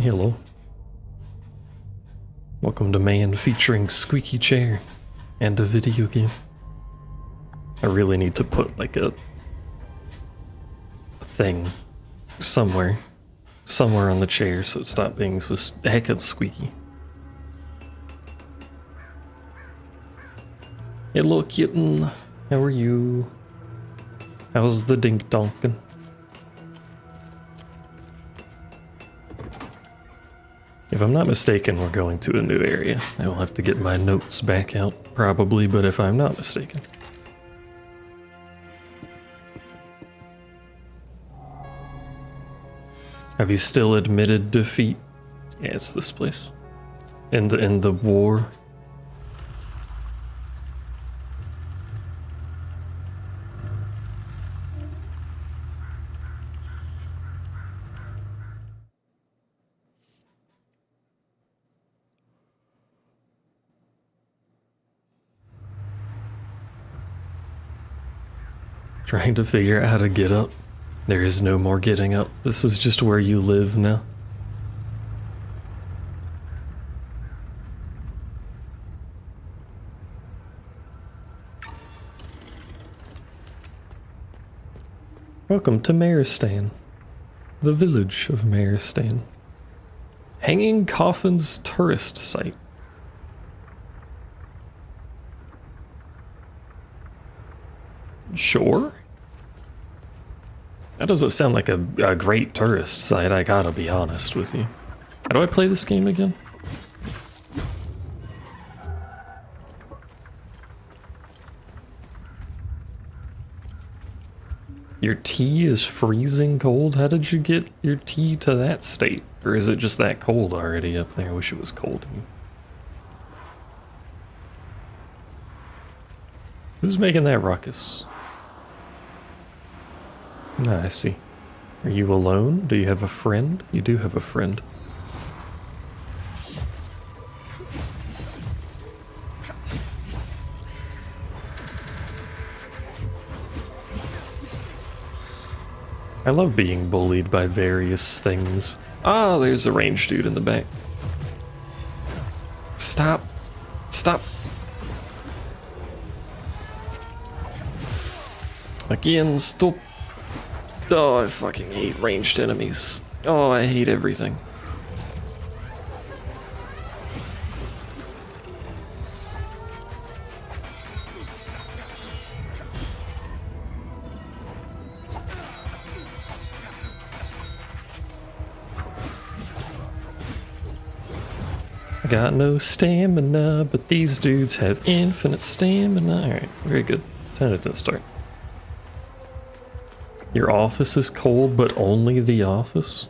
Hello. Welcome to Man featuring squeaky chair and a video game. I really need to put like a thing somewhere on the chair so it stops being so heckin' squeaky. Hello kitten, how are you? How's the dink donkin'? If I'm not mistaken, we're going to a new area. I will have to get my notes back out, probably, but if I'm not mistaken. Have you still admitted defeat? Yeah, it's this place. In the war. Trying to figure out how to get up. There is no more getting up. This is just where you live now. Welcome to Maristan, the village of Maristan. Hanging Coffins tourist site. Sure. That doesn't sound like a great tourist site, I gotta be honest with you. How do I play this game again? Your tea is freezing cold? How did you get your tea to that state? Or is it just that cold already up there? I wish it was cold here. Who's making that ruckus? Ah, I see. Are you alone? Do you have a friend? You do have a friend. I love being bullied by various things. Ah, there's a ranged dude in the back. Stop. Stop. Again, stop. Oh, I fucking hate ranged enemies. Oh, I hate everything. I got no stamina, but these dudes have infinite stamina. Alright, very good. 10 at the start. Your office is cold, but only the office?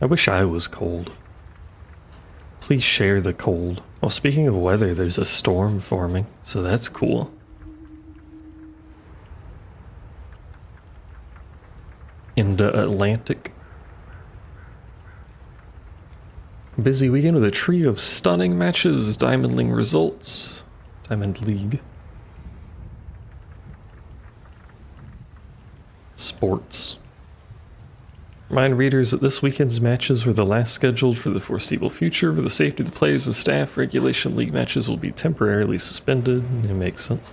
I wish I was cold. Please share the cold. Well, speaking of weather, there's a storm forming, so that's cool. In the Atlantic. Busy weekend with a trio of stunning matches, Diamond League results. Diamond League. Sports. Remind readers that this weekend's matches were the last scheduled for the foreseeable future. For the safety of the players and staff, regulation league matches will be temporarily suspended. It makes sense.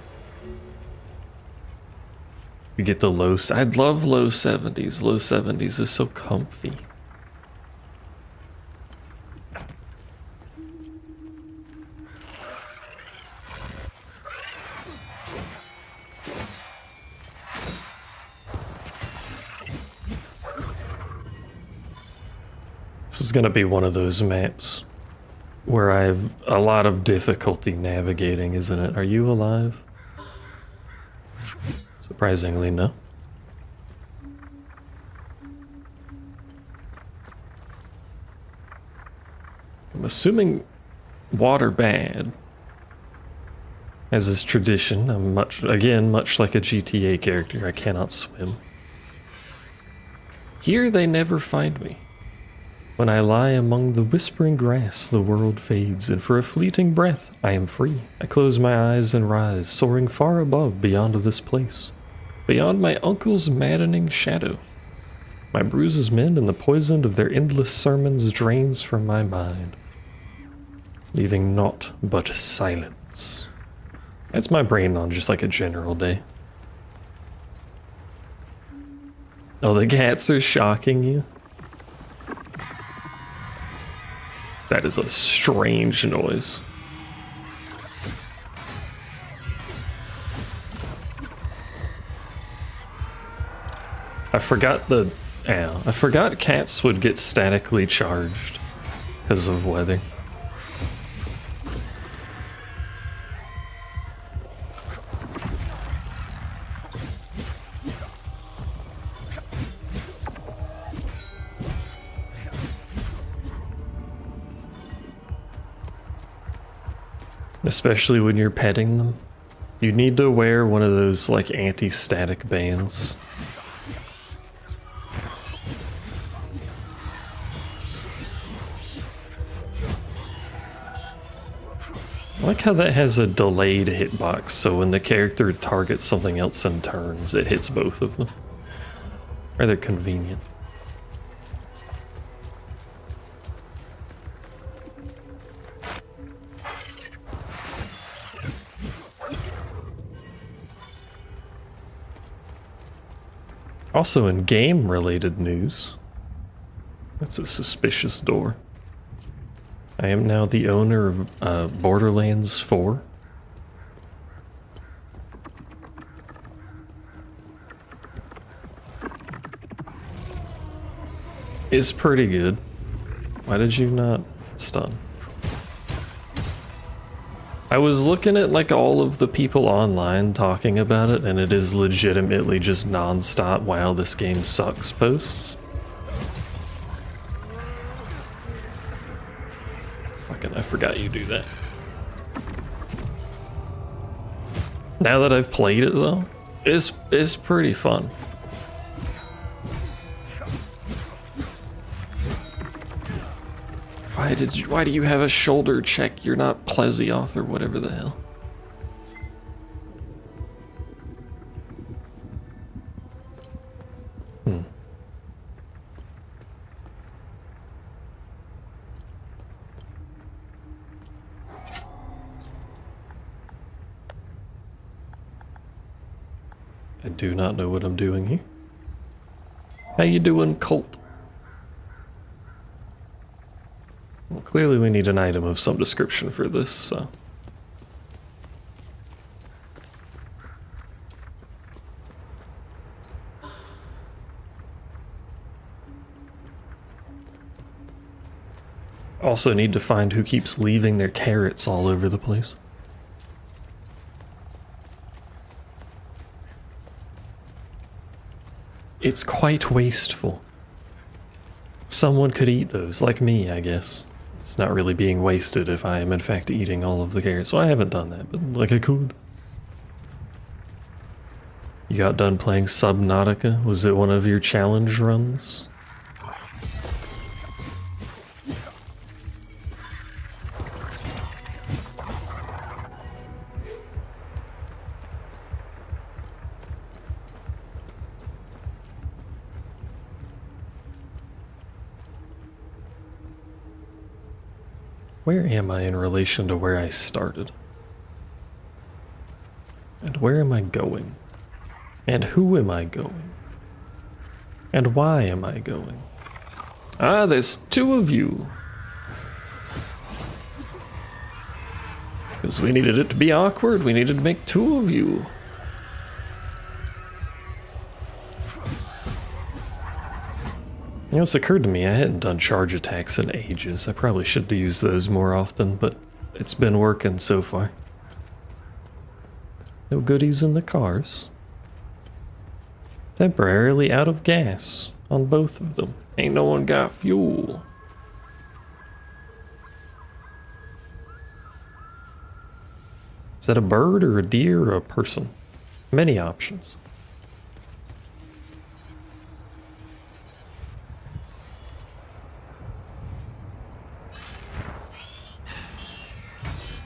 You get the low... I'd love low 70s. Low 70s is so comfy. This is going to be one of those maps where I have a lot of difficulty navigating, isn't it? Are you alive? Surprisingly, no. I'm assuming water bad. As is tradition, I'm much like a GTA character, I cannot swim. Here they never find me. When I lie among the whispering grass, the world fades, and for a fleeting breath, I am free. I close my eyes and rise, soaring far above beyond this place, beyond my uncle's maddening shadow. My bruises mend, and the poison of their endless sermons drains from my mind, leaving naught but silence. That's my brain on just like a general day. Oh, the cats are shocking you? That is a strange noise. I forgot cats would get statically charged because of weather. Especially when you're petting them. You need to wear one of those like anti-static bands. I like how that has a delayed hitbox, so when the character targets something else and turns, it hits both of them. Rather convenient. Also in game-related news, that's a suspicious door. I am now the owner of Borderlands 4. It's pretty good. Why did you not stun? I was looking at like all of the people online talking about it, and it is legitimately just non-stop "wow, this game sucks" posts. Fucking, I forgot you do that. Now that I've played it though, it's pretty fun. Why do you have a shoulder check? You're not Plesioth or whatever the hell. I do not know what I'm doing here. How you doing, Colt? Well, clearly we need an item of some description for this, so... Also need to find who keeps leaving their carrots all over the place. It's quite wasteful. Someone could eat those, like me, I guess. It's not really being wasted if I am in fact eating all of the carrots. Well, I haven't done that, but like I could. You got done playing Subnautica? Was it one of your challenge runs? Where am I in relation to where I started? And where am I going? And who am I going? And why am I going? Ah, there's two of you. Because we needed it to be awkward, we needed to make two of you. You know, it's occurred to me I hadn't done charge attacks in ages. I probably should use those more often, but it's been working so far. No goodies in the cars. Temporarily out of gas on both of them. Ain't no one got fuel. Is that a bird or a deer or a person? Many options.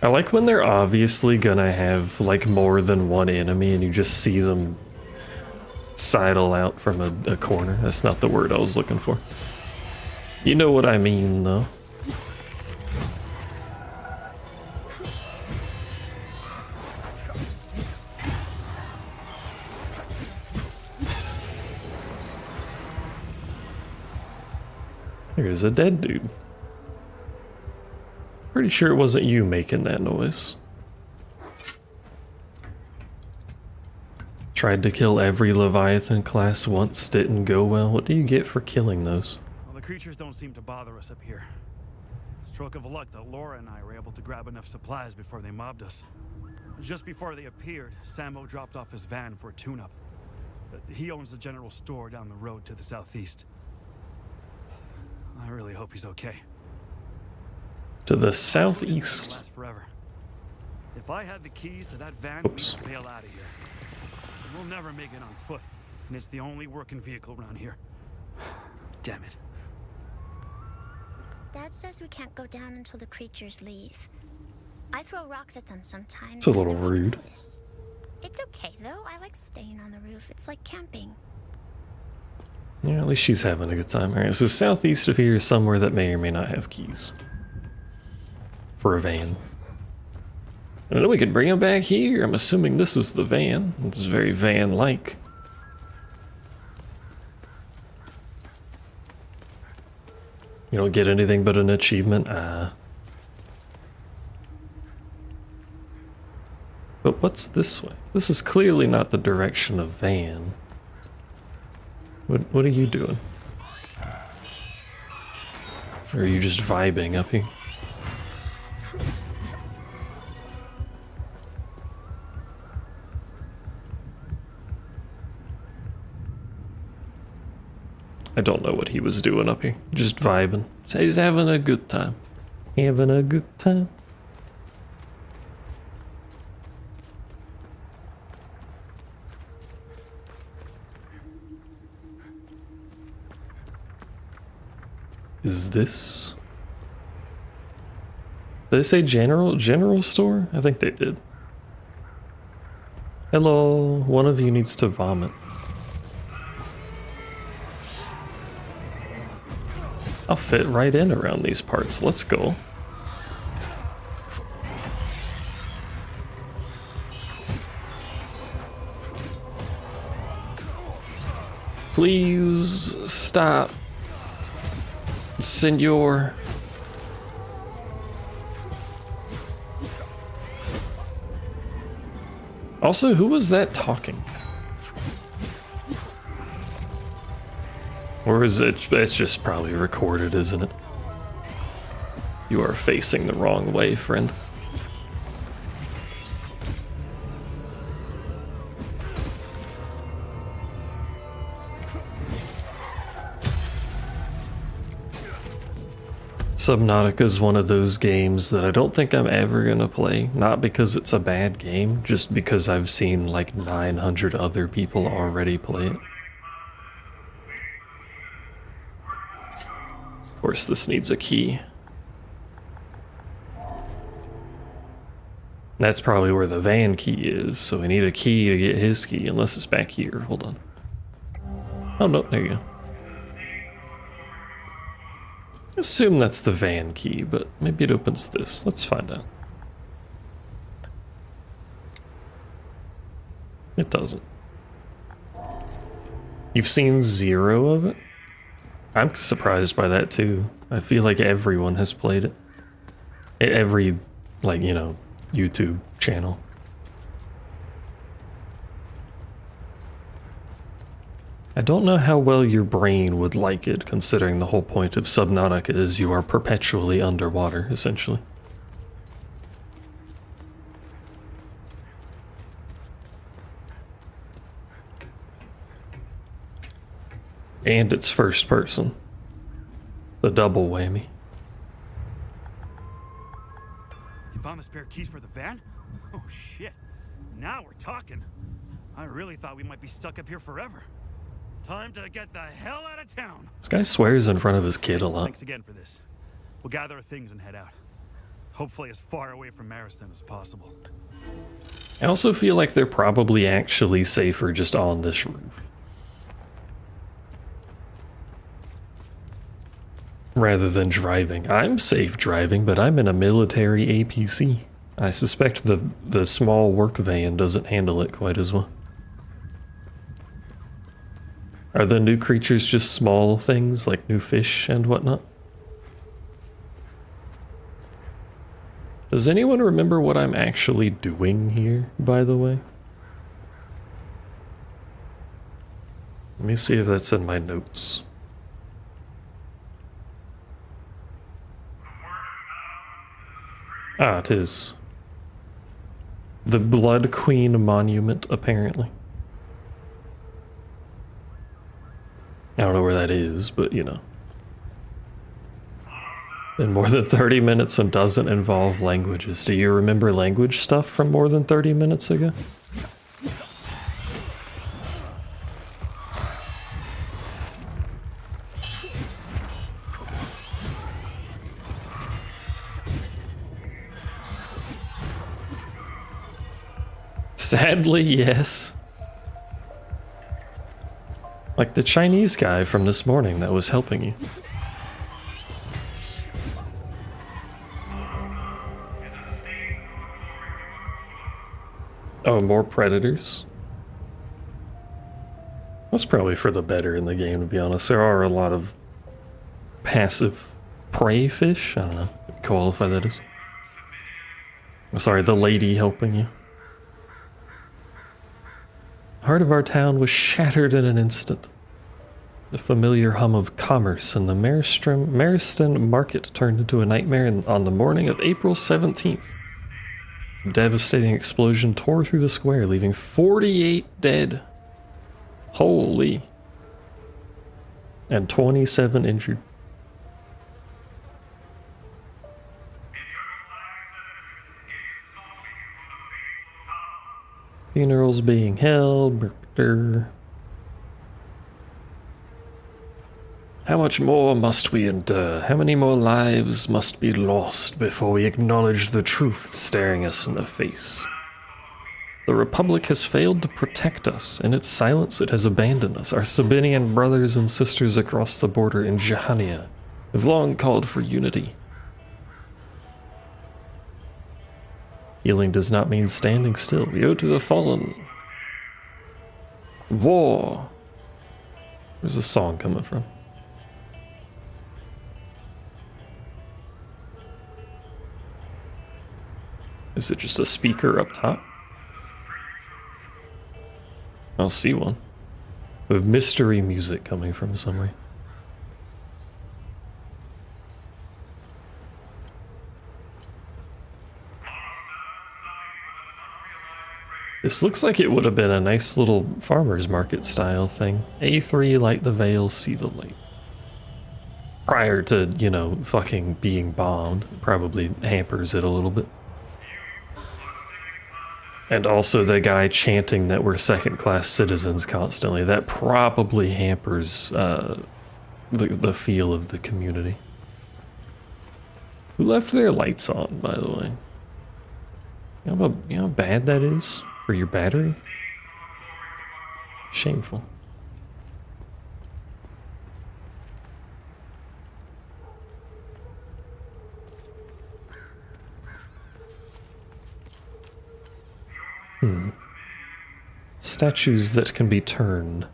I like when they're obviously gonna have like more than one enemy and you just see them sidle out from a corner. That's not the word I was looking for. You know what I mean, though. There's a dead dude. Pretty sure it wasn't you making that noise. Tried to kill every Leviathan class once, didn't go well. What do you get for killing those? Well, the creatures don't seem to bother us up here. Stroke of luck that Laura and I were able to grab enough supplies before they mobbed us. Just before they appeared, Sammo dropped off his van for a tune-up. He owns the general store down the road to the southeast. I really hope he's okay. To the southeast. Last forever. If I had the keys to that van, Oops. we'd bail out of here. We'll never make it on foot, and it's the only working vehicle around here. Damn it. Dad says we can't go down until the creatures leave. I throw rocks at them sometimes. It's a little and they won't rude. notice. It's okay though. I like staying on the roof. It's like camping. Yeah, at least she's having a good time. Alright, so southeast of here is somewhere that may or may not have keys. For a van. And then we could bring him back here. I'm assuming this is the van. It's very van-like. You don't get anything but an achievement? But what's this way? This is clearly not the direction of van. What are you doing? Or are you just vibing up here? I don't know what he was doing up here. Just vibing. So he's having a good time. Having a good time. Is this... Did they say general store? I think they did. Hello, one of you needs to vomit. I'll fit right in around these parts. Let's go. Please stop. Senor. Also, who was that talking? Or is it, it's just probably recorded, isn't it? You are facing the wrong way, friend. Subnautica is one of those games that I don't think I'm ever gonna play. Not because it's a bad game, just because I've seen like 900 other people already play it. Of course, this needs a key. That's probably where the van key is, so we need a key to get his key, unless it's back here. Hold on. Oh, no, there you go. Assume that's the van key, but maybe it opens this. Let's find out. It doesn't. You've seen 0 of it? I'm surprised by that too. I feel like everyone has played it. Every, like, you know, YouTube channel. I don't know how well your brain would like it, considering the whole point of Subnautica is you are perpetually underwater, essentially. And it's first person. The double whammy. You found the spare keys for the van? Oh shit. Now we're talking. I really thought we might be stuck up here forever. Time to get the hell out of town. This guy swears in front of his kid a lot. Thanks again for this. We'll gather our things and head out. Hopefully as far away from Mariston as possible. I also feel like they're probably actually safer just on this roof. rather than driving. I'm safe driving, but I'm in a military APC. I suspect the small work van doesn't handle it quite as well. Are the new creatures just small things like new fish and whatnot? Does anyone remember what I'm actually doing here, by the way? Let me see if that's in my notes. Ah, it is. The Blood Queen Monument, apparently. I don't know where that is, but you know. Been more than 30 minutes and doesn't involve languages. Do you remember language stuff from more than 30 minutes ago? Sadly, yes. Like the Chinese guy from this morning that was helping you. Oh, more predators? That's probably for the better in the game, to be honest. There are a lot of passive prey fish. I don't know what you qualify that as. I'm sorry, the lady helping you. Heart of our town was shattered in an instant. The familiar hum of commerce in the Mariston market turned into a nightmare on the morning of April 17th. A devastating explosion tore through the square, leaving 48 dead. Holy. And 27 injured. Funerals being held. How much more must we endure? How many more lives must be lost before we acknowledge the truth staring us in the face? The Republic has failed to protect us. In its silence, it has abandoned us. Our Sabinian brothers and sisters across the border in Jahania have long called for unity. Healing does not mean standing still. We owe to the fallen. War. Where's the song coming from? Is it just a speaker up top? I'll see one. With mystery music coming from somewhere. This looks like it would have been a nice little farmer's market style thing. A3, light the veil, see the light. Prior to, you know, fucking being bombed. Probably hampers it a little bit. And also the guy chanting that we're second-class citizens constantly. That probably hampers the feel of the community. Who left their lights on, by the way? You know how bad that is for your battery? Shameful. Statues that can be turned.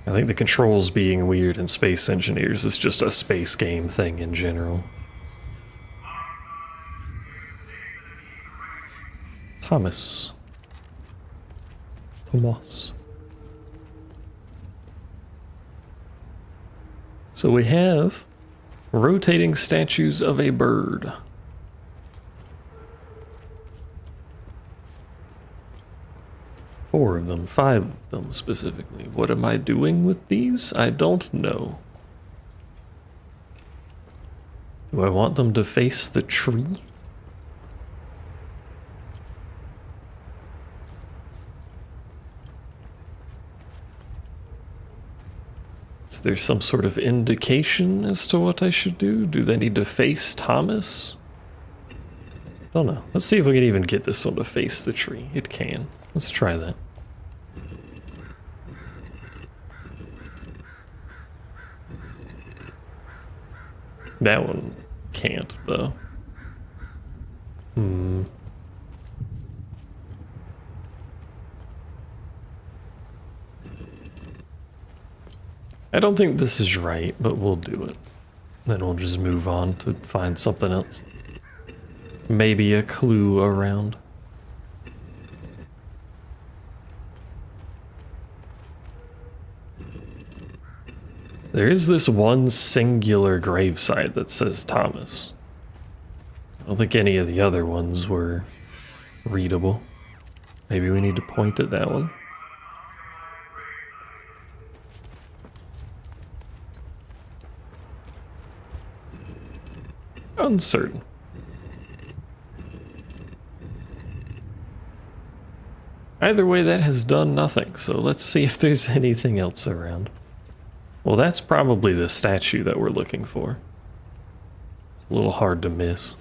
I think the controls being weird in Space Engineers is just a space game thing in general. Thomas. So we have rotating statues of a bird. Four of them, 5 of them specifically. What am I doing with these? I don't know. Do I want them to face the tree? Is there some sort of indication as to what I should do? Do they need to face Thomas? Don't know. Let's see if we can even get this one to face the tree. It can. Let's try that. That one can't, though. I don't think this is right, but we'll do it. Then we'll just move on to find something else. Maybe a clue around. There is this one singular gravesite that says Thomas. I don't think any of the other ones were readable. Maybe we need to point at that one. Uncertain. Either way, that has done nothing, so let's see if there's anything else around. Well, that's probably the statue that we're looking for. It's a little hard to miss.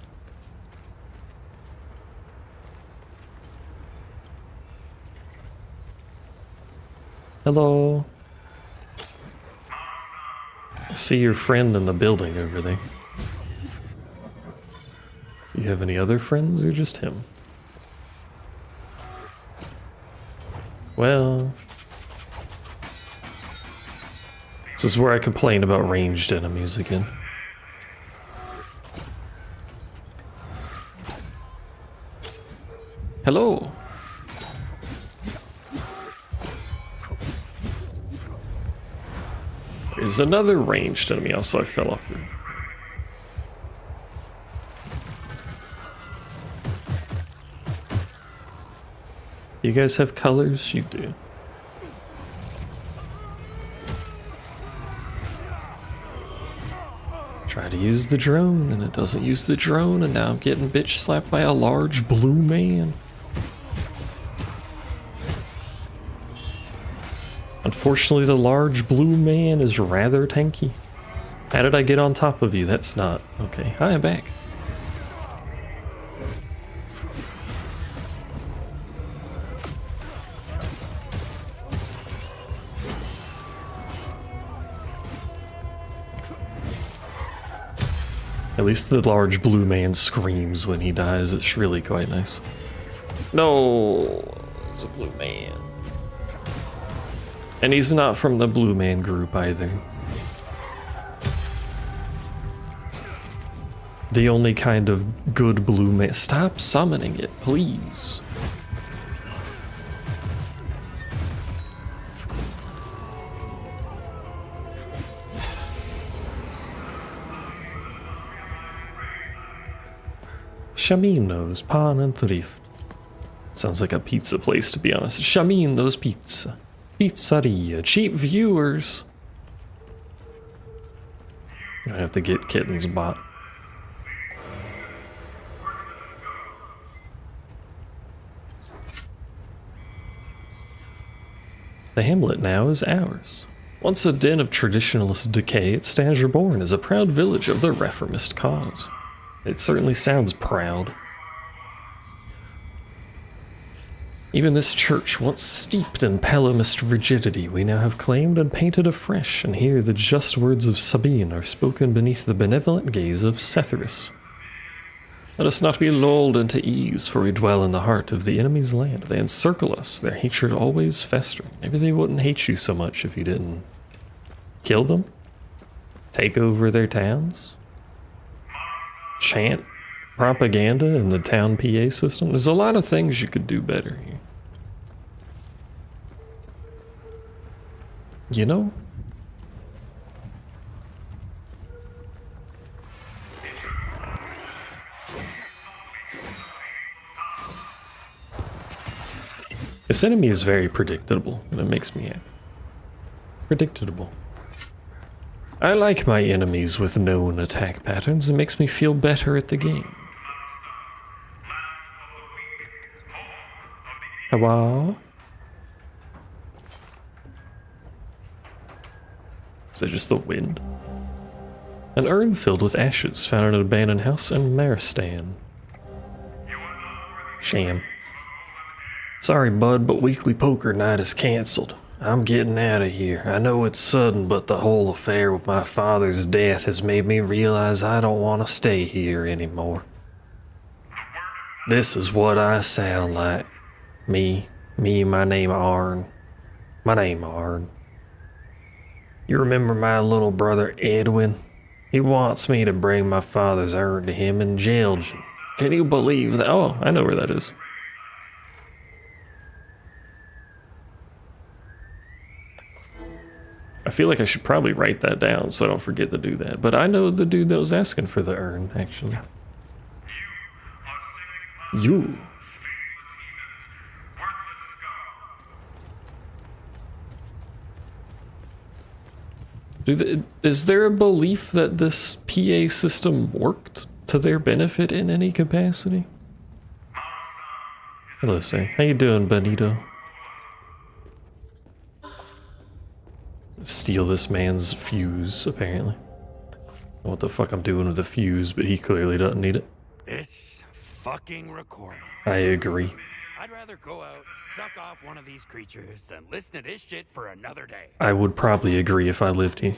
Hello. I see your friend in the building over there. You have any other friends or just him? Well, this is where I complain about ranged enemies again. Hello. There's another ranged enemy. Also, I fell off the... You guys have colors? You do. Try to use the drone, and it doesn't use the drone, and now I'm getting bitch slapped by a large blue man. Unfortunately, the large blue man is rather tanky. How did I get on top of you? That's not... Okay, hi, I'm back. At least the large blue man screams when he dies. It's really quite nice. No, it's a blue man. And he's not from the blue man group either. The only kind of good blue man. Stop summoning it, please. Shamino's Pawn and Thrift. Sounds like a pizza place, to be honest. Shamino's Pizza. Pizzeria. Cheap viewers. I have to get Kitten's bot. The hamlet now is ours. Once a den of traditionalist decay, it stands reborn as a proud village of the reformist cause. It certainly sounds proud. Even this church, once steeped in palomist rigidity, we now have claimed and painted afresh, and here the just words of Sabine are spoken beneath the benevolent gaze of Cetharus. Let us not be lulled into ease, for we dwell in the heart of the enemy's land. They encircle us, their hatred always festering. Maybe they wouldn't hate you so much if you didn't kill them? Take over their towns? Chant propaganda in the town PA system? There's a lot of things you could do better here. You know? This enemy is very predictable, and it makes me happy. Predictable. I like my enemies with known attack patterns. It makes me feel better at the game. Hello? Is that just the wind? An urn filled with ashes found in an abandoned house in Maristan. Sham. Sorry, bud, but weekly poker night is canceled. I'm getting out of here. I know it's sudden, but the whole affair with my father's death has made me realize I don't want to stay here anymore. This is what I sound like. My name Arn. My name Arn. You remember my little brother Edwin? He wants me to bring my father's urn to him in Belgium. Can you believe that? Oh, I know where that is. I feel like I should probably write that down so I don't forget to do that. But I know the dude that was asking for the urn, actually. You. Is there a belief that this PA system worked to their benefit in any capacity? Hello, sir. How you doing, Benito? Steal this man's fuse, apparently. What the fuck I'm doing with the fuse, but he clearly doesn't need it. This fucking recording. I agree. I'd rather go out, suck off one of these creatures than listen to this shit for another day. I would probably agree if I lived here.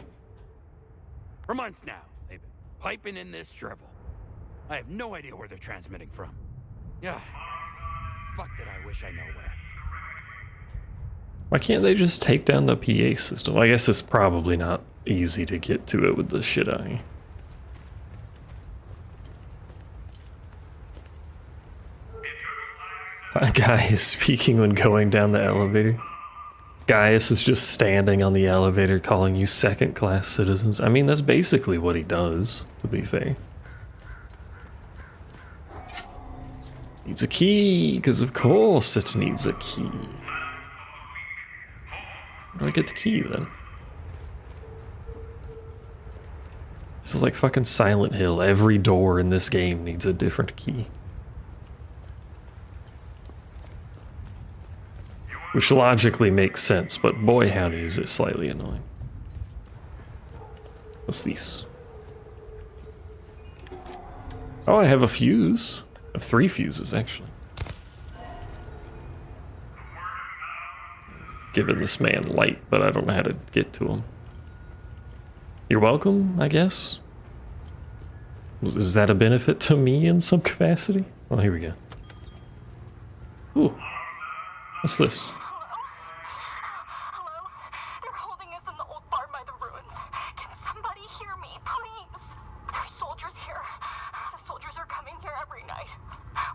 For months now, they've been piping in this drivel. I have no idea where they're transmitting from. Yeah. Fuck that I wish I know where. Why can't they just take down the PA system? I guess it's probably not easy to get to it with the shit eye. Guy is speaking when going down the elevator. Gaius is just standing on the elevator calling you second-class citizens. I mean, that's basically what he does, to be fair. Needs a key, because of course it needs a key. Where do I get the key, then? This is like fucking Silent Hill. Every door in this game needs a different key. Which logically makes sense, but boy howdy is it slightly annoying. What's these? Oh, I have a fuse. I have 3 fuses, actually. Giving this man light, but I don't know how to get to him. You're welcome, I guess? Is that a benefit to me in some capacity? Well, here we go. Ooh. What's this? Hello? They're holding us in the old barn by the ruins. Can somebody hear me, please? There's soldiers here. The soldiers are coming here every night.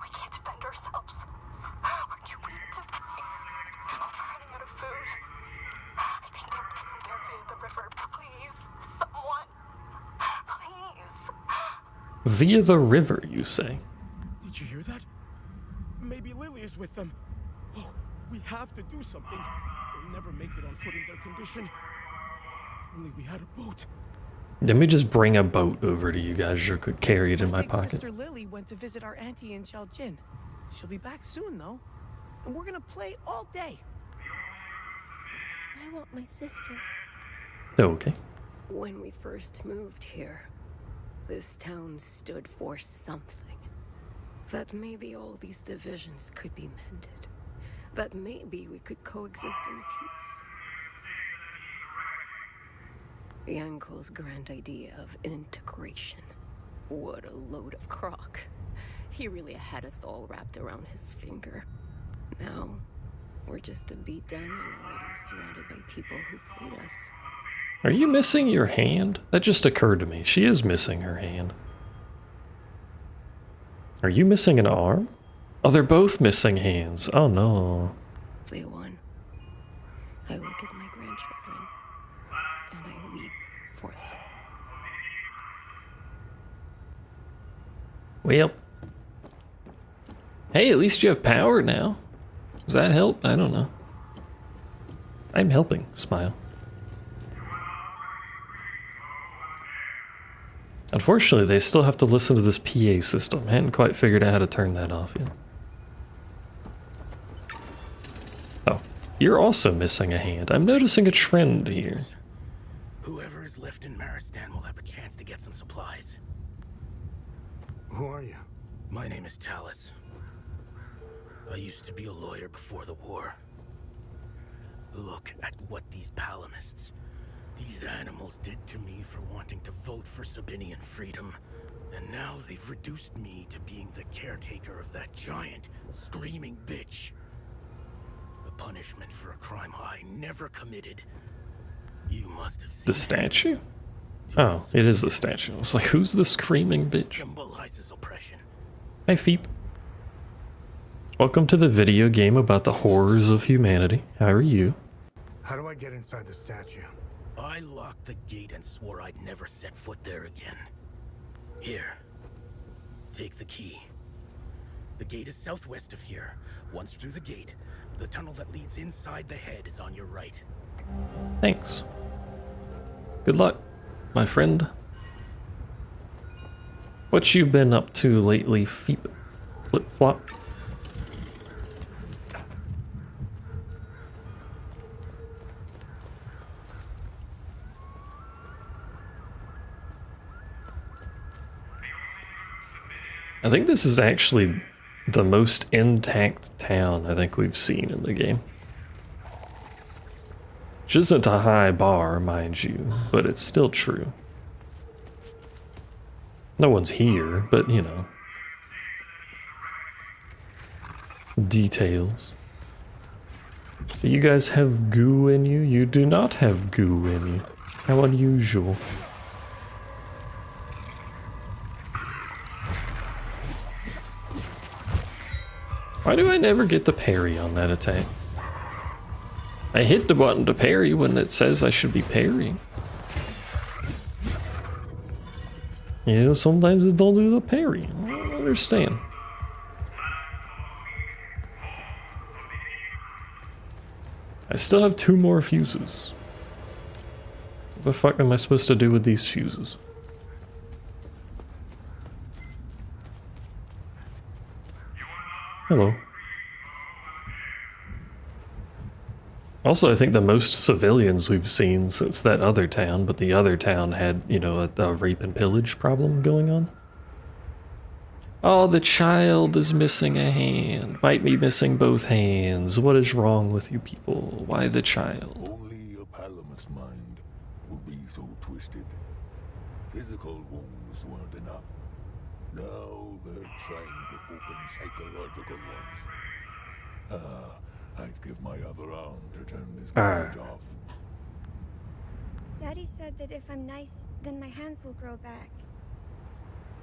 We can't defend ourselves. We're too weak to fight. We're running out of food. I think they're getting there via the river. Please, someone. Please. Via the river, you say? Did you hear that? Maybe Lily is with them. Oh, we have to do something. They'll never make it on foot in their condition. If only we had a boat. Let me just bring a boat over to you guys or could carry it in my pocket. Sister Lily went to visit our auntie in Shaljin. She'll be back soon, though. And we're gonna play all day. I want my sister. Oh, okay. When we first moved here, this town stood for something. That maybe all these divisions could be mended. That maybe we could coexist in peace. Yanko's grand idea of integration. What a load of crock. He really had us all wrapped around his finger. Now, we're just a beat-down minority surrounded by people who hate us. Are you missing your hand? That just occurred to me. She is missing her hand. Are you missing an arm? Oh, they're both missing hands. Oh no. They won. I look at my grandchildren, and I weep for them. Well. Hey, at least you have power now. Does that help? I don't know. I'm helping. Smile. Unfortunately, they still have to listen to this PA system. I hadn't quite figured out how to turn that off yet. Oh, you're also missing a hand. I'm noticing a trend here. Whoever is left in Maristan will have a chance to get some supplies. Who are you? My name is Talus. I used to be a lawyer before the war. Look at what these palamists, these animals did to me for wanting to vote for Sabinian freedom. And now they've reduced me to being the caretaker of that giant, screaming bitch. The punishment for a crime I never committed. You must have seen The statue? Oh, it is the statue. I was like, who's the screaming bitch? Symbolizes oppression. Hey, Feep. Welcome to the video game about the horrors of humanity. How are you? How do I get inside the statue? I locked the gate and swore I'd never set foot there again. Here. Take the key. The gate is southwest of here. Once through the gate, the tunnel that leads inside the head is on your right. Thanks. Good luck, my friend. What you been up to lately, Feep? Flip-flop? I think this is actually the most intact town I think we've seen in the game. Which isn't a high bar, mind you, but it's still true. No one's here, but you know. Details. Do you guys have goo in you? You do not have goo in you. How unusual. Why do I never get the parry on that attack? I hit the button to parry when it says I should be parrying. You know, sometimes it don't do the parry. I don't understand. I still have 2 more fuses. What the fuck am I supposed to do with these fuses? Hello. Also, I think the most civilians we've seen since that other town, but the other town had, you know, a rape and pillage problem going on. Oh, the child is missing a hand. Might be missing both hands. What is wrong with you people? Why the child? Only a Palamas mind would be so twisted. Physical wounds weren't enough. Now they're trying to open psychological ones. I'd give my other arm to turn this marriage off. Daddy said that if I'm nice, then my hands will grow back.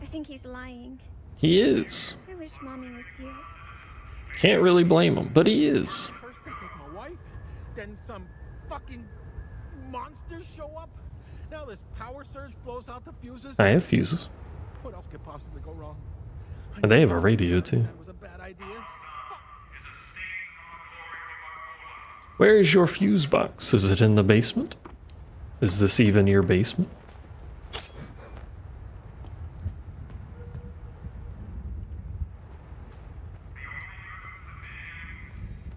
I think he's lying. He is. I wish Mommy was here. Can't really blame him, but he is. First they take my wife, then some fucking monsters show up. Now this power surge blows out the fuses. I have fuses. What else could possibly go wrong? And they have a radio too. That was a bad idea. Where is your fuse box? Is it in the basement? Is this even your basement?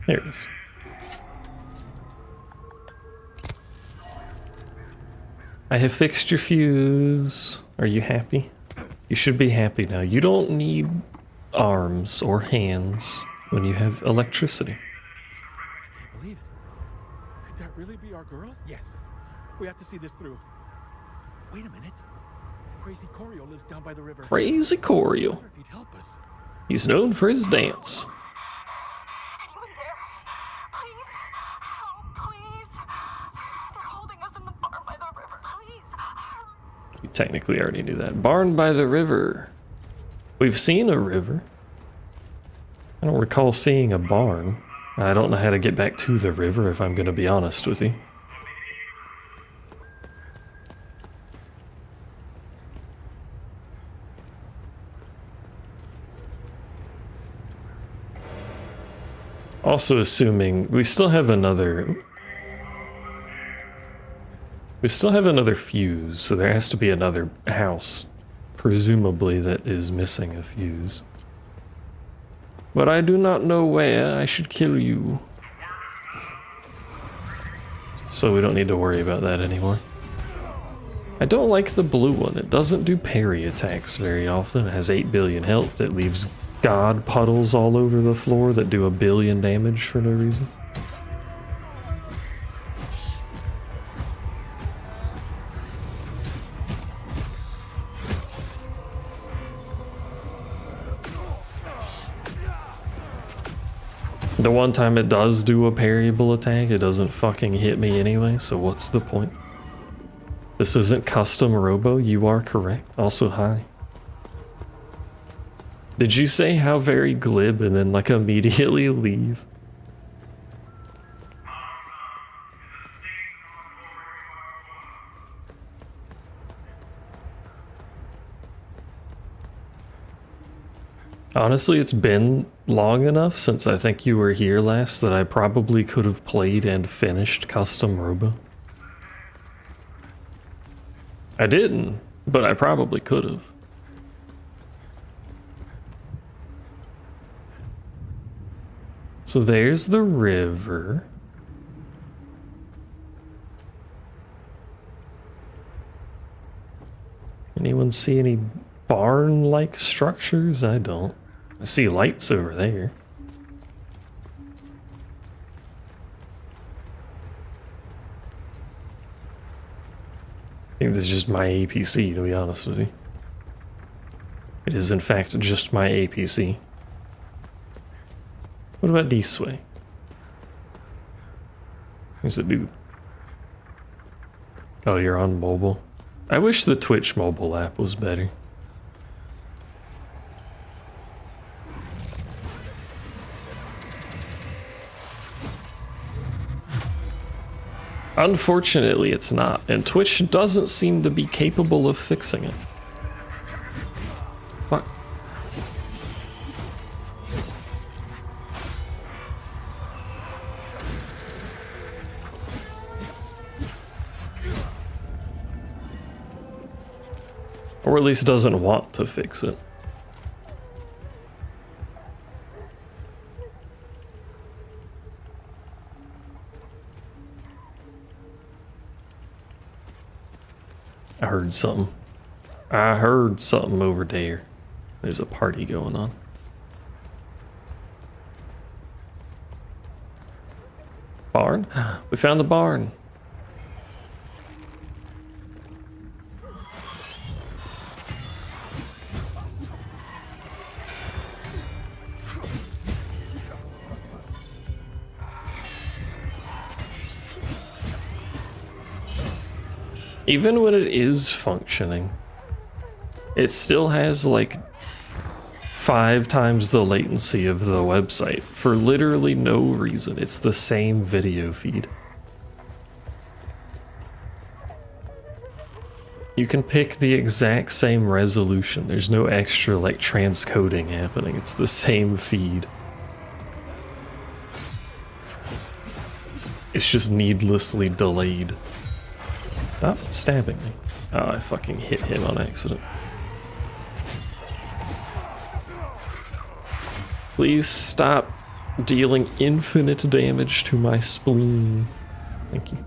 There it is. I have fixed your fuse. Are you happy? You should be happy now. You don't need arms or hands when you have electricity. I can't believe it. Could that really be our girl? Yes. We have to see this through. Wait a minute. Crazy Corio lives down by the river. Crazy Corio. I wonder if he'd help us. He's known for his dance. Anyone there? Please? Help, please. They're holding us in the barn by the river. Please. You technically already knew that. Barn by the river. We've seen a river. I don't recall seeing a barn. I don't know how to get back to the river, if I'm going to be honest with you. Also assuming we still have another fuse, so there has to be another house, presumably, that is missing a fuse. But I do not know where. I should kill you. So we don't need to worry about that anymore. I don't like the blue one. It doesn't do parry attacks very often. It has 8 billion health. It leaves god puddles all over the floor that do 1 billion damage for no reason. The one time it does do a parryable attack, it doesn't fucking hit me anyway, so what's the point? This isn't custom robo, you are correct. Also, hi. Did you say how very glib and then like immediately leave? Honestly, it's been long enough since I think you were here last that I probably could have played and finished custom robo. I didn't, but I probably could have. So there's the river. Anyone see any barn-like structures? I don't. I see lights over there. I think this is just my APC, to be honest with you. It is, in fact, just my APC. What about this way? There's a dude. Oh, you're on mobile? I wish the Twitch mobile app was better. Unfortunately, it's not, and Twitch doesn't seem to be capable of fixing it. Fuck. Or at least doesn't want to fix it. I heard something. I heard something over there. There's a party going on. Barn? We found the barn. Even when it is functioning, it still has like 5 times the latency of the website for literally no reason. It's the same video feed. You can pick the exact same resolution. There's no extra like transcoding happening. It's the same feed. It's just needlessly delayed. Stop stabbing me. Oh, I fucking hit him on accident. Please stop dealing infinite damage to my spleen. Thank you.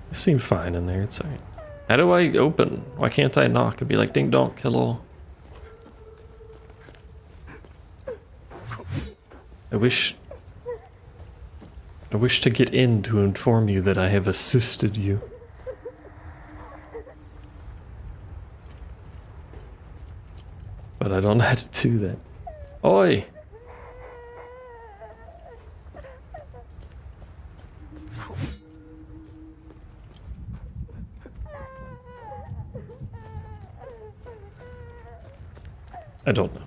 I seem fine in there, it's alright. How do I open? Why can't I knock and be like, ding dong, hello? I wish to get in to inform you that I have assisted you. But I don't know how to do that. Oi! I don't know.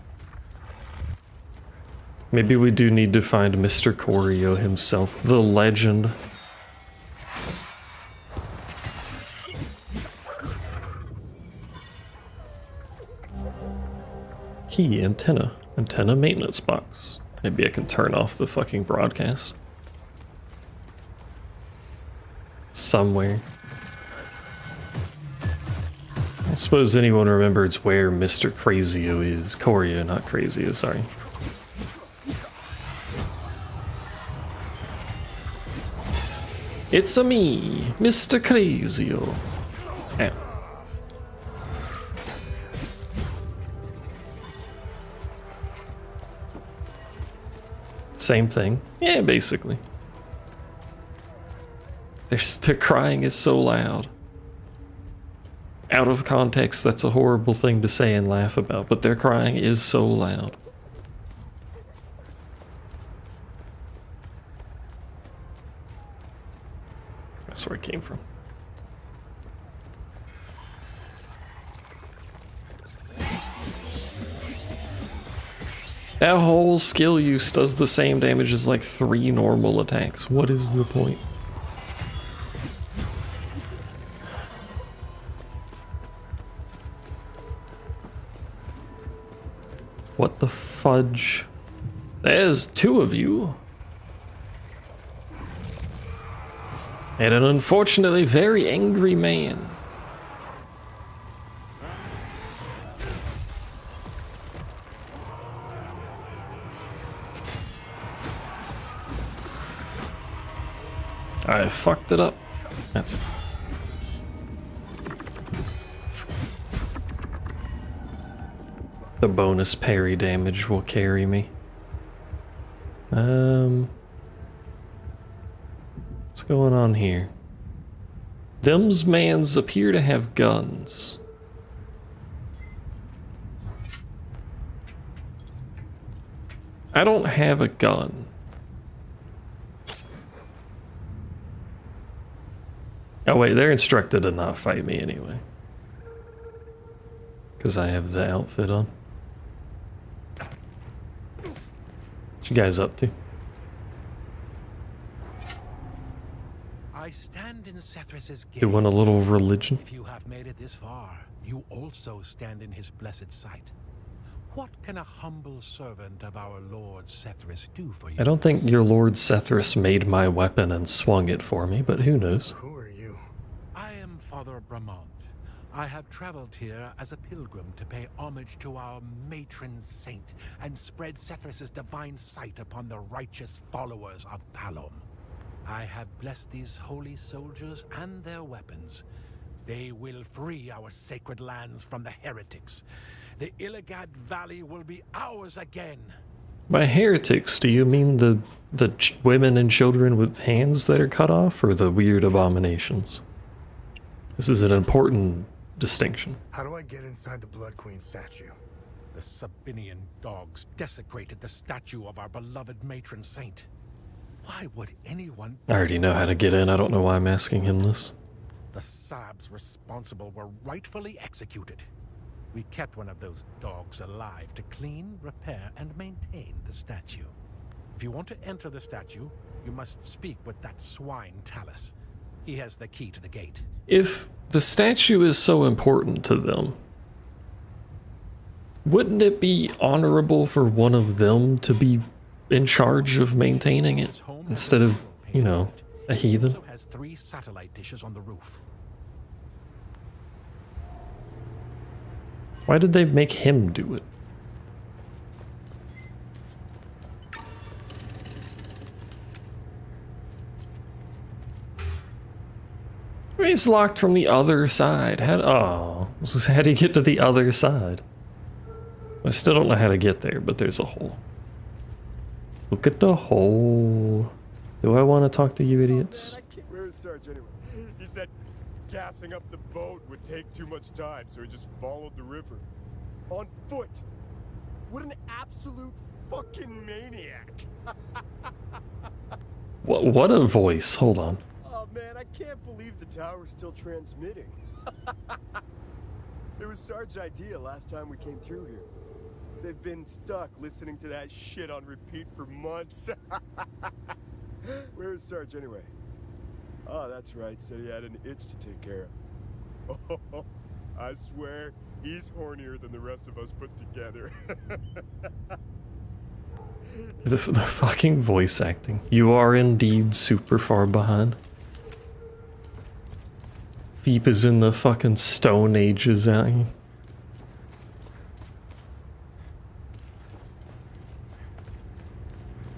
Maybe we do need to find Mr. Corio himself, the legend. Key, antenna. Antenna maintenance box. Maybe I can turn off the fucking broadcast. Somewhere. I suppose anyone remembers where Mr. Crazio is. Corio, not Crazio, sorry. It's a me, Mr. Crazio. Ow. Same thing. Yeah, basically. Their crying is so loud. out of context, that's a horrible thing to say and laugh about, but their crying is so loud. That's where it came from. That whole skill use does the same damage as like 3 normal attacks. What is the point? What the fudge? There's 2 of you. And an unfortunately very angry man. I fucked it up. That's it. The bonus parry damage will carry me. What's going on here? Them's mans appear to have guns. I don't have a gun. Oh wait, they're instructed to not fight me anyway. Because I have the outfit on. What you guys up to? I stand in Sethrus's gate. Doing a little religion. If you have made it this far, you also stand in his blessed sight. What can a humble servant of our Lord Sethrus do for you? I don't think your Lord Sethrus made my weapon and swung it for me, but who knows? Who are you? I am Father Bramont. I have traveled here as a pilgrim to pay homage to our matron saint and spread Sethrus's divine sight upon the righteous followers of Palom. I have blessed these holy soldiers and their weapons. They will free our sacred lands from the heretics. The Illigad Valley will be ours again. By heretics, do you mean the women and children with hands that are cut off, or the weird abominations? This is an important distinction. How do I get inside the Blood Queen statue? The Sabinian dogs desecrated the statue of our beloved matron saint. Why would anyone... I already know how to get in. I don't know why I'm asking him this. The Sabs responsible were rightfully executed. We kept one of those dogs alive to clean, repair, and maintain the statue. If you want to enter the statue, you must speak with that swine Talus. He has the key to the gate. If the statue is so important to them, wouldn't it be honorable for one of them to be in charge of maintaining it instead of, you know, a heathen? It also has 3 satellite dishes on the roof. Why did they make him do it? It's locked from the other side. How do you get to the other side? I still don't know how to get there, but there's a hole. Look at the hole. Do I want to talk to you idiots? Where's Sarge anyway? He said gassing up the boat would take too much time, so he just followed the river. On foot. What an absolute fucking maniac. What a voice. Hold on. Oh man, I can't believe the tower's still transmitting. It was Sarge's idea last time we came through here. They've been stuck listening to that shit on repeat for months. Where is Sarge anyway? Oh, that's right. Said he had an itch to take care of. Oh, I swear, he's hornier than the rest of us put together. The fucking voice acting. You are indeed super far behind. Veep is in the fucking stone ages out here.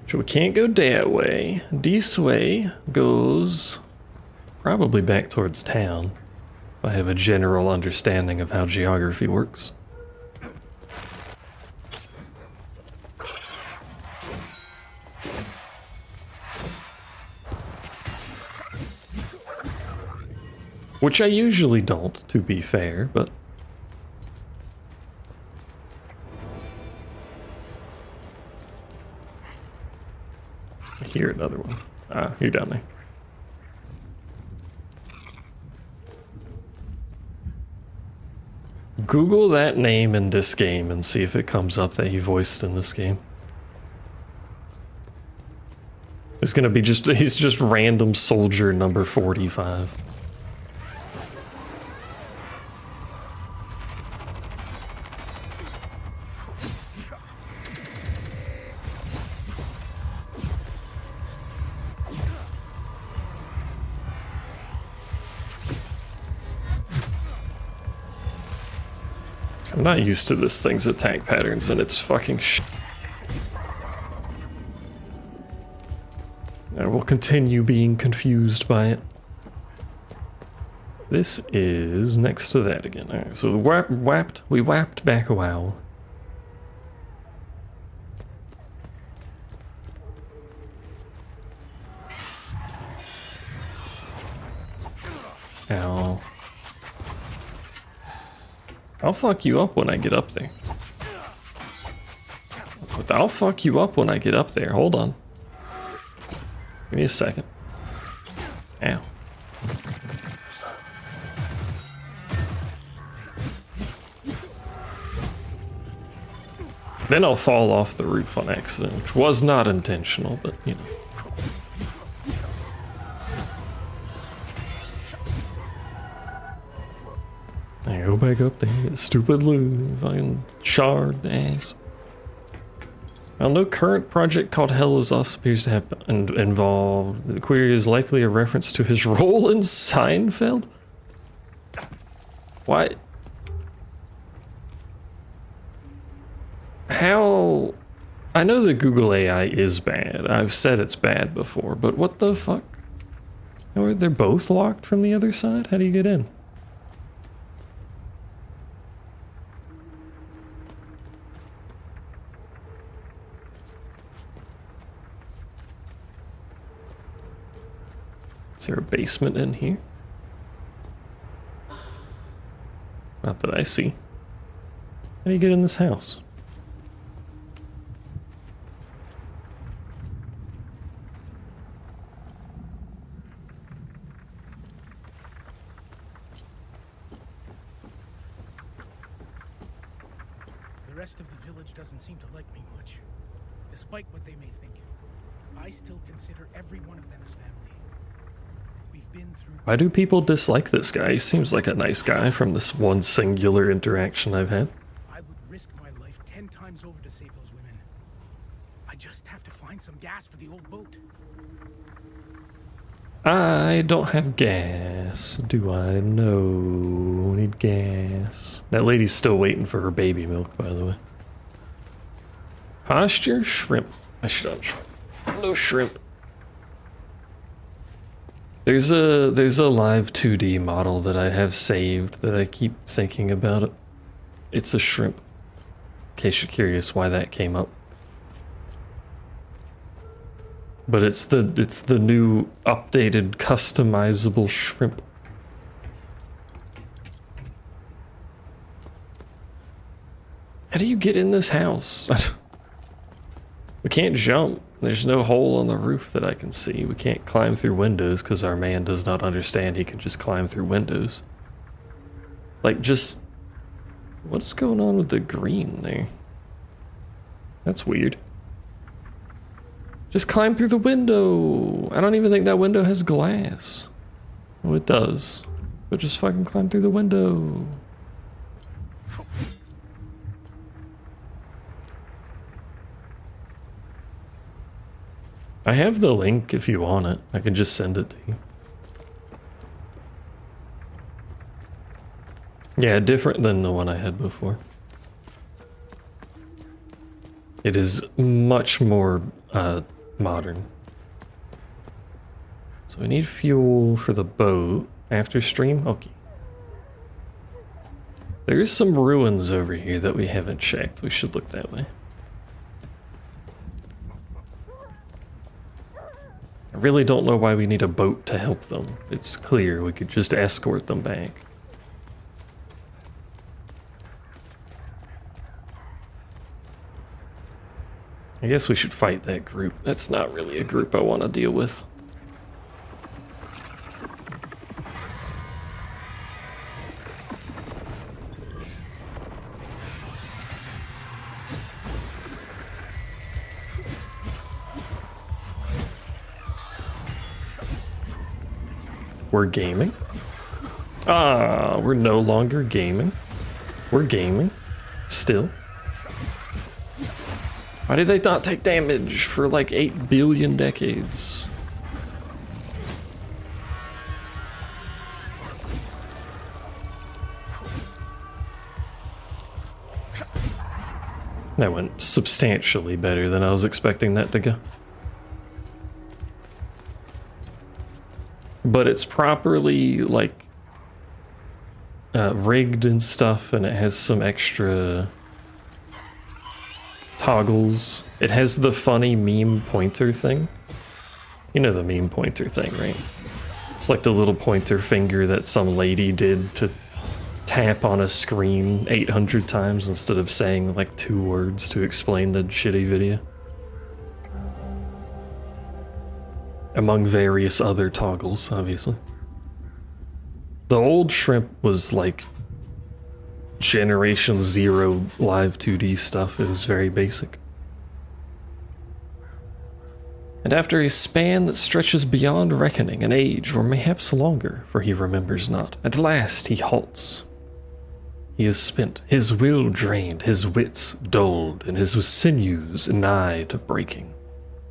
So we can't go that way. This way goes probably back towards town. I have a general understanding of how geography works. Which I usually don't, to be fair, but... I hear another one. Ah, you're down there. Google that name in this game and see if it comes up that he voiced in this game. It's gonna be just, he's just random soldier number 45. I'm not used to this thing's attack patterns and it's fucking shit. I will continue being confused by it. This is next to that again. Alright, so we whapped back a while. Ow. I'll fuck you up when I get up there. But I'll fuck you up when I get up there. Hold on. Give me a second. Ow. Then I'll fall off the roof on accident, which was not intentional, but you know. I go back up there, get stupid loot, fucking charred ass. Well, no current project called Hell Is Us appears to have involved. The query is likely a reference to his role in Seinfeld? What? How? I know that Google AI is bad. I've said it's bad before, but what the fuck? They're both locked from the other side? How do you get in? Is there a basement in here? Not that I see. How do you get in this house? The rest of the village doesn't seem to like me much. Despite what they may think, I still consider every one of them as family. We've been through... Why do people dislike this guy? He seems like a nice guy from this one singular interaction I've had. I would risk my life 10 times over to save those women. I just have to find some gas for the old boat. I don't have gas. Do I? No. Need gas. That lady's still waiting for her baby milk, by the way. Posture? Shrimp. I should have shrimp. No shrimp. There's a live 2D model that I have saved that I keep thinking about it. It's a shrimp. In case you're curious why that came up. But it's the new updated customizable shrimp. How do you get in this house? We can't jump. There's no hole on the roof that I can see. We can't climb through windows because our man does not understand he can just climb through windows. Like, just... What's going on with the green there? That's weird. Just climb through the window. I don't even think that window has glass. Oh, it does. But just fucking climb through the window. I have the link if you want it. I can just send it to you. Yeah, different than the one I had before. It is much more modern. So we need fuel for the boat after stream. Okay. There is some ruins over here that we haven't checked. We should look that way. I I really don't know why we need a boat to help them. It's clear we could just escort them back. I guess we should fight that group. That's not really a group I want to deal with. We're gaming? Ah, we're no longer gaming. We're gaming. Still. Why did they not take damage for like 8 billion decades? That went substantially better than I was expecting that to go. But it's properly like rigged and stuff, and it has some extra toggles. It has the funny meme pointer thing. You know the meme pointer thing, right? It's like the little pointer finger that some lady did to tap on a screen 800 times instead of saying like 2 words to explain the shitty video. Among various other toggles, obviously. The old shrimp was like Generation 0 live 2D stuff. It was very basic. And after a span that stretches beyond reckoning, an age, or mayhaps longer, for he remembers not, at last he halts. He is spent, his will drained, his wits dulled, and his sinews nigh to breaking.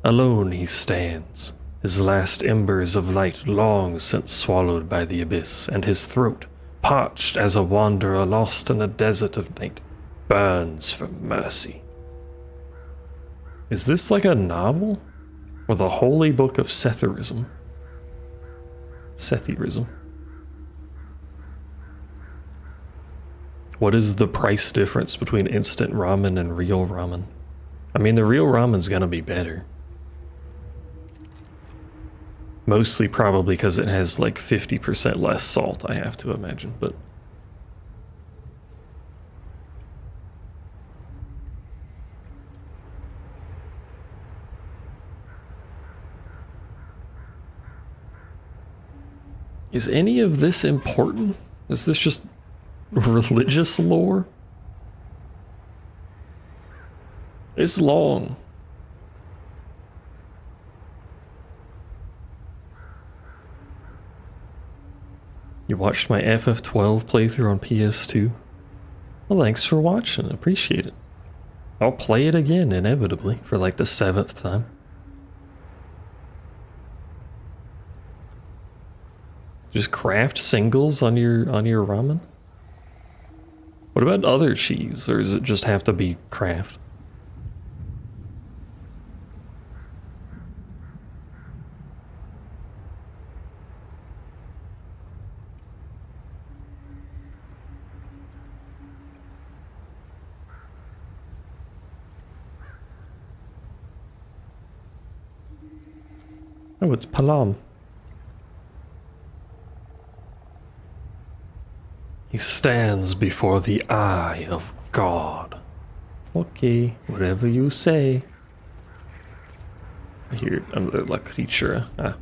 Alone he stands, his last embers of light long since swallowed by the abyss, and his throat, parched as a wanderer lost in a desert of night, burns for mercy. Is this like a novel? Or the holy book of Setherism? Setherism. What is the price difference between instant ramen and real ramen? I mean, the real ramen's gonna be better. Mostly probably because it has like 50% less salt, I have to imagine, but... Is any of this important? Is this just religious lore? It's long. You watched my FF12 playthrough on PS2? Well, thanks for watching. Appreciate it. I'll play it again, inevitably, for like the 7th time. Just craft singles on your ramen? What about other cheese, or does it just have to be craft? Oh, it's Palam. He stands before the eye of God. Okay, whatever you say. Here, I'm the luck creature. Ah.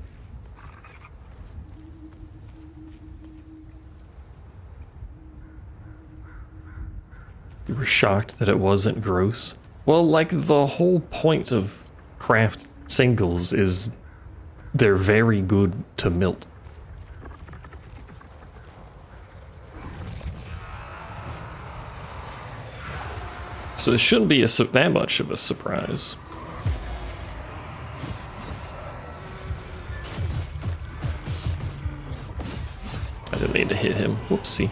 You were shocked that it wasn't gross? Well, like, the whole point of craft singles is they're very good to melt. So it shouldn't be that much of a surprise. I didn't mean to hit him. Whoopsie.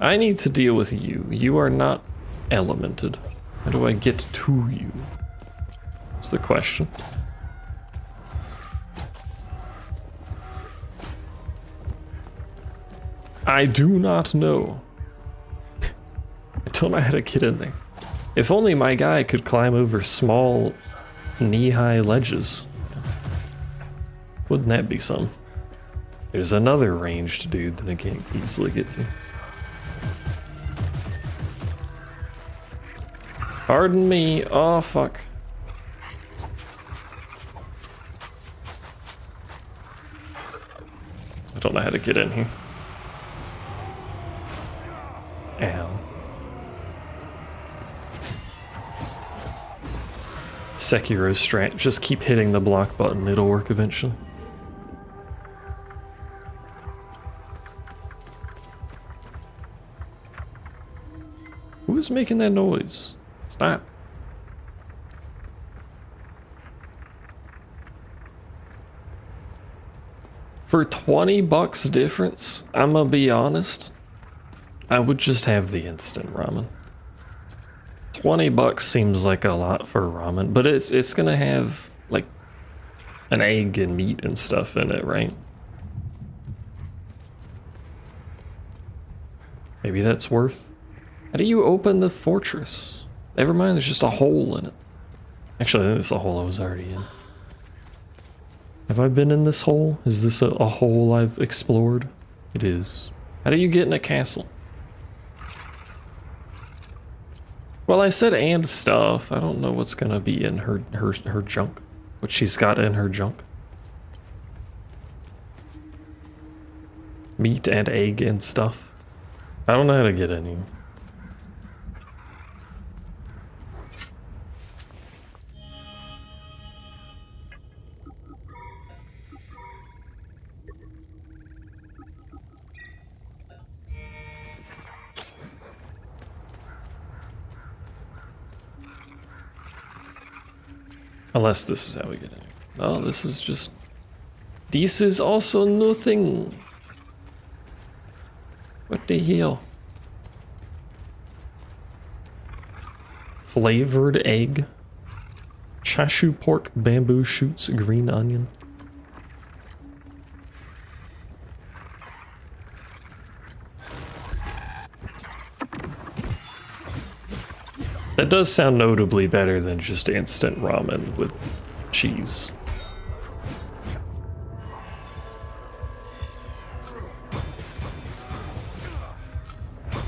I need to deal with you. You are not elemented. How do I get to you? That's the question. I do not know. I don't know how to get in there. If only my guy could climb over small knee-high ledges. Wouldn't that be some? There's another ranged dude that I can't easily get to. Pardon me. Oh, fuck. I don't know how to get in here. Ow. Sekiro strat. Just keep hitting the block button. It'll work eventually. Who's making that noise? Stop. For 20 bucks difference, I'm gonna be honest, I would just have the instant ramen. 20 bucks seems like a lot for ramen, but it's gonna have like an egg and meat and stuff in it, right? Maybe that's worth. How do you open the fortress? Never mind, there's just a hole in it. Actually, I think it's a hole I was already in. Have I been in this hole? Is this a hole I've explored? It is. How do you get in a castle? Well, I said and stuff. I don't know what's gonna be in her junk. What she's got in her junk. Meat and egg and stuff. I don't know how to get in here. Unless this is how we get in. No, this is just... This is also nothing. What the hell? Flavored egg. Chashu pork, bamboo shoots, green onion. That does sound notably better than just instant ramen with cheese.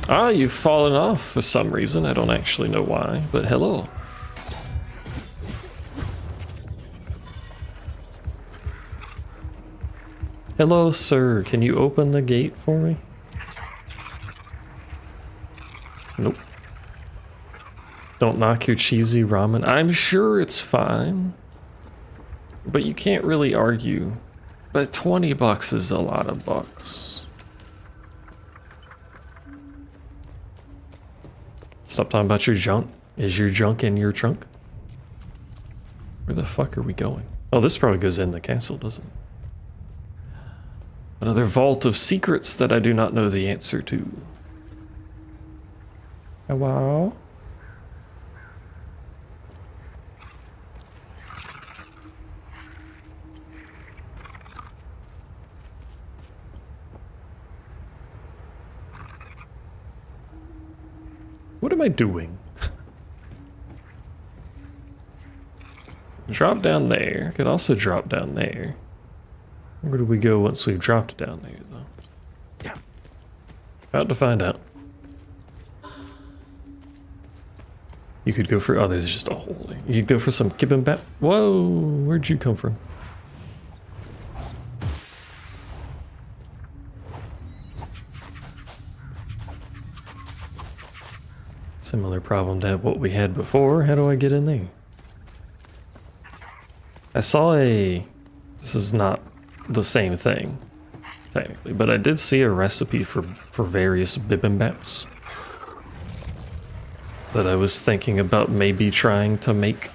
Ah, you've fallen off for some reason. I don't actually know why, but hello. Hello, sir. Can you open the gate for me? Nope. Don't knock your cheesy ramen. I'm sure it's fine. But you can't really argue. But 20 bucks is a lot of bucks. Stop talking about your junk. Is your junk in your trunk? Where the fuck are we going? Oh, this probably goes in the castle, doesn't it? Another vault of secrets that I do not know the answer to. Hello? What am I doing? Drop down there. Could also drop down there. Where do we go once we've dropped down there, though? About to find out. You could go for... Oh, there's just a hole there. You could go for some kibimbap. Whoa! Where'd you come from? Similar problem to what we had before. How do I get in there? I saw a... This is not the same thing, technically, but I did see a recipe for various bibimbaps that I was thinking about maybe trying to make.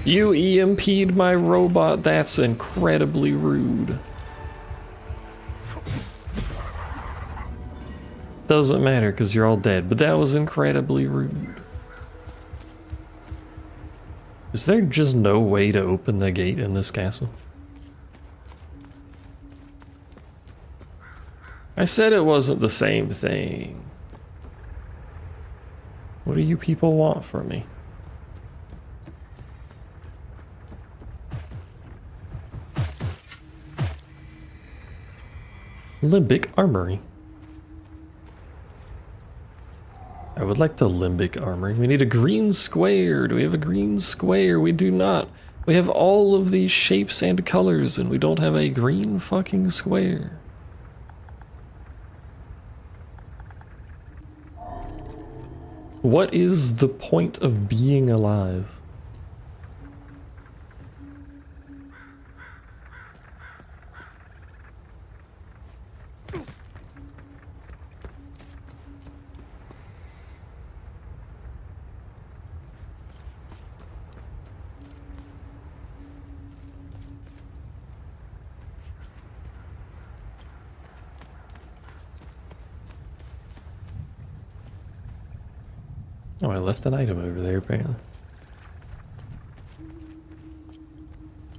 You EMP'd my robot. That's incredibly rude. Doesn't matter because you're all dead, but that was incredibly rude. Is there just no way to open the gate in this castle? I said it wasn't the same thing. What do you people want from me? Limbic Armory. I would like the Limbic Armory. We need a green square. Do we have a green square? We do not. We have all of these shapes and colors, and we don't have a green fucking square. What is the point of being alive? Oh, I left an item over there, apparently.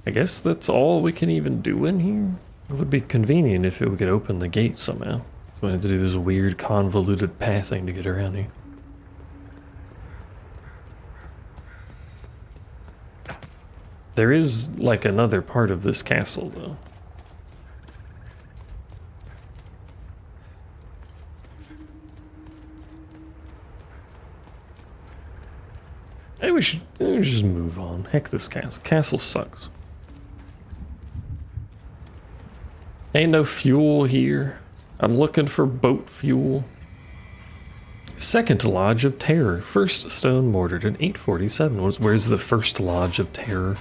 I guess that's all we can even do in here? It would be convenient if we could open the gate somehow. So I had to do this weird convoluted pathing to get around here. There is, like, another part of this castle, though. Hey, we should just move on. Heck this castle. Castle sucks. Ain't no fuel here. I'm looking for boat fuel. Second Lodge of Terror. First stone mortared in 847. Where's the first Lodge of Terror?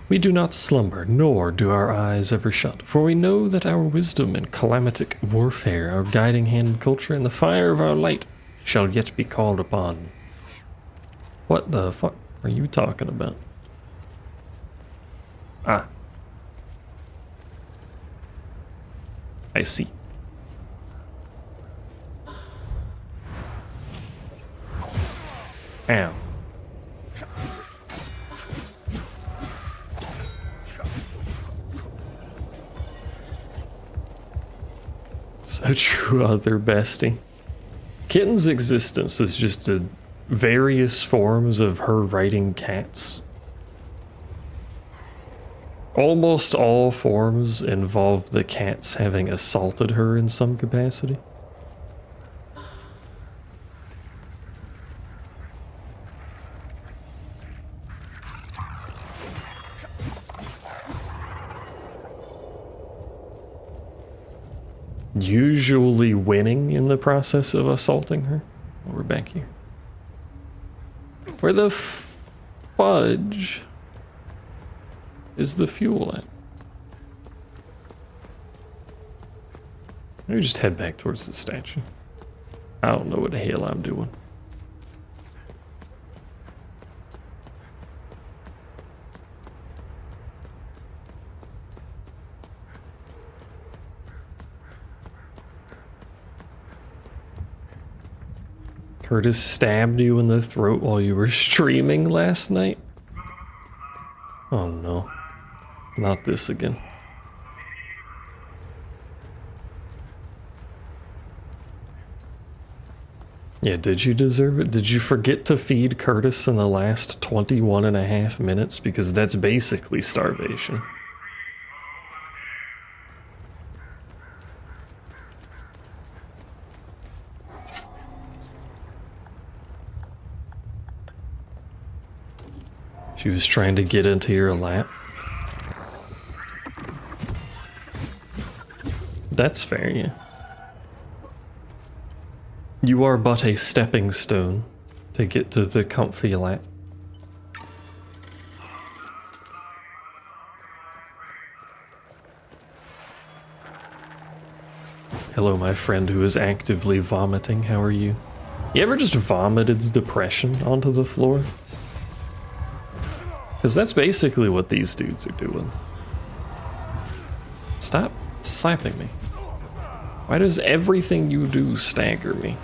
We do not slumber, nor do our eyes ever shut, for we know that our wisdom in calamitic warfare, our guiding hand in culture, and the fire of our light shall yet be called upon. What the fuck are you talking about? Ah. I see. Ow. So true, other bestie. Kitten's existence is just a various forms of her riding cats. Almost all forms involve the cats having assaulted her in some capacity. Usually winning in the process of assaulting her. Oh, we're back here. Where the fudge is the fuel at? Maybe just head back towards the statue. I don't know what the hell I'm doing. Curtis stabbed you in the throat while you were streaming last night? Oh no. Not this again. Yeah, did you deserve it? Did you forget to feed Curtis in the last 21.5 minutes? Because that's basically starvation. She was trying to get into your lap. That's fair, yeah. You are but a stepping stone to get to the comfy lap. Hello, my friend who is actively vomiting. How are you? You ever just vomited depression onto the floor? Because that's basically what these dudes are doing. Stop slapping me. Why does everything you do stagger me?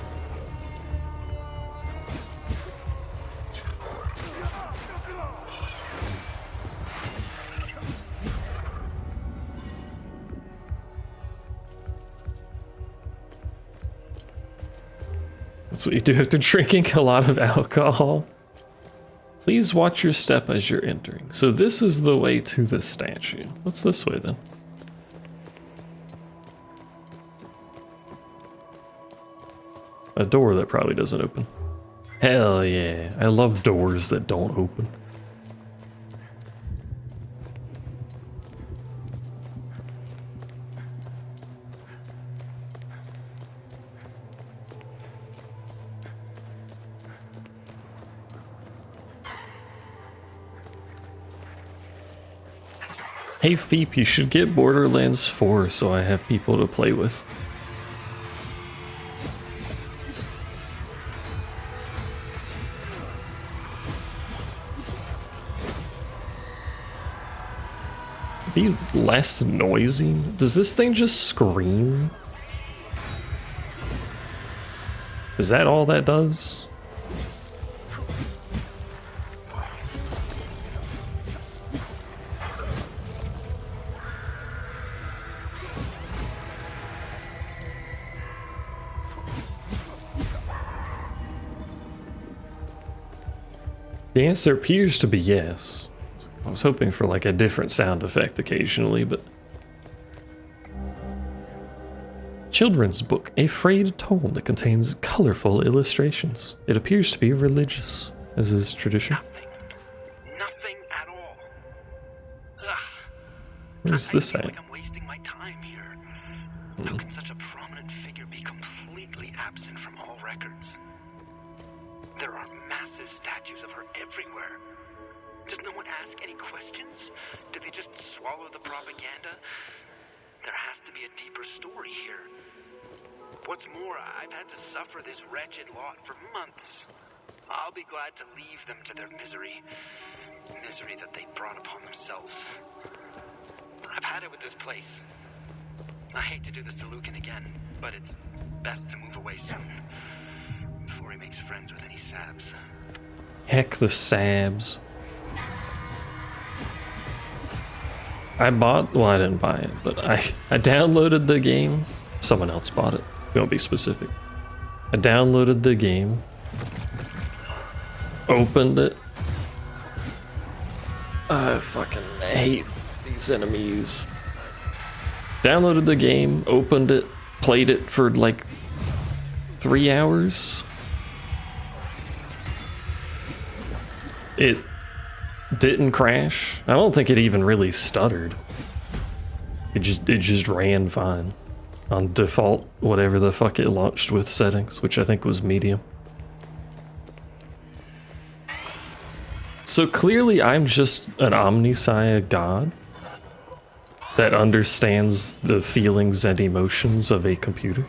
That's what you do after drinking a lot of alcohol. Please watch your step as you're entering. So this is the way to the statue. What's this way then? A door that probably doesn't open. Hell yeah. I love doors that don't open. Hey Feep, you should get Borderlands 4 so I have people to play with. Be less noisy? Does this thing just scream? Is that all that does? The answer appears to be yes. I was hoping for like a different sound effect occasionally, but... Children's book, a frayed tome that contains colorful illustrations. It appears to be religious, as is tradition. Nothing at all. Ugh. What is this at? Like I'm wasting my time here. How can such a prominent figure be completely absent from all records? There are massive statues of her everywhere. Does no one ask any questions? Do they just swallow the propaganda? There has to be a deeper story here. What's more, I've had to suffer this wretched lot for months. I'll be glad to leave them to their misery. Misery that they brought upon themselves. I've had it with this place. I hate to do this to Lucan again, but it's best to move away soon. Before he makes friends with any Sabs. Heck the Sabs. I bought, well I didn't buy it, but I downloaded the game. Someone else bought it. We won't be specific. I downloaded the game. Opened it. I fucking hate these enemies. Downloaded the game, opened it, played it for like 3 hours. It didn't crash. I don't think it even really stuttered. It just ran fine on default, whatever the fuck it launched with settings, which I think was medium. So clearly I'm just an Omnissiah god that understands the feelings and emotions of a computer.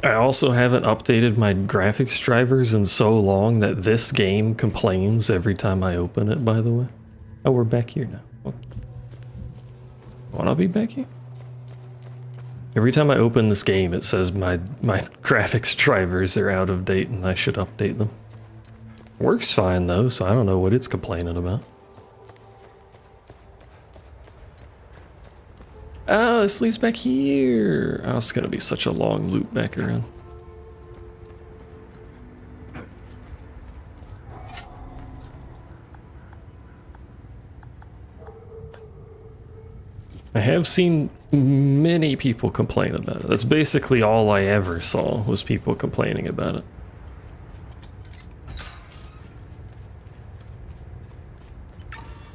I also haven't updated my graphics drivers in so long that this game complains every time I open it, by the way. Oh, we're back here now. Oh. Wanna be back here? Every time I open this game, it says my graphics drivers are out of date and I should update them. Works fine though, so I don't know what it's complaining about. Oh, this leads back here. Oh, it's gonna be such a long loop back around. I have seen many people complain about it. That's basically all I ever saw was people complaining about it.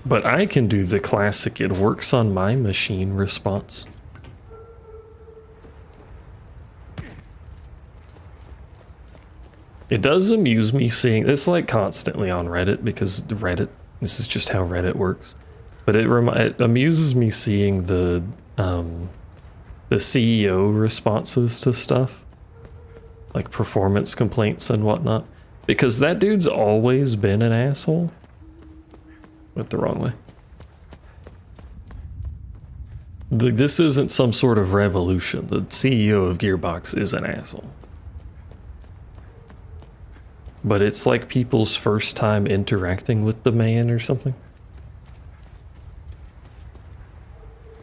But I can do the classic, it works on my machine response. It does amuse me seeing, it's like constantly on Reddit because Reddit, this is just how Reddit works. But it amuses me seeing the CEO responses to stuff. Like performance complaints and whatnot. Because that dude's always been an asshole. Went the wrong way. This isn't some sort of revolution. The CEO of Gearbox is an asshole. but it's like people's first time interacting with the man or something.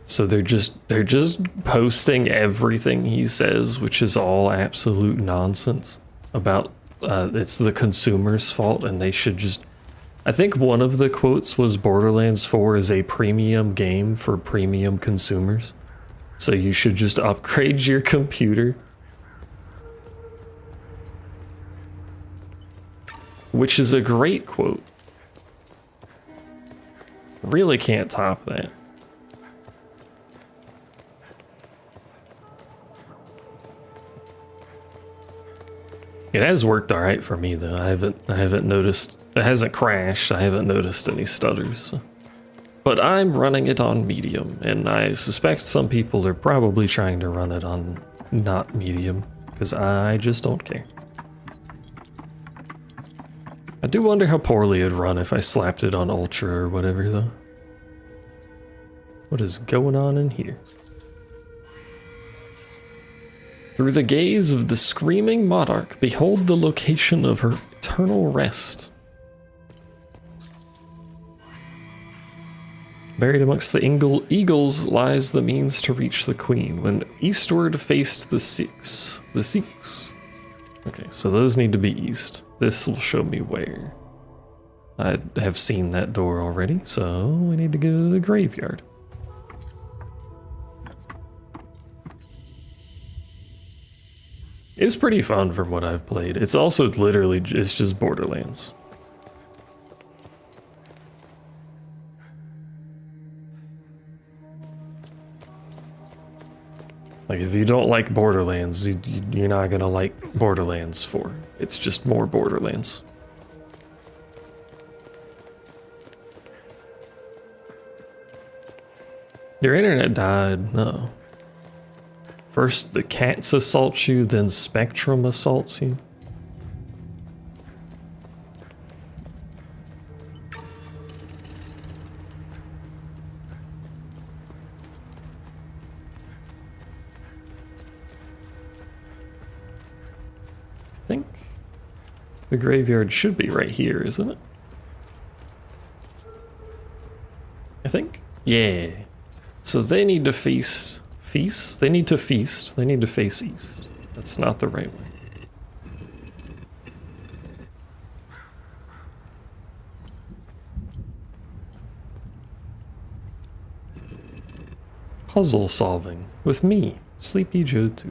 So they're just posting everything he says, which is all absolute nonsense about it's the consumer's fault and they should just... I think one of the quotes was Borderlands 4 is a premium game for premium consumers. So you should just upgrade your computer. Which is a great quote. Really can't top that. It has worked all right for me though. I haven't noticed, it hasn't crashed. I haven't noticed any stutters. But I'm running it on medium, and I suspect some people are probably trying to run it on not medium, because I just don't care. I do wonder how poorly it'd run if I slapped it on ultra or whatever though. What is going on in here? Through the gaze of the screaming monarch, behold the location of her eternal rest. Buried amongst the eagles lies the means to reach the queen, when eastward faced the Sikhs. The Sikhs. Okay, so those need to be east. This will show me where. I have seen that door already, so we need to go to the graveyard. It's pretty fun from what I've played. It's also literally, it's just Borderlands. Like, if you don't like Borderlands, you're not gonna like Borderlands 4. It's just more Borderlands. Your internet died. No. First the cats assault you, then Spectrum assaults you. I think the graveyard should be right here, isn't it? I think? Yeah. So they need to feast. Feast? They need to feast. They need to face east. That's not the right way. Puzzle solving with me, Sleepy Joe 2.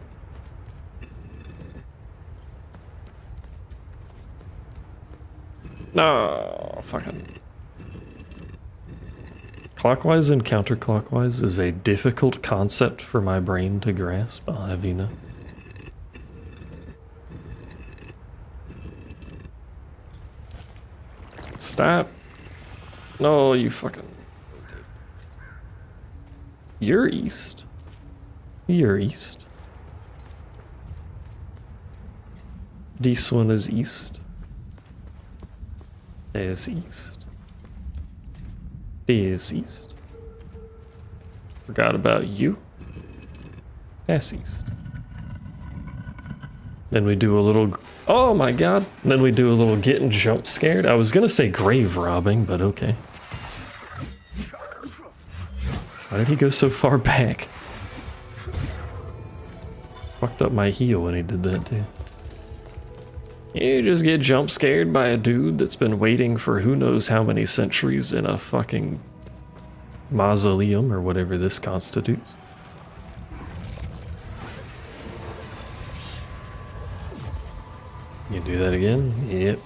No, fucking. Clockwise and counterclockwise is a difficult concept for my brain to grasp, I'll have you know. Stop. No, you fucking... You're east. You're east. This one is east. There's east. There's east. Forgot about you. That's east. Then we do a little... Oh my god. Then we do a little getting jump scared. I was gonna say grave robbing, but okay. Why did he go so far back? Fucked up my heel when he did that too. You just get jump scared by a dude that's been waiting for who knows how many centuries in a fucking mausoleum or whatever this constitutes. You do that again? Yep.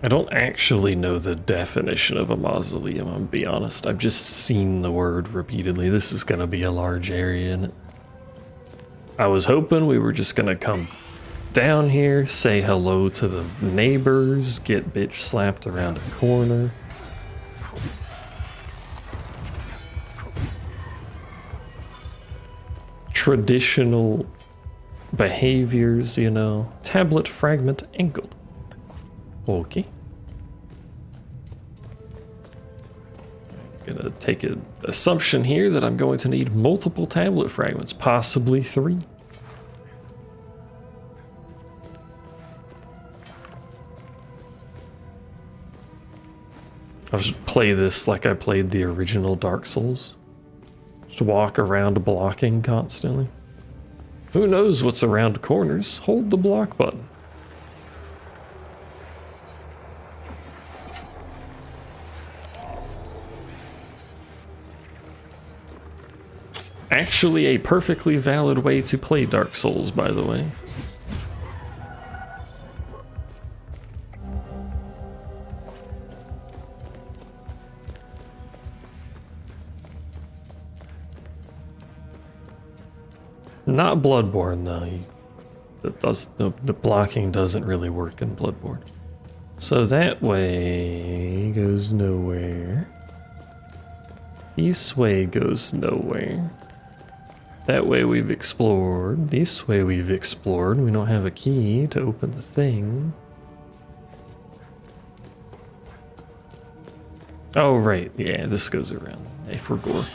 I don't actually know the definition of a mausoleum, I'm gonna be honest. I've just seen the word repeatedly. This is gonna be a large area in it. I was hoping we were just gonna come down here, say hello to the neighbors, get bitch slapped around a corner. Traditional behaviors, you know. Tablet fragment angled. Okay. Gonna take an assumption here that I'm going to need multiple tablet fragments, possibly 3. I'll just play this like I played the original Dark Souls. Just walk around blocking constantly. Who knows what's around corners? Hold the block button. Actually a perfectly valid way to play Dark Souls, by the way. Not Bloodborne though. The blocking doesn't really work in Bloodborne. So that way goes nowhere. This way goes nowhere. That way we've explored. This way we've explored. We don't have a key to open the thing. Oh right, yeah, this goes around. Hey, for gore.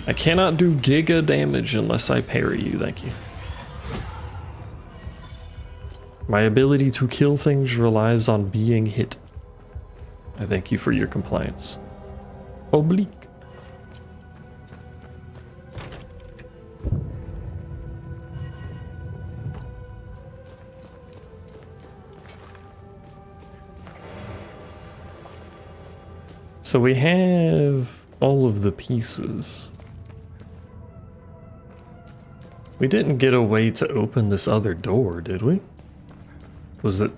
I cannot do giga damage unless I parry you, thank you. My ability to kill things relies on being hit. I thank you for your compliance. Oblique. So we have all of the pieces. We didn't get a way to open this other door, did we? Was that...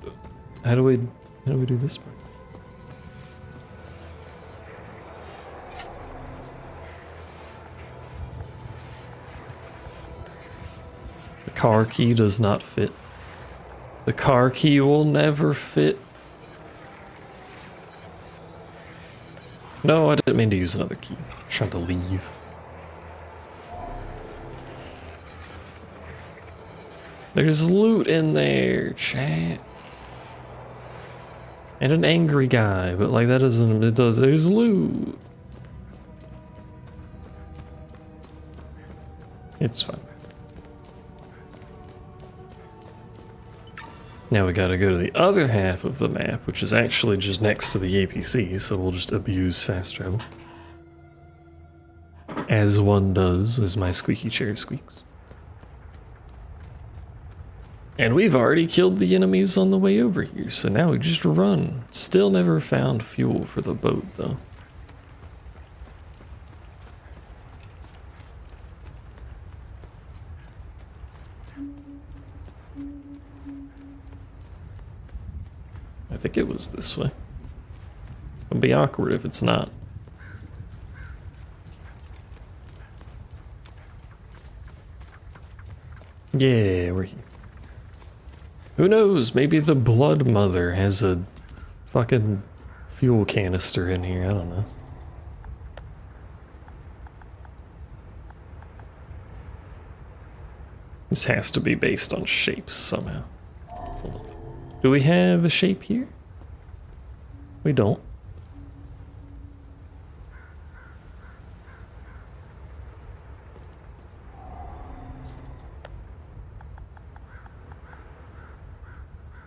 How do we do this part? The car key does not fit. The car key will never fit. No, I didn't mean to use another key. I'm trying to leave. There's loot in there, chat. And an angry guy, but like that doesn't, it does, there's loot. It's fine. Now we gotta go to the other half of the map, which is actually just next to the APC, so we'll just abuse fast travel. As one does, as my squeaky chair squeaks. And we've already killed the enemies on the way over here, so now we just run. Still never found fuel for the boat, though. I think it was this way. It'll be awkward if it's not. Yeah, we're here. Who knows? Maybe the Blood Mother has a fucking fuel canister in here. I don't know. This has to be based on shapes somehow. Hold on. Do we have a shape here? We don't.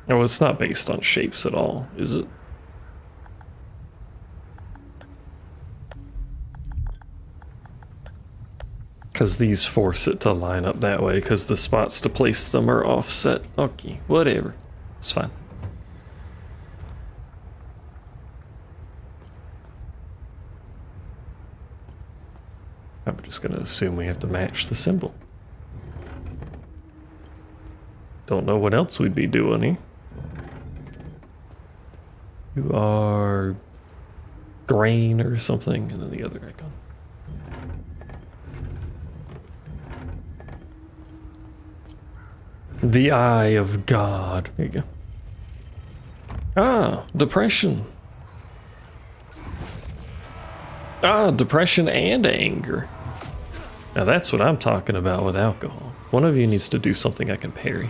Oh, it's not based on shapes at all, is it? Because these force it to line up that way, because the spots to place them are offset. Okay, whatever. It's fine. I'm just going to assume we have to match the symbol. Don't know what else we'd be doing here. You are grain or something, and then the other icon. The Eye of God. There you go. Ah, depression. Ah, depression and anger. Now that's what I'm talking about with alcohol. One of you needs to do something I can parry.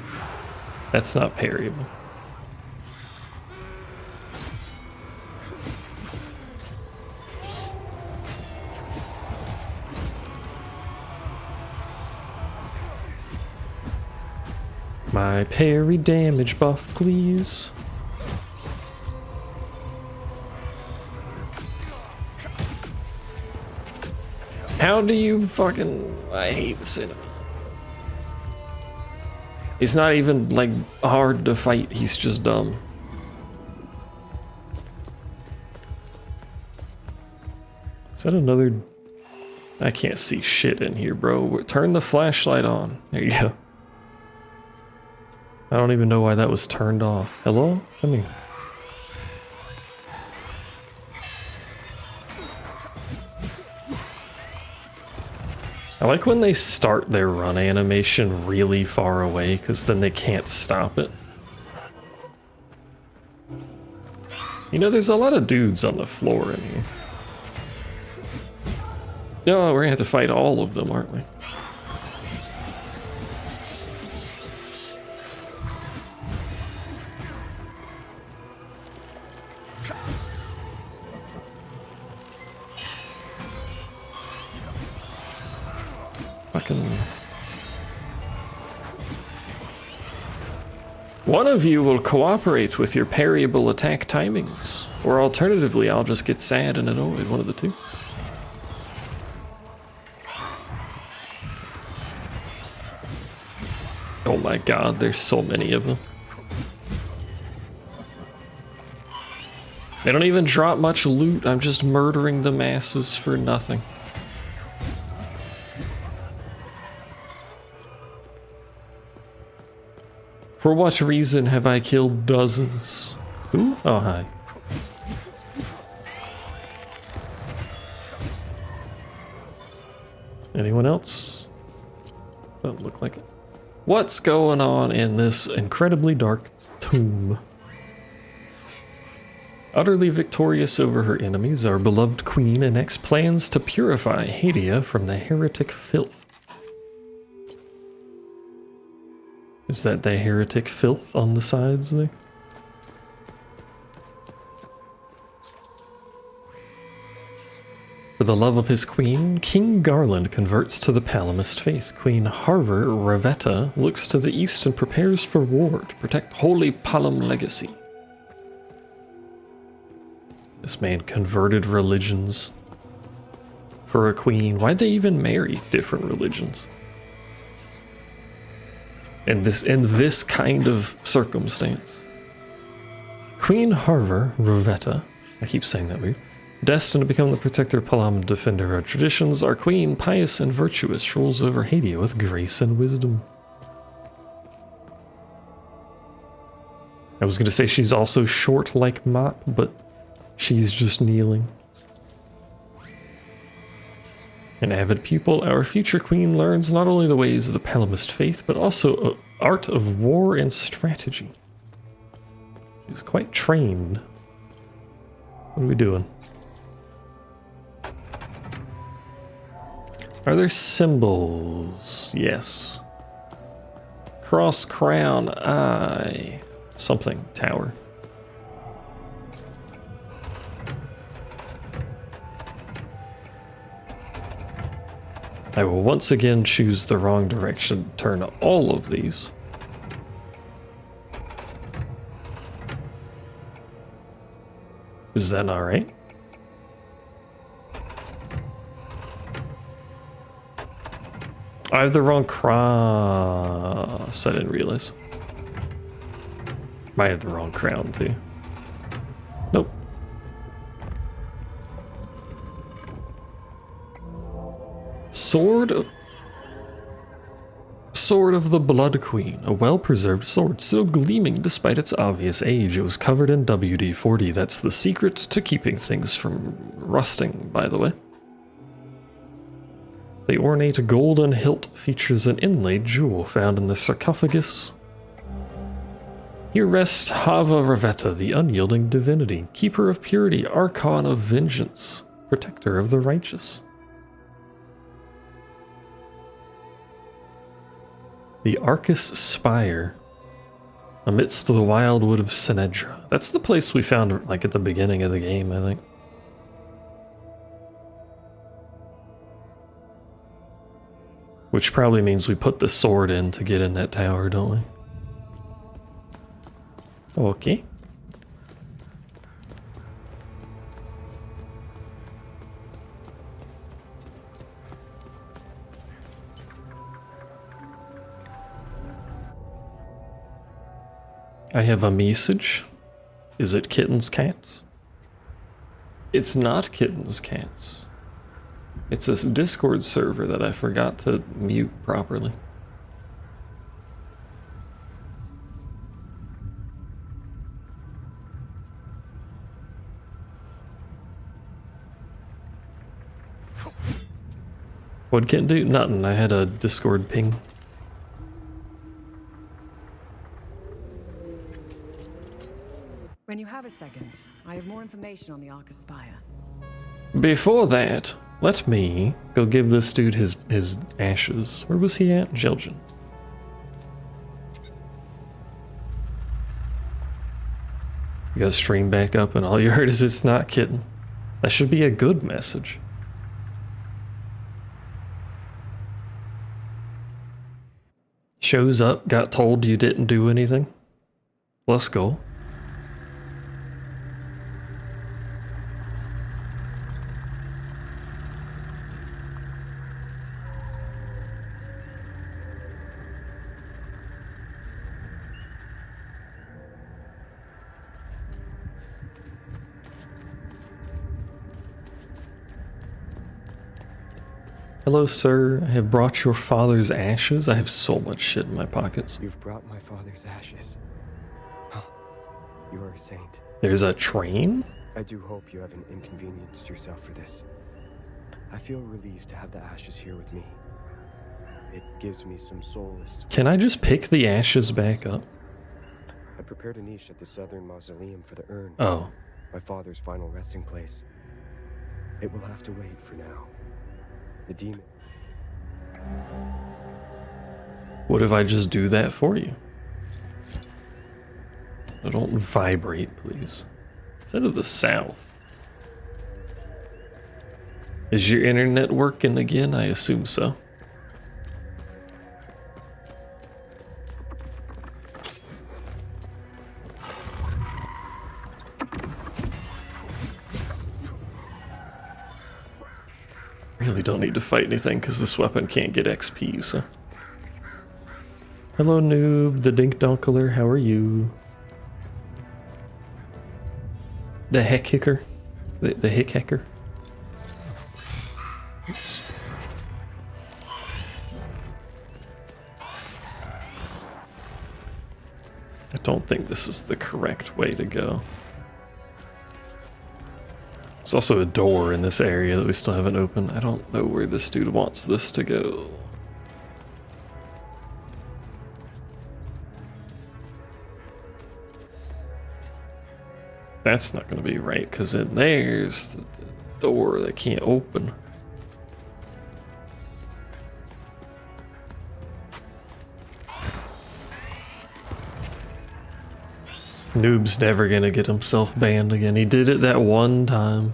That's not parryable. My parry damage buff, please. How do you fucking... I hate this enemy. He's not even, like, hard to fight, he's just dumb. Is that another... I can't see shit in here, bro. Turn the flashlight on. There you go. I don't even know why that was turned off. Hello? Come here. I like when they start their run animation really far away, because then they can't stop it. You know, there's a lot of dudes on the floor in here. No, we're gonna have to fight all of them, aren't we? Fucking... One of you will cooperate with your parryable attack timings, or alternatively I'll just get sad and annoyed, one of the two. Oh my god, there's so many of them. They don't even drop much loot, I'm just murdering the masses for nothing. For what reason have I killed dozens? Who? Oh, hi. Anyone else? Doesn't look like it. What's going on in this incredibly dark tomb? Utterly victorious over her enemies, our beloved queen enacts plans to purify Hadia from the heretic filth. Is that the heretic filth on the sides there? For the love of his queen, King Garland converts to the Palamist faith. Queen Harver Ravetta looks to the east and prepares for war to protect Holy Palam legacy. This man converted religions for a queen. Why'd they even marry different religions? In this kind of circumstance. Queen Harver Ravetta, I keep saying that weird, destined to become the protector of Palam and defender of our traditions, our queen, pious and virtuous, rules over Hadia with grace and wisdom. I was going to say she's also short like Mop, but she's just kneeling. An avid pupil, our future queen learns not only the ways of the Palamist faith, but also art of war and strategy. She's quite trained. What are we doing? Are there symbols? Yes. Cross, crown, eye. Something, tower. I will once again choose the wrong direction to turn all of these. Is that not right? I have the wrong cross. I didn't realize. I had the wrong crown too. Nope. Sword of the Blood Queen, a well-preserved sword, still gleaming despite its obvious age. It was covered in WD-40. That's the secret to keeping things from rusting, by the way. The ornate golden hilt features an inlaid jewel found in the sarcophagus. Here rests Hava Ravetta, the unyielding divinity, keeper of purity, archon of vengeance, protector of the righteous. The Arcus Spire. Amidst the wildwood of Sinedra. That's the place we found, like, at the beginning of the game, I think. Which probably means we put the sword in to get in that tower, don't we? Okay. I have a message. Is it kittens cats? It's not kittens cats. It's a Discord server that I forgot to mute properly. What'd Kitten do? Nothing. I had a Discord ping. When you have a second, I have more information on the Ark Aspire. Before that, let me go give this dude his ashes. Where was he at? Jelgen. You got stream back up and all you heard is it's not Kitten. That should be a good message. Shows up, got told you didn't do anything. Let's go. Hello, sir. I have brought your father's ashes. I have so much shit in my pockets. You've brought my father's ashes. Huh. You are a saint. There's a train? I do hope you haven't inconvenienced yourself for this. I feel relieved to have the ashes here with me. It gives me some solace. Can I just pick the ashes back up? I prepared a niche at the southern mausoleum for the urn. Oh. My father's final resting place. It will have to wait for now. The demon. What if I just do that for you? Oh, don't vibrate, please. Is that to the south? Is your internet working again? I assume so. Really don't need to fight anything because this weapon can't get XP, so. Hello, noob, the dink donkler, how are you? The heck hicker? The hick hacker? Oops. I don't think this is the correct way to go. There's also a door in this area that we still haven't opened. I don't know where this dude wants this to go. That's not going to be right, because in there's the door that can't open. Noob's never gonna get himself banned again. He did it that one time.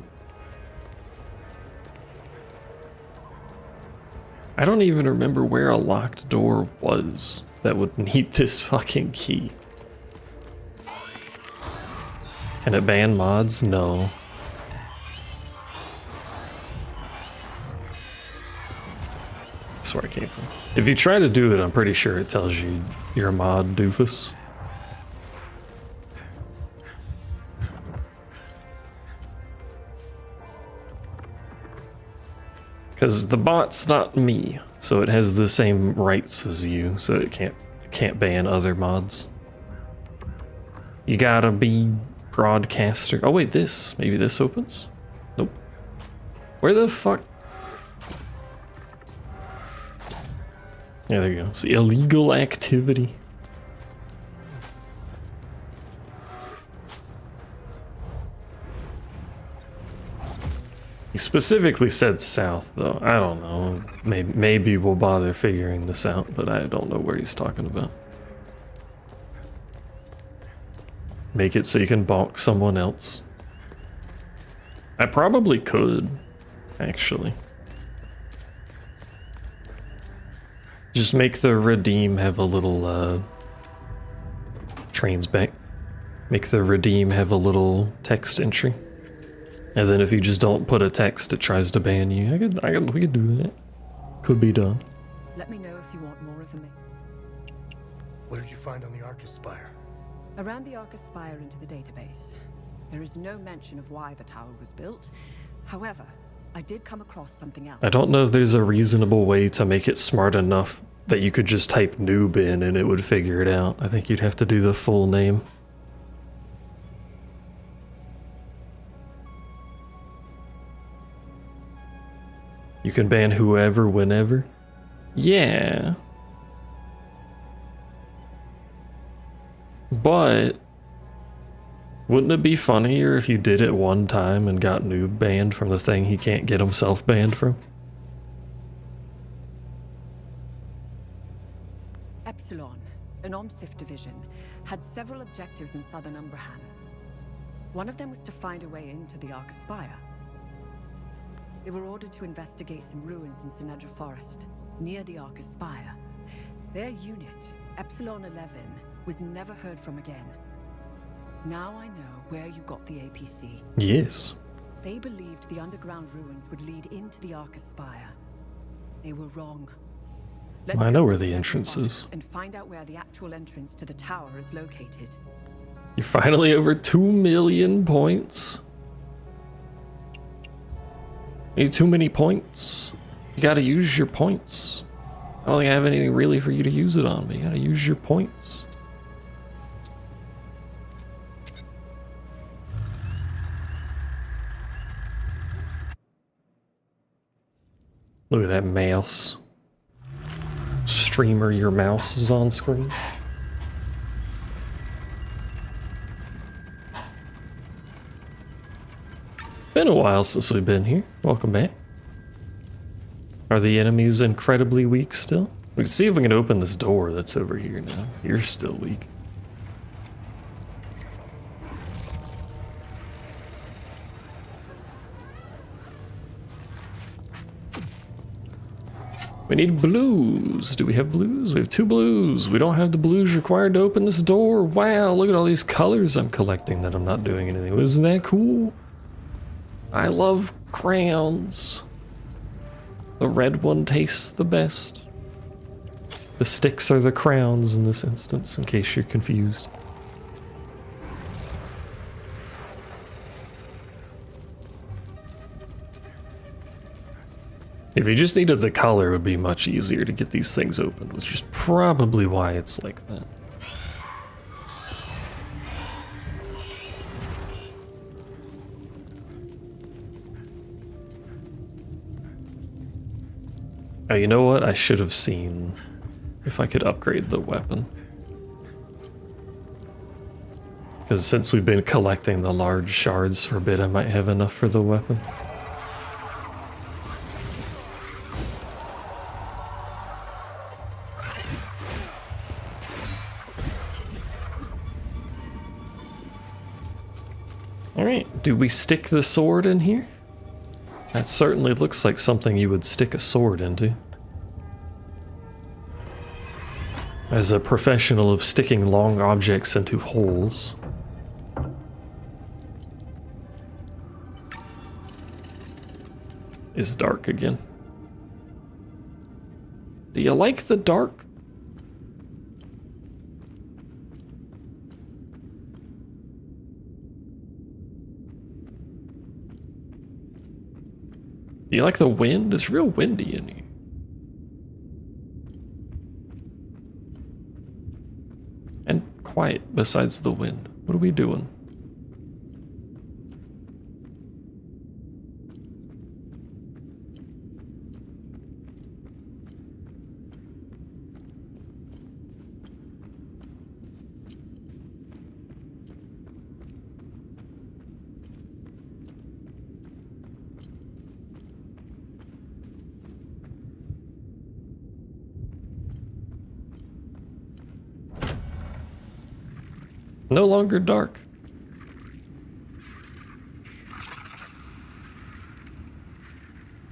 I don't even remember where a locked door was that would need this fucking key. Can it ban mods? No. That's where I came from. If you try to do it, I'm pretty sure it tells you you're a mod doofus. Because the bot's not me, so it has the same rights as you, so it can't ban other mods. You gotta be broadcaster. Oh wait, this. Maybe this opens? Nope. Where the fuck? Yeah, there you go. It's illegal activity. He specifically said south, though. I don't know. Maybe we'll bother figuring this out, but I don't know where he's talking about. Make it so you can bonk someone else. I probably could, actually. Just make the redeem have a little, trains back. Make the redeem have a little text entry. And then if you just don't put a text, it tries to ban you. We could do that. Could be done. Let me know if you want more information. What did you find on the Arcus Spire? I ran the Arcus Spire into the database. There is no mention of why the tower was built. However, I did come across something else. I don't know if there's a reasonable way to make it smart enough that you could just type noob in and it would figure it out. I think you'd have to do the full name. You can ban whoever, whenever. Yeah. But wouldn't it be funnier if you did it one time and got noob banned from the thing he can't get himself banned from? Epsilon, an OMSIF division, had several objectives in southern Umbrahan. One of them was to find a way into the Arcus Spire. They were ordered to investigate some ruins in Sinedra Forest, near the Arcus Spire. Their unit, Epsilon 11, was never heard from again. Now I know where you got the APC. Yes. They believed the underground ruins would lead into the Arcus Spire. They were wrong. I know where the entrance is. And find out where the actual entrance to the tower is located. You're finally over 2 million points. Need too many points. You gotta use your points. I don't think I have anything really for you to use it on, but you gotta use your points. Look at that mouse. Streamer, your mouse is on screen. Been a while since we've been here. Welcome back. Are the enemies incredibly weak still? We can see if we can open this door that's over here now. You're still weak. We need blues. Do we have blues? We have 2 blues. We don't have the blues required to open this door. Wow, look at all these colors I'm collecting that I'm not doing anything with. Isn't that cool? I love crayons. The red one tastes the best. The sticks are the crowns in this instance, in case you're confused. If you just needed the color, it would be much easier to get these things opened, which is probably why it's like that. Oh, you know what? I should have seen if I could upgrade the weapon. Because since we've been collecting the large shards for a bit, I might have enough for the weapon. Alright, do we stick the sword in here? That certainly looks like something you would stick a sword into. As a professional of sticking long objects into holes. It's dark again. Do you like the dark? Do you like the wind? It's real windy in here. And quiet besides the wind. What are we doing? No longer dark.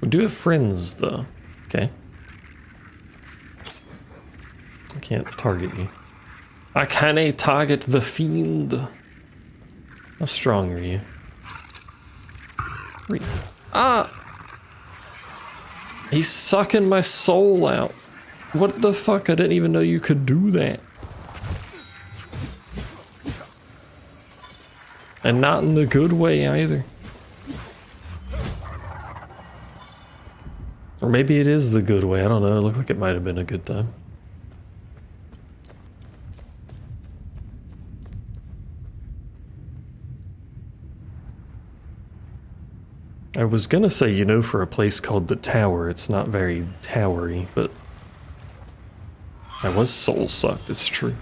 We do have friends, though. Okay. I can't target you. I can't target the fiend. How strong are you? Ah! He's sucking my soul out. What the fuck? I didn't even know you could do that. And not in the good way either. Or maybe it is the good way. I don't know. It looked like it might have been a good time. I was gonna say, you know, for a place called the Tower, it's not very towery, but I was soul sucked, it's true.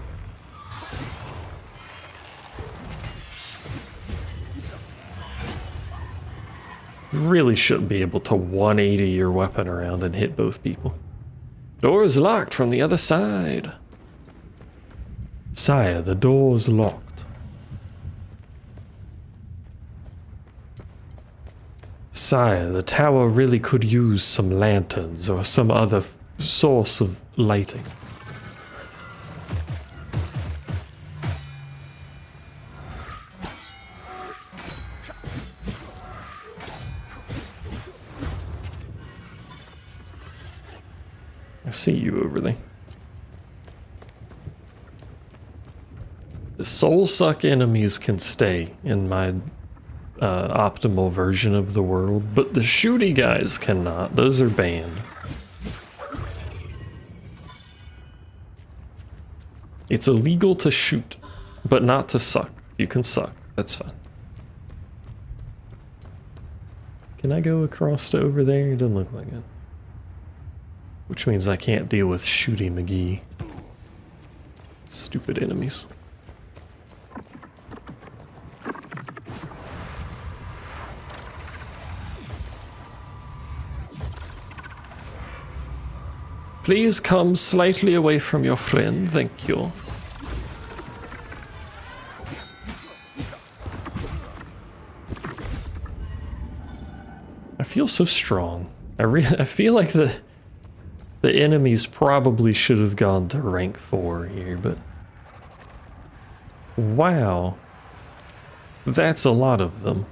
You really shouldn't be able to 180 your weapon around and hit both people. Door is locked from the other side. Sire, the door's locked. Sire, the tower really could use some lanterns or some other source of lighting. I see you over there. The soul suck enemies can stay in my optimal version of the world, but the shooty guys cannot. Those are banned. It's illegal to shoot, but not to suck. You can suck. That's fine. Can I go across to over there? It doesn't look like it. Which means I can't deal with Shooty McGee. Stupid enemies. Please come slightly away from your friend, thank you. I feel so strong. I feel like the enemies probably should have gone to rank 4 here, but wow. That's a lot of them.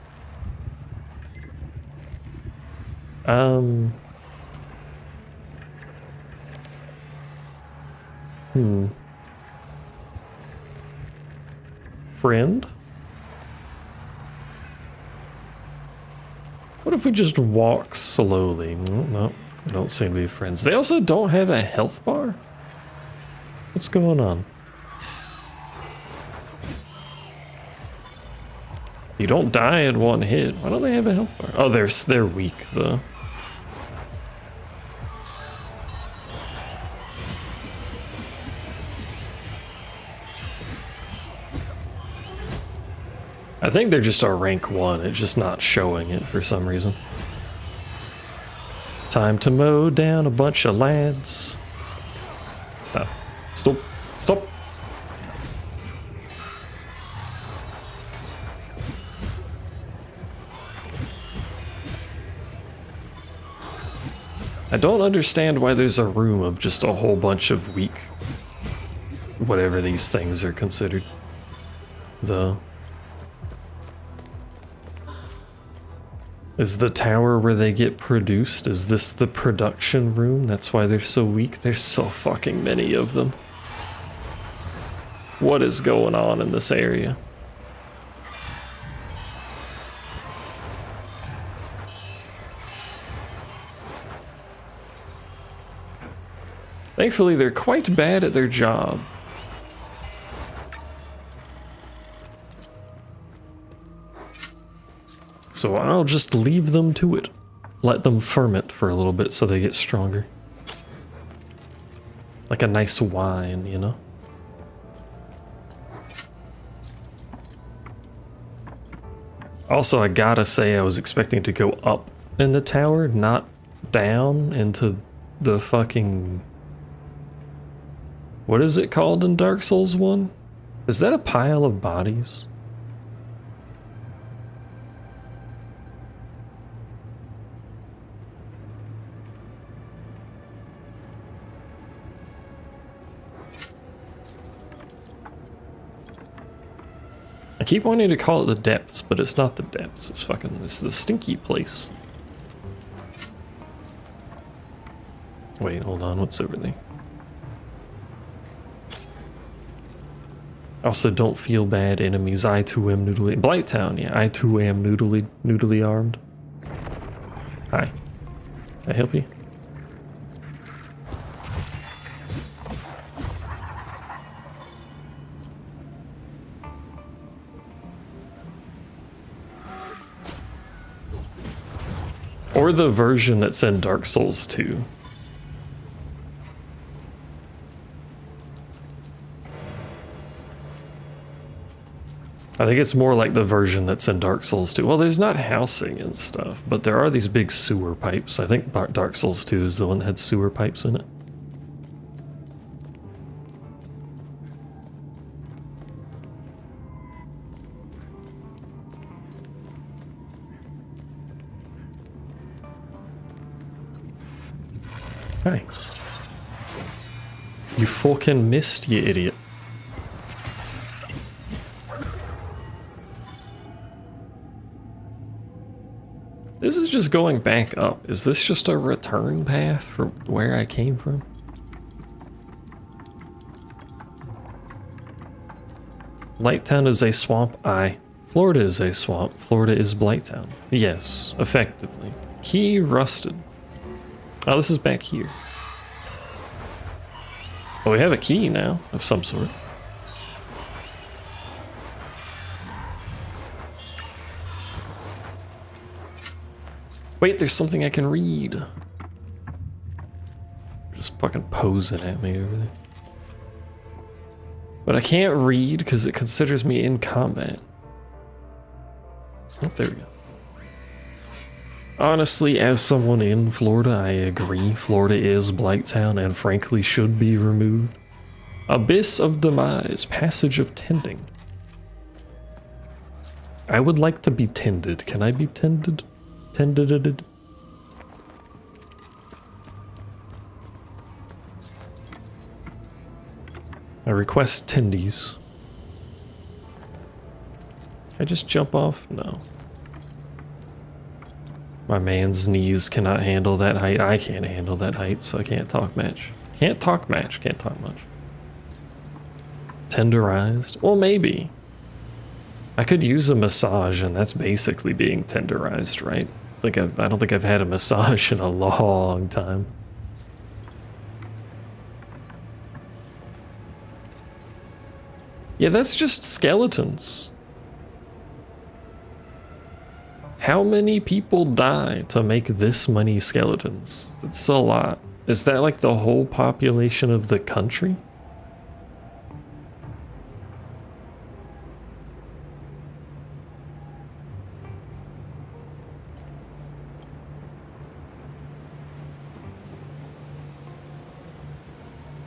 Friend? What if we just walk slowly? No, they don't seem to be friends. They also don't have a health bar? What's going on? You don't die in one hit. Why don't they have a health bar? Oh, they're weak though. I think they're just our rank 1, it's just not showing it for some reason. Time to mow down a bunch of lads. Stop. Stop. Stop. I don't understand why there's a room of just a whole bunch of weak, whatever these things are considered, though. Is the tower where they get produced? Is this the production room? That's why they're so weak? There's so fucking many of them. What is going on in this area? Thankfully, they're quite bad at their job. So I'll just leave them to it. Let them ferment for a little bit so they get stronger. Like a nice wine, you know? Also, I gotta say I was expecting to go up in the tower, not down into the fucking... What is it called in Dark Souls 1? Is that a pile of bodies? I keep wanting to call it the depths, but it's not the depths. It's the stinky place. Wait, hold on, what's over there? Also, don't feel bad, enemies. I too am noodly. Blighttown, yeah, I too am noodly armed. Hi. Can I help you? Or the version that's in Dark Souls 2. I think it's more like the version that's in Dark Souls 2. Well, there's not housing and stuff, but there are these big sewer pipes. I think Dark Souls 2 is the one that had sewer pipes in it. Hey. You fucking missed, you idiot. This is just going back up. Is this just a return path from where I came from? Blighttown is a swamp. Aye. Florida is a swamp. Florida is Blighttown. Yes, effectively. Key rusted. Oh, this is back here. Oh, we have a key now of some sort. Wait, there's something I can read. Just fucking posing at me over there. But I can't read because it considers me in combat. Oh, there we go. Honestly, as someone in Florida, I agree. Florida is Blighttown and frankly should be removed. Abyss of Demise, Passage of Tending. I would like to be tended. Can I be tended? Tended. I request tendies. Can I just jump off? No. My man's knees cannot handle that height. I can't handle that height, so I can't talk match. Can't talk match. Can't talk much. Tenderized? Well, maybe. I could use a massage, and that's basically being tenderized, right? Like I don't think I've had a massage in a long time. Yeah, that's just skeletons. How many people die to make this many skeletons? That's a lot. Is that like the whole population of the country?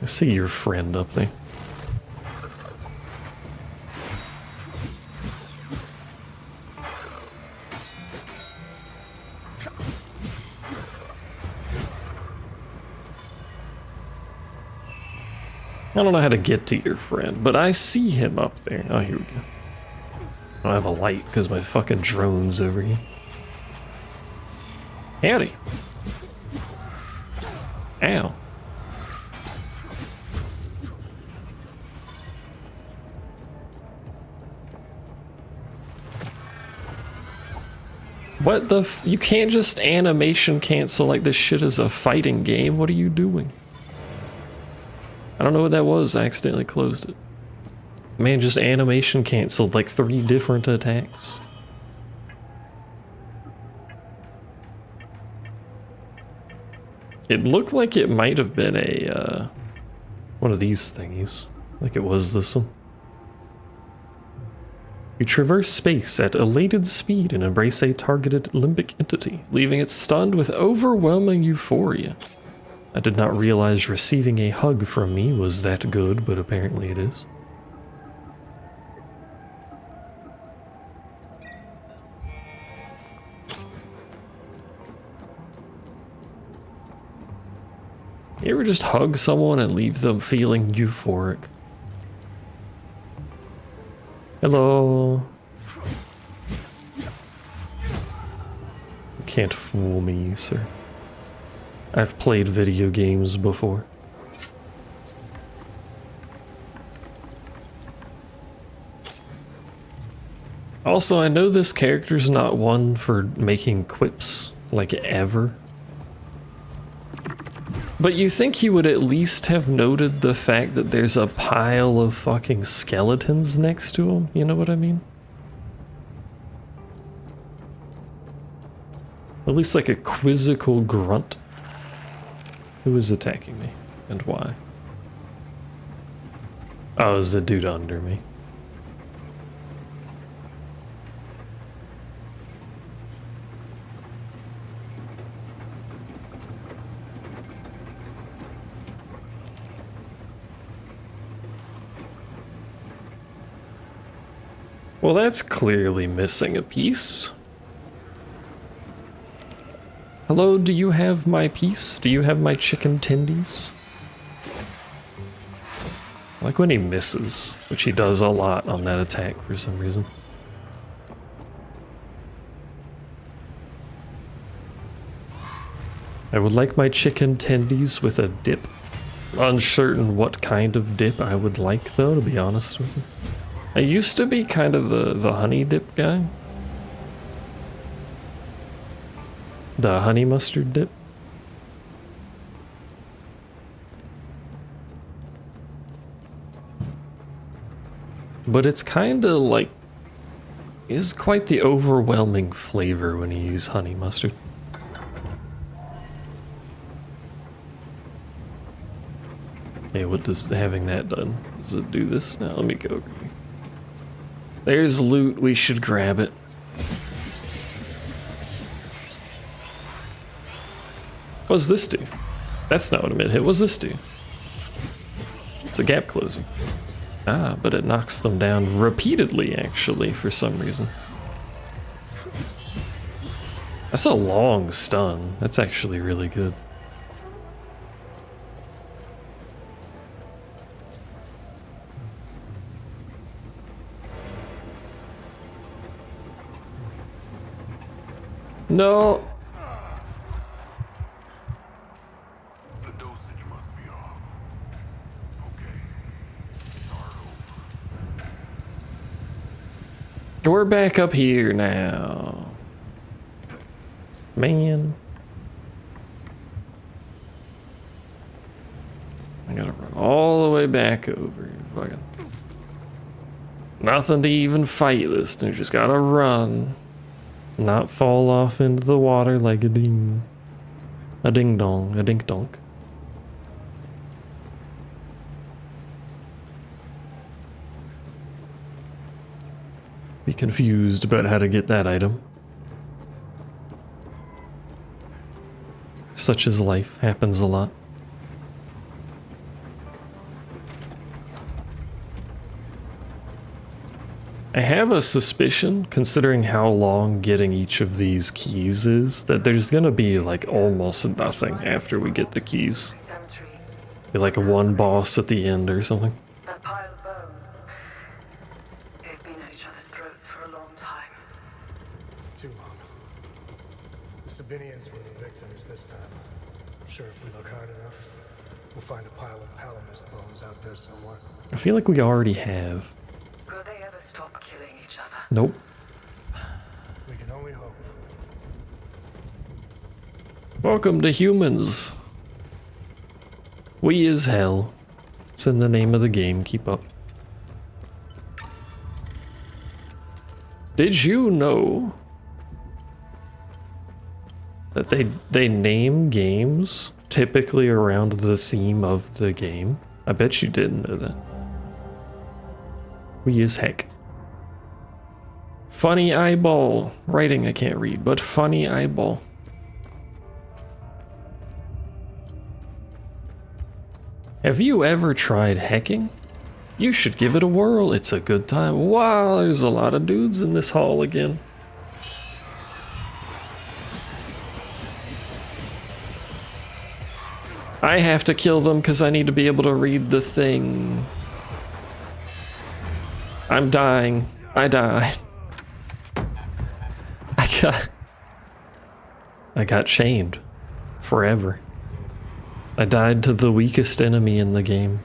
I see your friend up there. I don't know how to get to your friend, but I see him up there. Oh, here we go. I don't have a light because my fucking drone's over here. Howdy. Ow. What the f- You can't just animation cancel like this shit is a fighting game. What are you doing? I don't know what that was. I accidentally closed it. Man, just animation canceled like 3 different attacks. It looked like it might have been a, one of these thingies. Like it was this one. You traverse space at elated speed and embrace a targeted limbic entity, leaving it stunned with overwhelming euphoria. I did not realize receiving a hug from me was that good, but apparently it is. You ever just hug someone and leave them feeling euphoric? Hello. You can't fool me, sir. I've played video games before. Also, I know this character's not one for making quips, like ever. But you think he would at least have noted the fact that there's a pile of fucking skeletons next to him? You know what I mean? At least like a quizzical grunt. Who is attacking me? And why? Oh, it's the dude under me. Well, that's clearly missing a piece. Hello, do you have my piece? Do you have my chicken tendies? I like when he misses, which he does a lot on that attack for some reason. I would like my chicken tendies with a dip. Uncertain what kind of dip I would like, though, to be honest with you. I used to be kind of the honey dip guy. The honey mustard dip. But it's kind of like, is quite the overwhelming flavor when you use honey mustard. Hey, what does having that done? Does it do this now? Let me go. There's loot, we should grab it. What does this do? That's not what I meant. What does this do? It's a gap closing. Ah, but it knocks them down repeatedly, actually, for some reason. That's a long stun. That's actually really good. No. The dosage must be off. Okay. Start over. We're back up here now. Man. I gotta run all the way back over here. Fucking. Nothing to even fight this thing. Just gotta run. Not fall off into the water like a ding dong, a dink donk. Be confused about how to get that item. Such is life, happens a lot. I have a suspicion, considering how long getting each of these keys is, that there's gonna be like almost nothing after we get the keys. Be like a one boss at the end or something. That pile of bones. They've been at each other's throats for a long time. Too long. The Sabinians were the victims this time. I'm sure if we look hard enough, we'll find a pile of Palamist bones out there somewhere. I feel like we already have. Will they ever stop killing each other? Nope. We can only hope. Welcome to humans. We is hell. It's in the name of the game, keep up. Did you know that they name games typically around the theme of the game? I bet you didn't know that. We is heck. Funny eyeball. Writing I can't read, but funny eyeball. Have you ever tried hacking? You should give it a whirl. It's a good time. Wow, there's a lot of dudes in this hall again. I have to kill them because I need to be able to read the thing. I'm dying. I died. I got chained forever. I died to the weakest enemy in the game.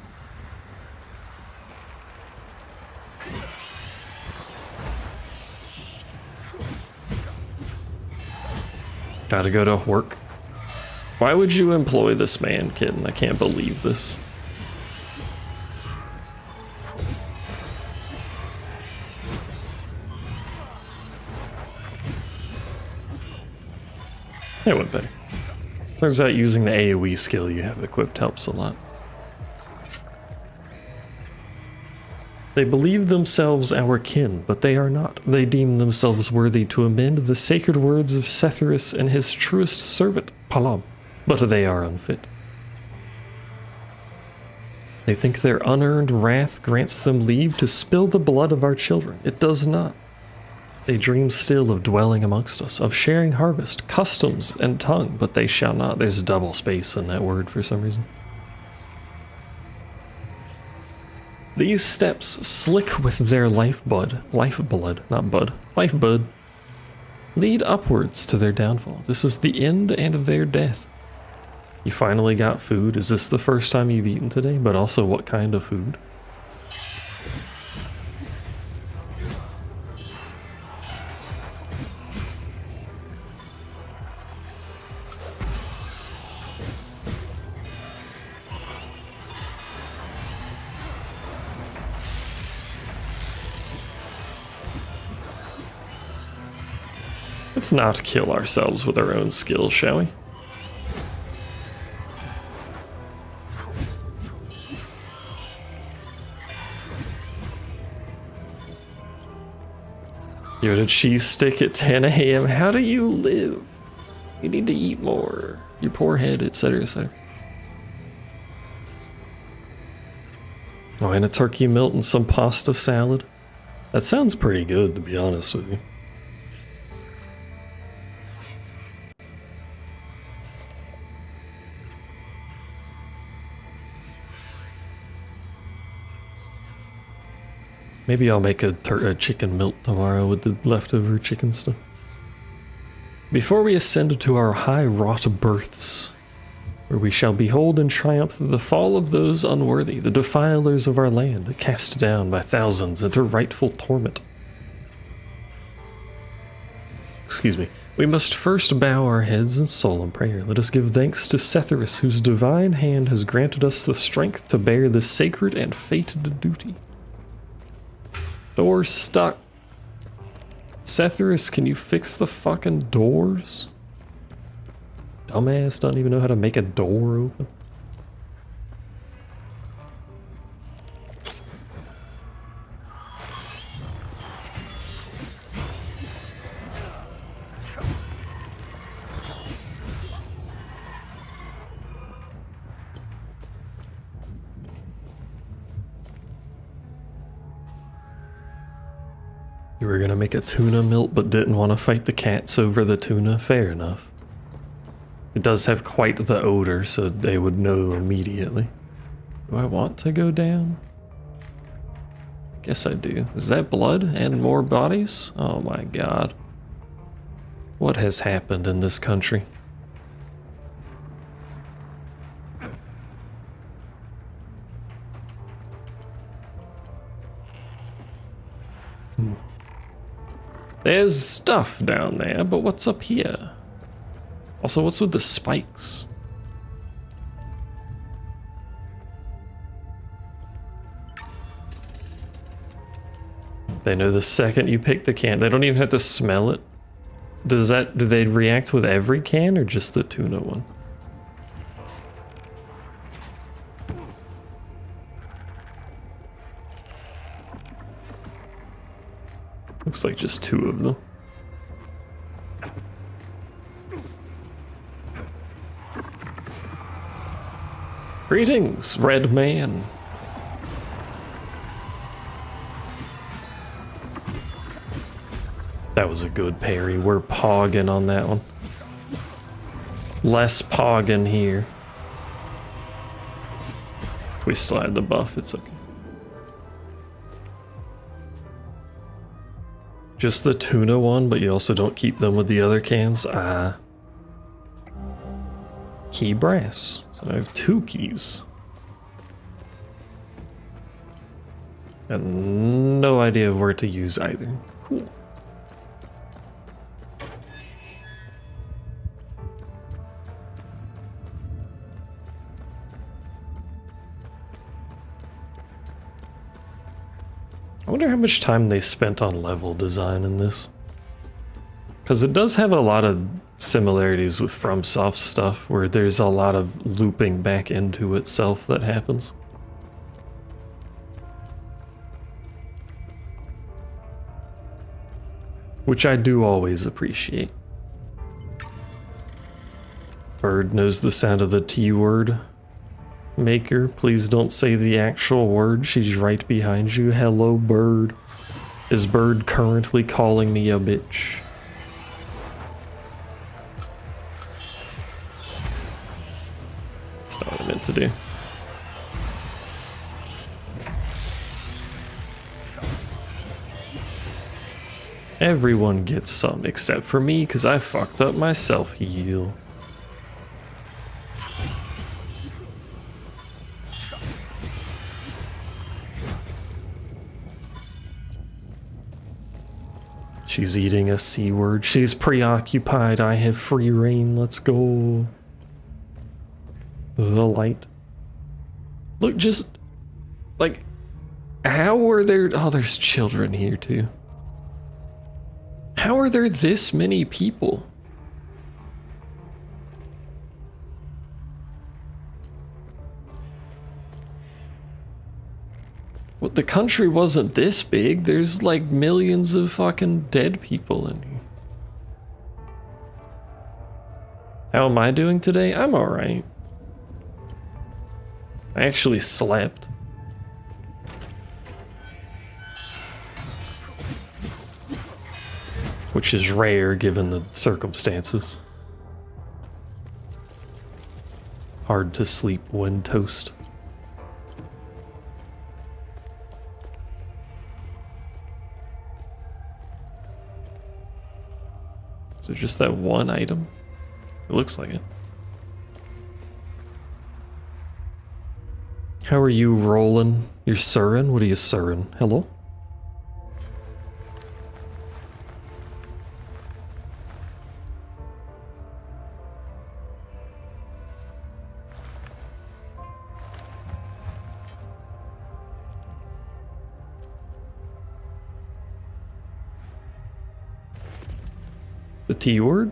Gotta go to work. Why would you employ this man, kid? I can't believe this. It went better. Turns out using the AoE skill you have equipped helps a lot. They believe themselves our kin, but they are not. They deem themselves worthy to amend the sacred words of Cethyrus and his truest servant, Palam, but they are unfit. They think their unearned wrath grants them leave to spill the blood of our children. It does not. They dream still of dwelling amongst us, of sharing harvest, customs, and tongue, but they shall not. There's double space in that word for some reason. These steps slick with their lifeblood, not bud, lifeblood, lead upwards to their downfall. This is the end and their death. You finally got food. Is this the first time you've eaten today? But also, what kind of food? Let's not kill ourselves with our own skill, shall we? You had a cheese stick at 10 a.m. How do you live? You need to eat more. Your poor head, etc., etc. Oh, and a turkey melt and some pasta salad. That sounds pretty good, to be honest with you. Maybe I'll make a chicken melt tomorrow with the leftover chicken stuff. Before we ascend to our high-wrought births, where we shall behold in triumph the fall of those unworthy, the defilers of our land, cast down by thousands into rightful torment. Excuse me. We must first bow our heads in solemn prayer. Let us give thanks to Cethyrus, whose divine hand has granted us the strength to bear this sacred and fated duty. Door's stuck. Cethyrus, can you fix the fucking doors? Dumbass doesn't even know how to make a door open. You were gonna make a tuna melt but didn't want to fight the cats over the tuna. Fair enough. It does have quite the odor, so they would know immediately. Do I want to go down? I guess I do. Is that blood and more bodies? Oh my god. What has happened in this country? There's stuff down there, but what's up here? Also, what's with the spikes? They know the second you pick the can. They don't even have to smell it. Do they react with every can or just the tuna one? Looks like just two of them. Greetings, Red Man. That was a good parry. We're pogging on that one. Less pogging here. If we still had the buff, it's okay. Just the tuna one, but you also don't keep them with the other cans? Key brass. So I have 2 keys. And no idea where to use either. Cool. I wonder how much time they spent on level design in this. Because it does have a lot of similarities with FromSoft stuff, where there's a lot of looping back into itself that happens. Which I do always appreciate. Bird knows the sound of the T word. Maker, please don't say the actual word. She's right behind you. Hello, Bird. Is Bird currently calling me a bitch? That's not what I meant to do. Everyone gets some except for me, because I fucked up my self-heal. She's eating a C word. She's preoccupied. I have free reign. Let's go. The light. Look, just like, how are there? Oh, there's children here too. How are there this many people? What, the country wasn't this big. There's like millions of fucking dead people in here. How am I doing today? I'm alright. I actually slept. Which is rare given the circumstances. Hard to sleep when toast. Is it just that one item? It looks like it. How are you rolling? You're surrin'? What are you surrin'? Hello? The T word?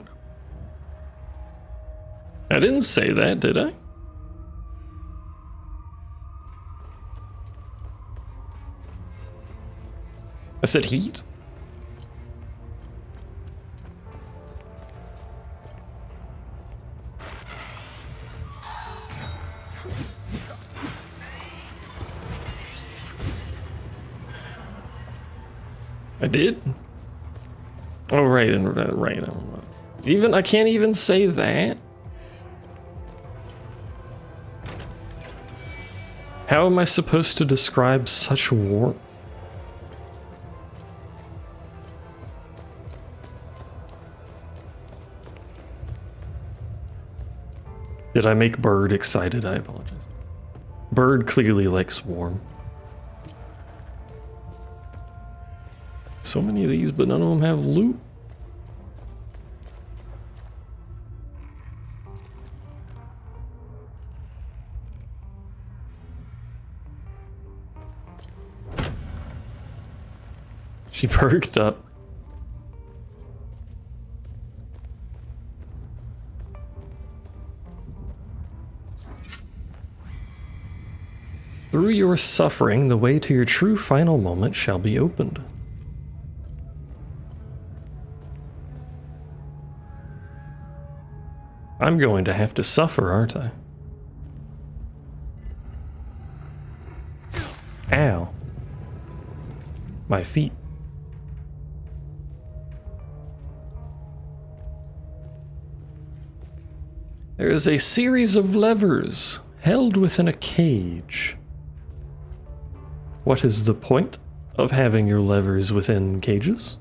I didn't say that, did I? I said heat? I did? Oh, right, and right. Even I can't even say that. How am I supposed to describe such warmth? Did I make Bird excited? I apologize. Bird clearly likes warm. So many of these, but none of them have loot. She perked up. Through your suffering, the way to your true final moment shall be opened. I'm going to have to suffer, aren't I? Ow. My feet. There is a series of levers held within a cage. What is the point of having your levers within cages?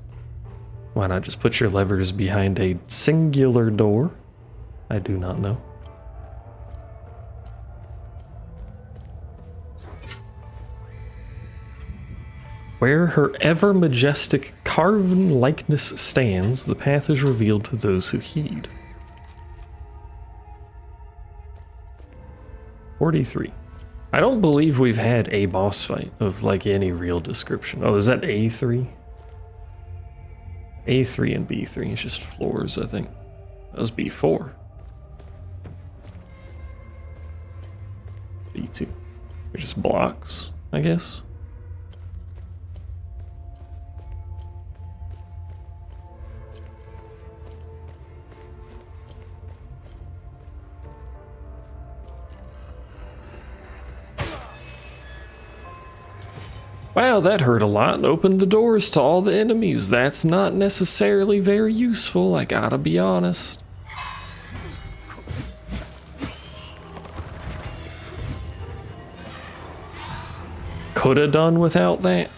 Why not just put your levers behind a singular door? I do not know. Where her ever majestic carven likeness stands, the path is revealed to those who heed. 43. I don't believe we've had a boss fight of like any real description. Oh, is that A3? A3 and B3 is just floors, I think. That was B4. B2. They're just blocks, I guess. Wow, that hurt a lot and opened the doors to all the enemies. That's not necessarily very useful, I gotta be honest. Coulda done without that.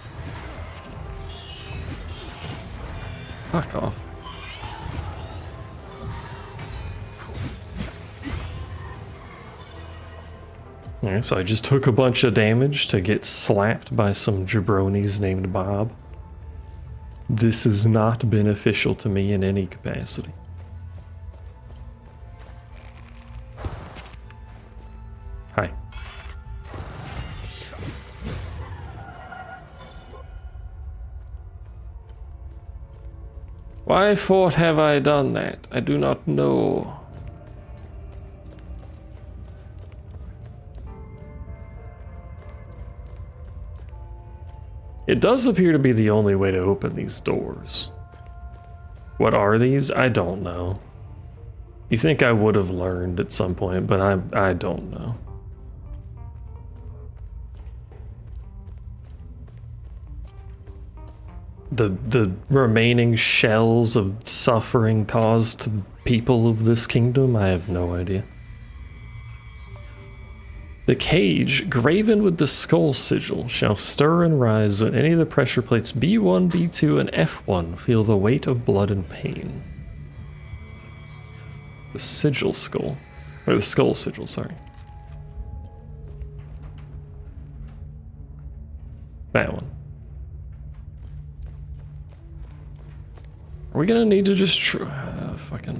Fuck off. Yeah, so I just took a bunch of damage to get slapped by some jabronis named Bob. This is not beneficial to me in any capacity. Hi. Why for have I done that? I do not know. It does appear to be the only way to open these doors. What are these? I don't know. You think I would have learned at some point, but I don't know. The remaining shells of suffering caused to the people of this kingdom, I have no idea. The cage, graven with the skull sigil, shall stir and rise when any of the pressure plates B1, B2, and F1 feel the weight of blood and pain. The sigil skull. Or the skull sigil, sorry. That one. Are we gonna need to just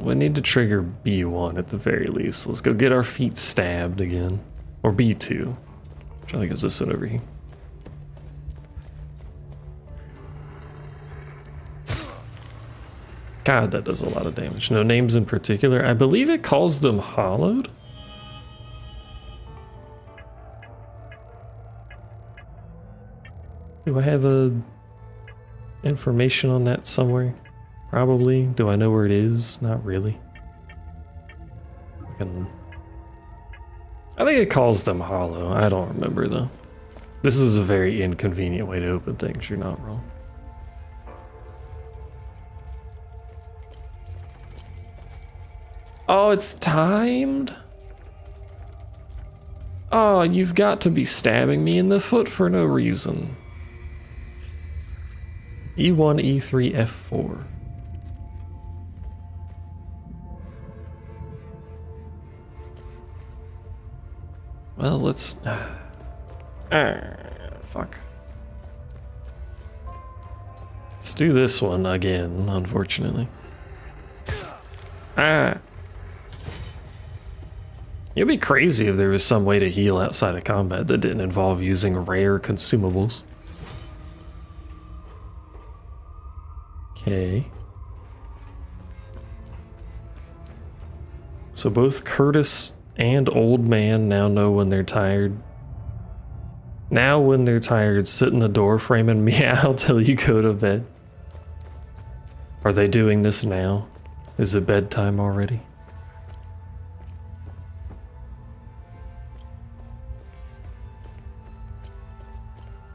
we need to trigger B1 at the very least. Let's go get our feet stabbed again. Or B2, which I think is this one over here. God, that does a lot of damage. No names in particular. I believe it calls them hollowed. Do I have information on that somewhere? Probably. Do I know where it is? Not really. I think it calls them hollow. I don't remember though. This is a very inconvenient way to open things. You're not wrong. Oh, it's timed? Oh, you've got to be stabbing me in the foot for no reason. E1, E3, F4. Well, let's... fuck. Let's do this one again, unfortunately. It'd be crazy if there was some way to heal outside of combat that didn't involve using rare consumables. Okay. So both Curtis and Old Man now know when they're tired. Now when they're tired, sit in the door frame and meow till you go to bed. Are they doing this now? Is it bedtime already?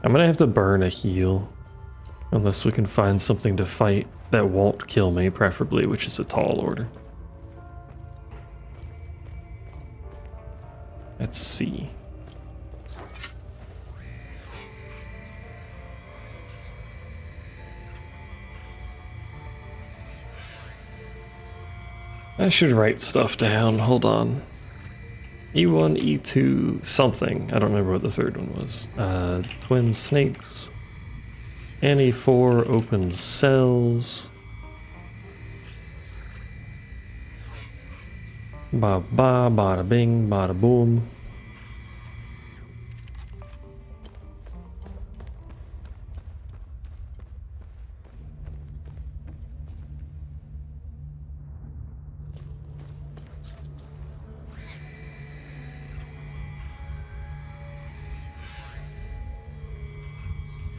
I'm gonna have to burn a heal. Unless we can find something to fight that won't kill me, preferably, which is a tall order. Let's see. I should write stuff down. Hold on. E1, E2, something. I don't remember what the third one was. Twin snakes. NE4 open cells. Ba ba, bada bing, bada boom.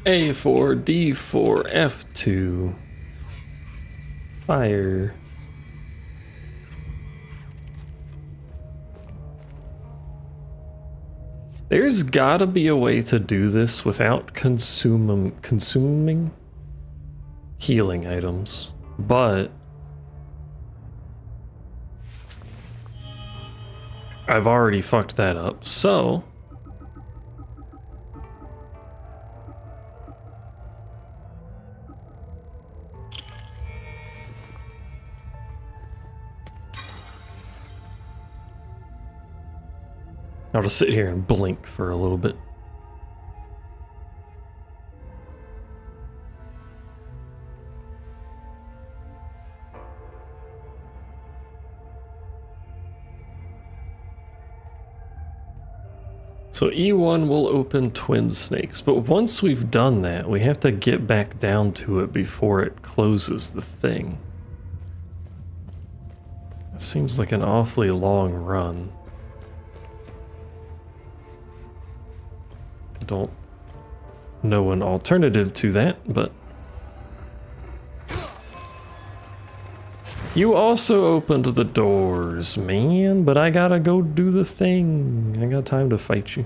A4, D4, F2. Fire. There's gotta be a way to do this without consuming healing items, but I've already fucked that up, so I'll just sit here and blink for a little bit. So E1 will open twin snakes, but once we've done that, we have to get back down to it before it closes the thing. It seems like an awfully long run. I don't know an alternative to that, but... You also opened the doors, man, but I gotta go do the thing. I got time to fight you.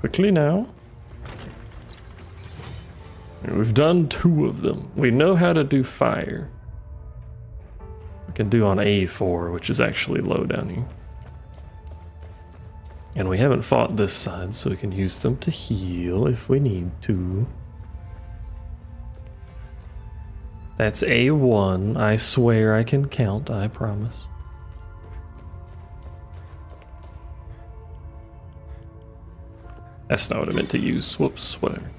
Quickly now. We've done 2 of them. We know how to do fire. We can do on A4, which is actually low down here. And we haven't fought this side, so we can use them to heal if we need to. That's A1. I swear I can count, I promise. That's not what I meant to use. Whoops, whatever.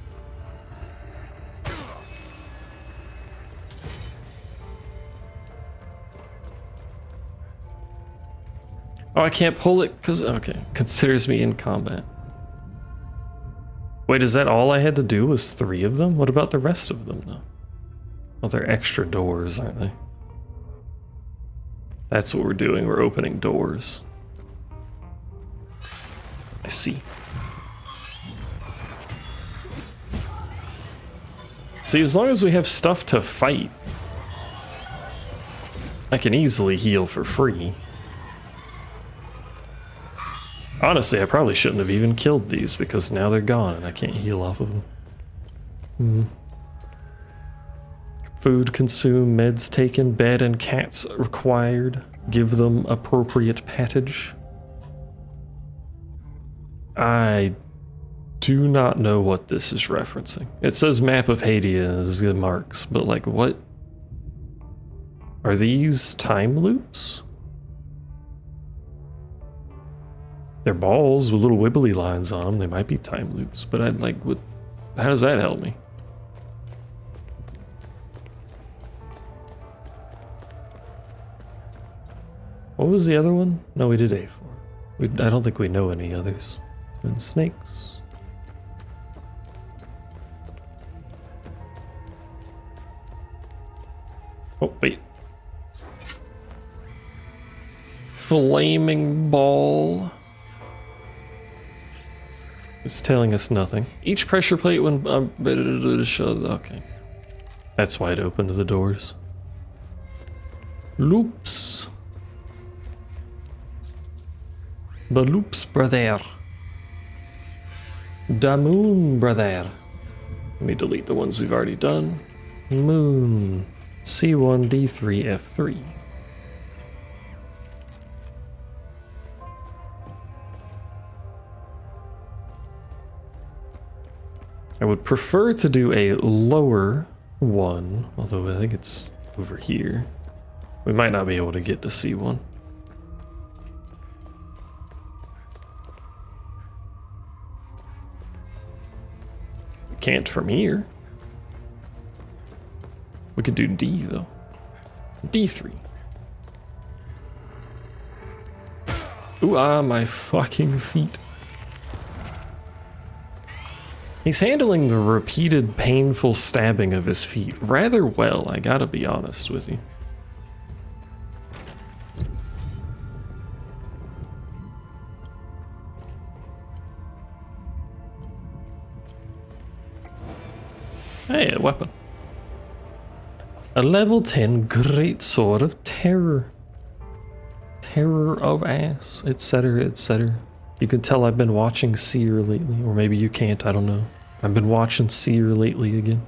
Oh, I can't pull it because, okay, considers me in combat. Wait, is that all I had to do was 3 of them? What about the rest of them, though? Well, they're extra doors, aren't they? That's what we're doing, we're opening doors. I see. See, as long as we have stuff to fight, I can easily heal for free. Honestly, I probably shouldn't have even killed these because now they're gone and I can't heal off of them. Food consumed, meds taken, bed and cats required. Give them appropriate pattage. I do not know what this is referencing. It says map of Hades and marks, but like what? Are these time loops? They're balls with little wibbly lines on them. They might be time loops, but I'd like, what? How does that help me? What was the other one? No, we did A4. I don't think we know any others. Twin snakes. Oh, wait. Flaming ball. It's telling us nothing. Each pressure plate when okay. That's why it opened the doors. Loops. The loops, brother. Da moon, brother. Let me delete the ones we've already done. Moon. C1, D3, F3. I would prefer to do a lower one, although I think it's over here. We might not be able to get to see one. We can't from here. We could do D though. D3. Ooh, ah, my fucking feet. He's handling the repeated painful stabbing of his feet rather well, I gotta be honest with you. Hey, a weapon. A level 10 great sword of terror. Terror of ass, etc., etc. You can tell I've been watching Seer lately, or maybe you can't, I don't know. I've been watching Seer lately again.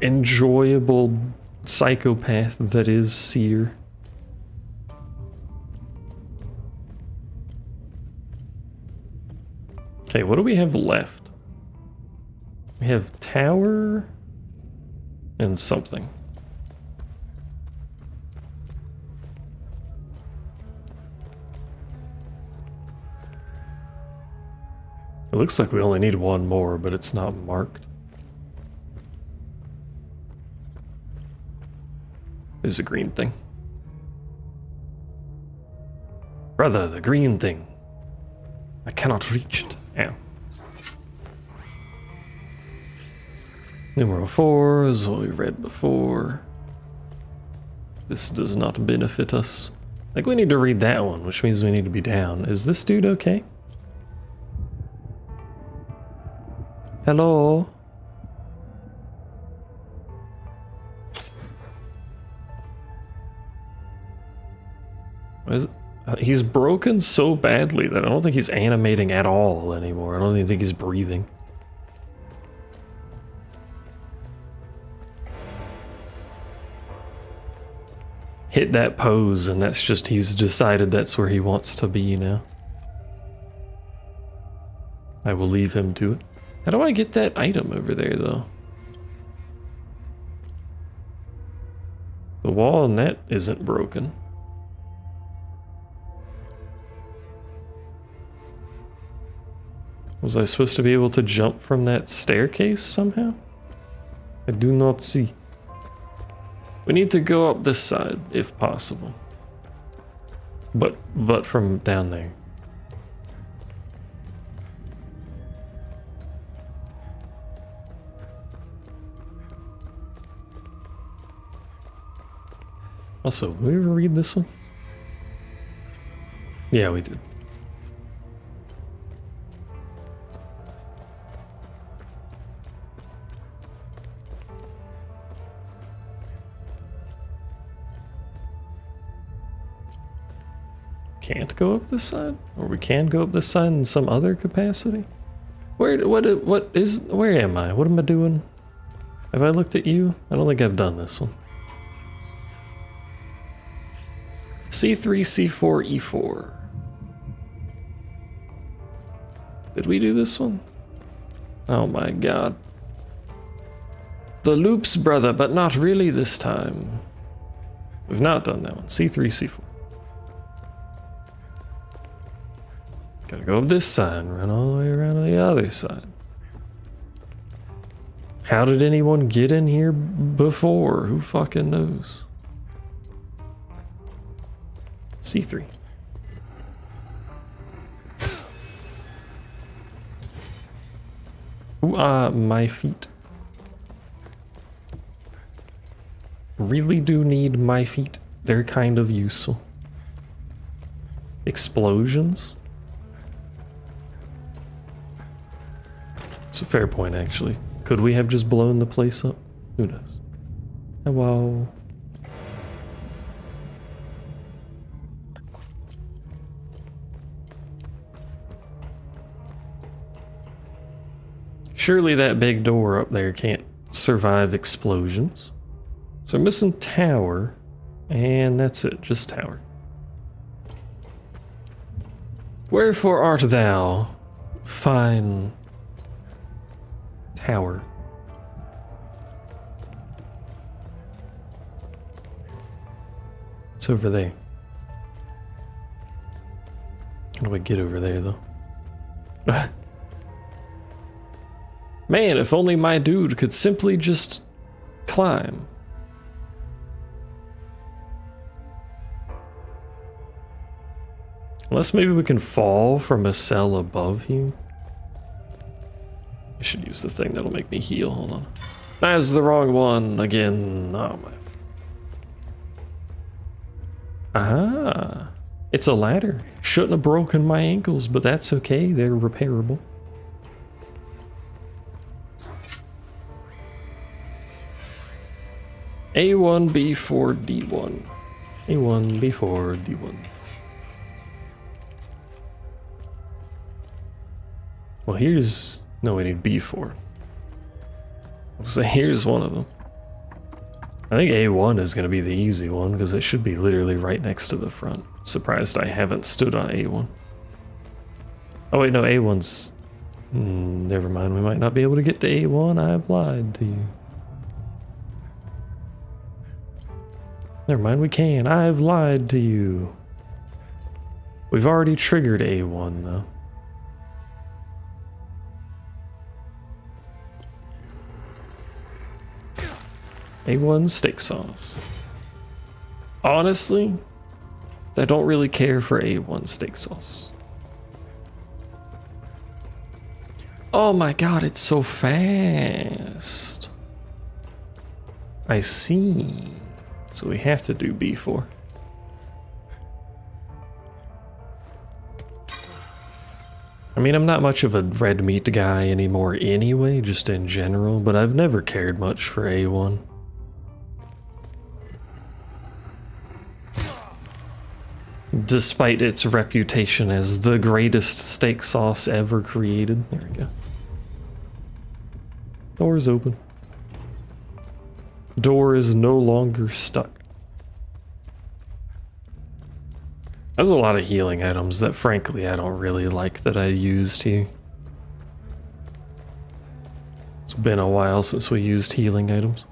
Enjoyable psychopath that is Seer. Okay, what do we have left? We have tower and something. It looks like we only need one more, but it's not marked. There's a green thing. Brother, the green thing. I cannot reach it. Ow. Numero 4 is what we read before. This does not benefit us. I think we need to read that one, which means we need to be down. Is this dude okay? Hello? What is it? He's broken so badly that I don't think he's animating at all anymore. I don't even think he's breathing. Hit that pose and that's just, he's decided that's where he wants to be now. I will leave him to it. How do I get that item over there though? The wall on that isn't broken. Was I supposed to be able to jump from that staircase somehow? I do not see. We need to go up this side, if possible. But from down there. Also, did we ever read this one? Yeah, we did. Can't go up this side? Or we can go up this side in some other capacity? Where am I? What am I doing? Have I looked at you? I don't think I've done this one. C3, C4, E4. Did we do this one? Oh my god. The loops, brother, but not really this time. We've not done that one. C3, C4. Gotta go up this side and run all the way around to the other side. How did anyone get in here before? Who fucking knows? C3. Ooh, my feet. Really do need my feet. They're kind of useful. Explosions? It's a fair point, actually. Could we have just blown the place up? Who knows? Hello. Surely that big door up there can't survive explosions. So we're missing tower. And that's it, just tower. Wherefore art thou, fine tower? It's over there. How do I get over there, though? Man, if only my dude could simply just climb. Unless maybe we can fall from a cell above you. I should use the thing that'll make me heal. Hold on. That's the wrong one again. Oh my. Aha. It's a ladder. Shouldn't have broken my ankles, but that's okay. They're repairable. A1, B4, D1. A1, B4, D1. Well, here's... No, we need B4. So here's one of them. I think A1 is going to be the easy one, because it should be literally right next to the front. Surprised I haven't stood on A1. Oh wait, no, A1's... never mind, we might not be able to get to A1. I've lied to you. Never mind, we can. I've lied to you. We've already triggered A1, though. A1 steak sauce. Honestly, I don't really care for A1 steak sauce. Oh my god, it's so fast. I see. So we have to do B4. I mean, I'm not much of a red meat guy anymore anyway, just in general, but I've never cared much for A1. Despite its reputation as the greatest steak sauce ever created. There we go. Door's open. Door is no longer stuck. There's a lot of healing items that frankly I don't really like that I used here. It's been a while since we used healing items.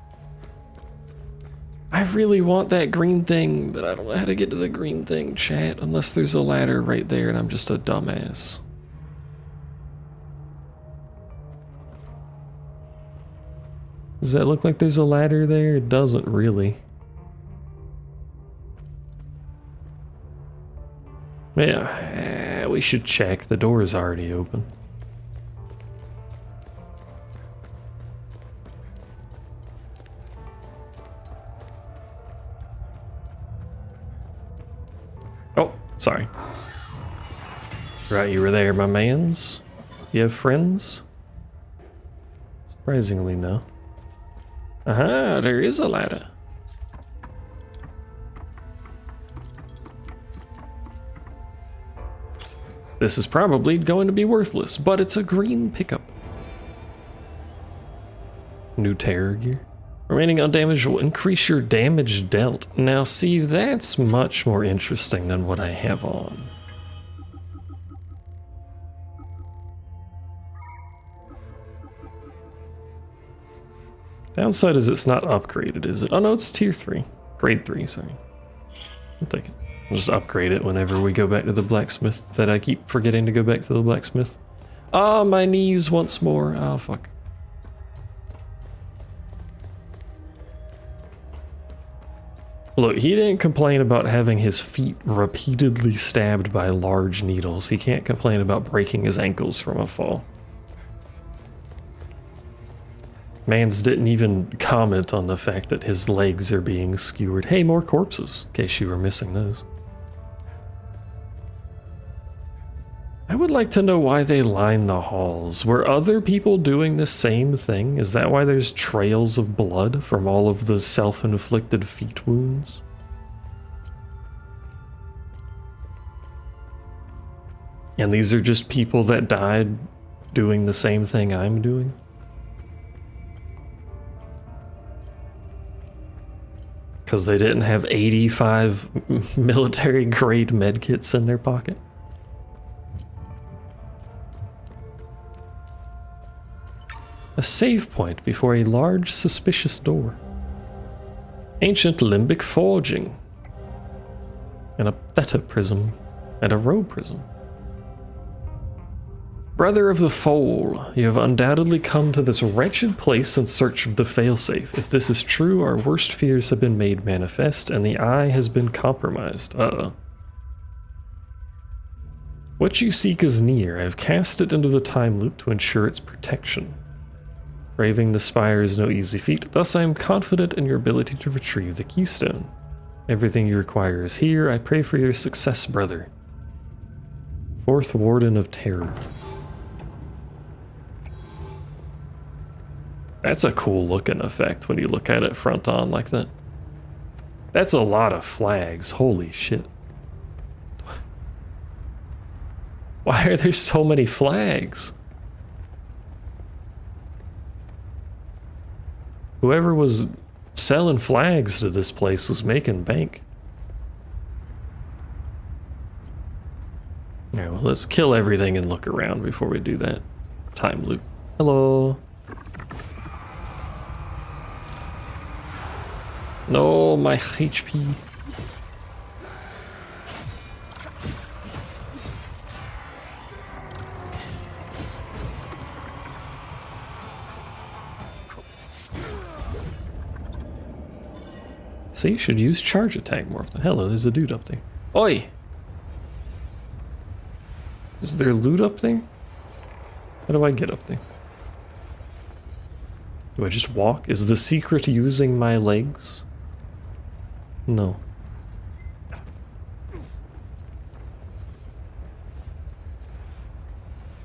I really want that green thing, but I don't know how to get to the green thing, chat, unless there's a ladder right there and I'm just a dumbass. Does that look like there's a ladder there? It doesn't really. Yeah, we should check. The door is already open. Oh, sorry. Right, you were there, my mans. You have friends? Surprisingly, no. Aha, there is a ladder. This is probably going to be worthless, but it's a green pickup. New terror gear. Remaining undamaged will increase your damage dealt. Now see, that's much more interesting than what I have on. Downside is it's not upgraded, is it? Oh no, it's tier 3. Grade 3, sorry. I'll take it. I'll just upgrade it whenever we go back to the blacksmith. That I keep forgetting to go back to the blacksmith. Ah, my knees once more. Oh, fuck. Look, he didn't complain about having his feet repeatedly stabbed by large needles. He can't complain about breaking his ankles from a fall. Mans didn't even comment on the fact that his legs are being skewered. Hey, more corpses, in case you were missing those. I would like to know why they line the halls. Were other people doing the same thing? Is that why there's trails of blood from all of the self-inflicted feet wounds? And these are just people that died doing the same thing I'm doing? Because they didn't have 85 military-grade medkits in their pocket. A save point before a large, suspicious door. Ancient limbic forging. And a theta prism. And a rho prism. Brother of the Foal, you have undoubtedly come to this wretched place in search of the failsafe. If this is true, our worst fears have been made manifest, and the eye has been compromised. What you seek is near. I have cast it into the time loop to ensure its protection. Braving the spire is no easy feat, thus I am confident in your ability to retrieve the keystone. Everything you require is here. I pray for your success, brother. Fourth Warden of Terror. That's a cool looking effect when you look at it front on like that. That's a lot of flags, holy shit. Why are there so many flags? Whoever was selling flags to this place was making bank. Alright, well, let's kill everything and look around before we do that. Time loop. Hello. No, my HP. See, you should use charge attack more often. Hello, there's a dude up there. Oi! Is there loot up there? How do I get up there? Do I just walk? Is the secret using my legs? No.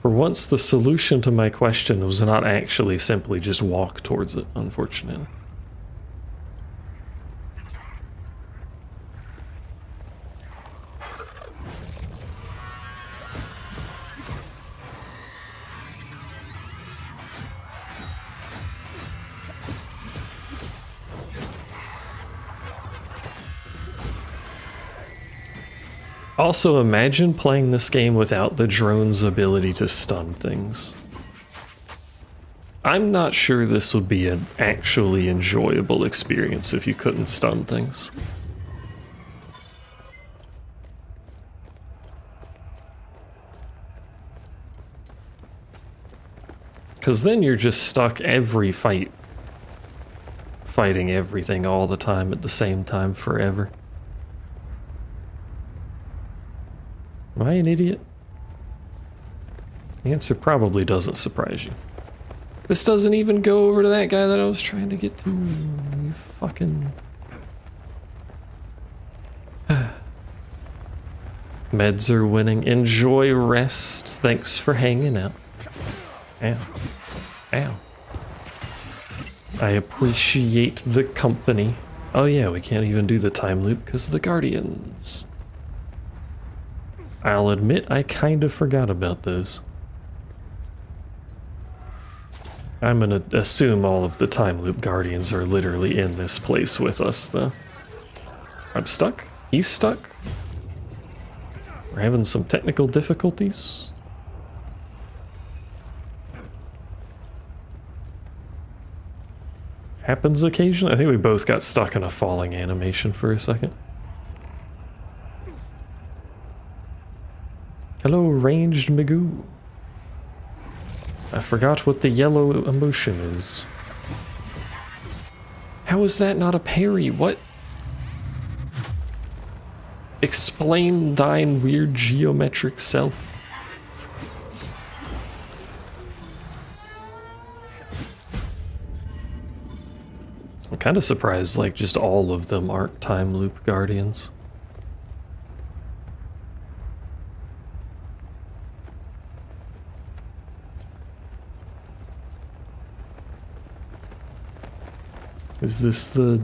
For once, the solution to my question was not actually simply just walk towards it, unfortunately. Also, imagine playing this game without the drone's ability to stun things. I'm not sure this would be an actually enjoyable experience if you couldn't stun things. Because then you're just stuck every fight, fighting everything all the time at the same time forever. Am I an idiot? The answer probably doesn't surprise you. This doesn't even go over to that guy that I was trying to get to. You fucking... Meds are winning. Enjoy rest. Thanks for hanging out. Ow. Ow. I appreciate the company. Oh yeah, we can't even do the time loop because of the Guardians. I'll admit I kind of forgot about those. I'm gonna assume all of the time loop Guardians are literally in this place with us, though. I'm stuck? He's stuck? We're having some technical difficulties. Happens occasionally. I think we both got stuck in a falling animation for a second. Hello, ranged Magoo. I forgot what the yellow emotion is. How is that not a parry? What? Explain thine weird geometric self. I'm kind of surprised, like, just all of them aren't time loop Guardians. Is this the...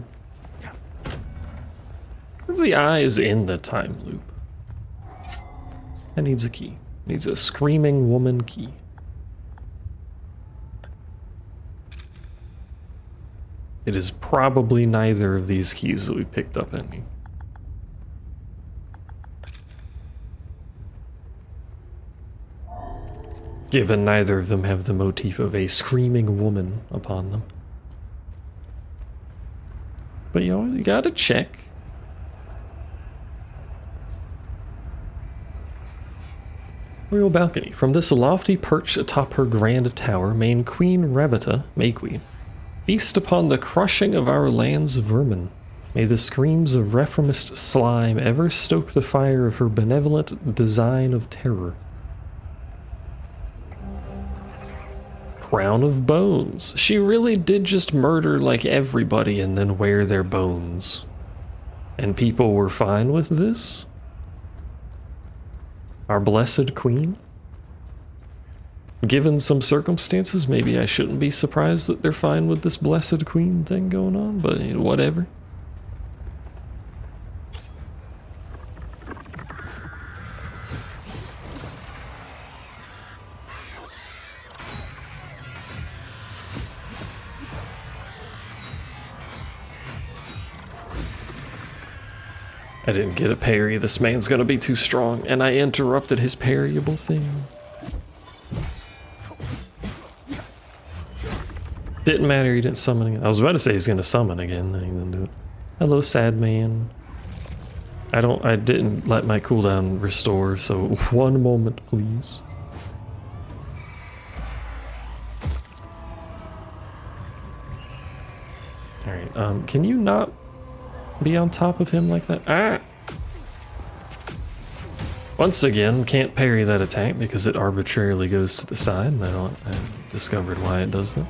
The eye is in the time loop. That needs a key. Needs a screaming woman key. it is probably neither of these keys that we picked up in here. Given neither of them have the motif of a screaming woman upon them. But you gotta check. Royal balcony. From this lofty perch atop her grand tower, may Queen Revita, May Queen, feast upon the crushing of our land's vermin. May the screams of reformist slime ever stoke the fire of her benevolent design of terror. Crown of bones. She really did just murder like everybody and then wear their bones. And people were fine with this? Our blessed queen? Given some circumstances, maybe I shouldn't be surprised that they're fine with this blessed queen thing going on, but whatever. I didn't get a parry. This man's gonna be too strong, and I interrupted his parryable thing. Didn't matter, he didn't summon again. I was about to say he's gonna summon again, then he didn't do it. Hello, sad man. I didn't let my cooldown restore, so 1 moment, please. Alright, can you not be on top of him like that? Ah! Once again, can't parry that attack because it arbitrarily goes to the side, and I discovered why it does that.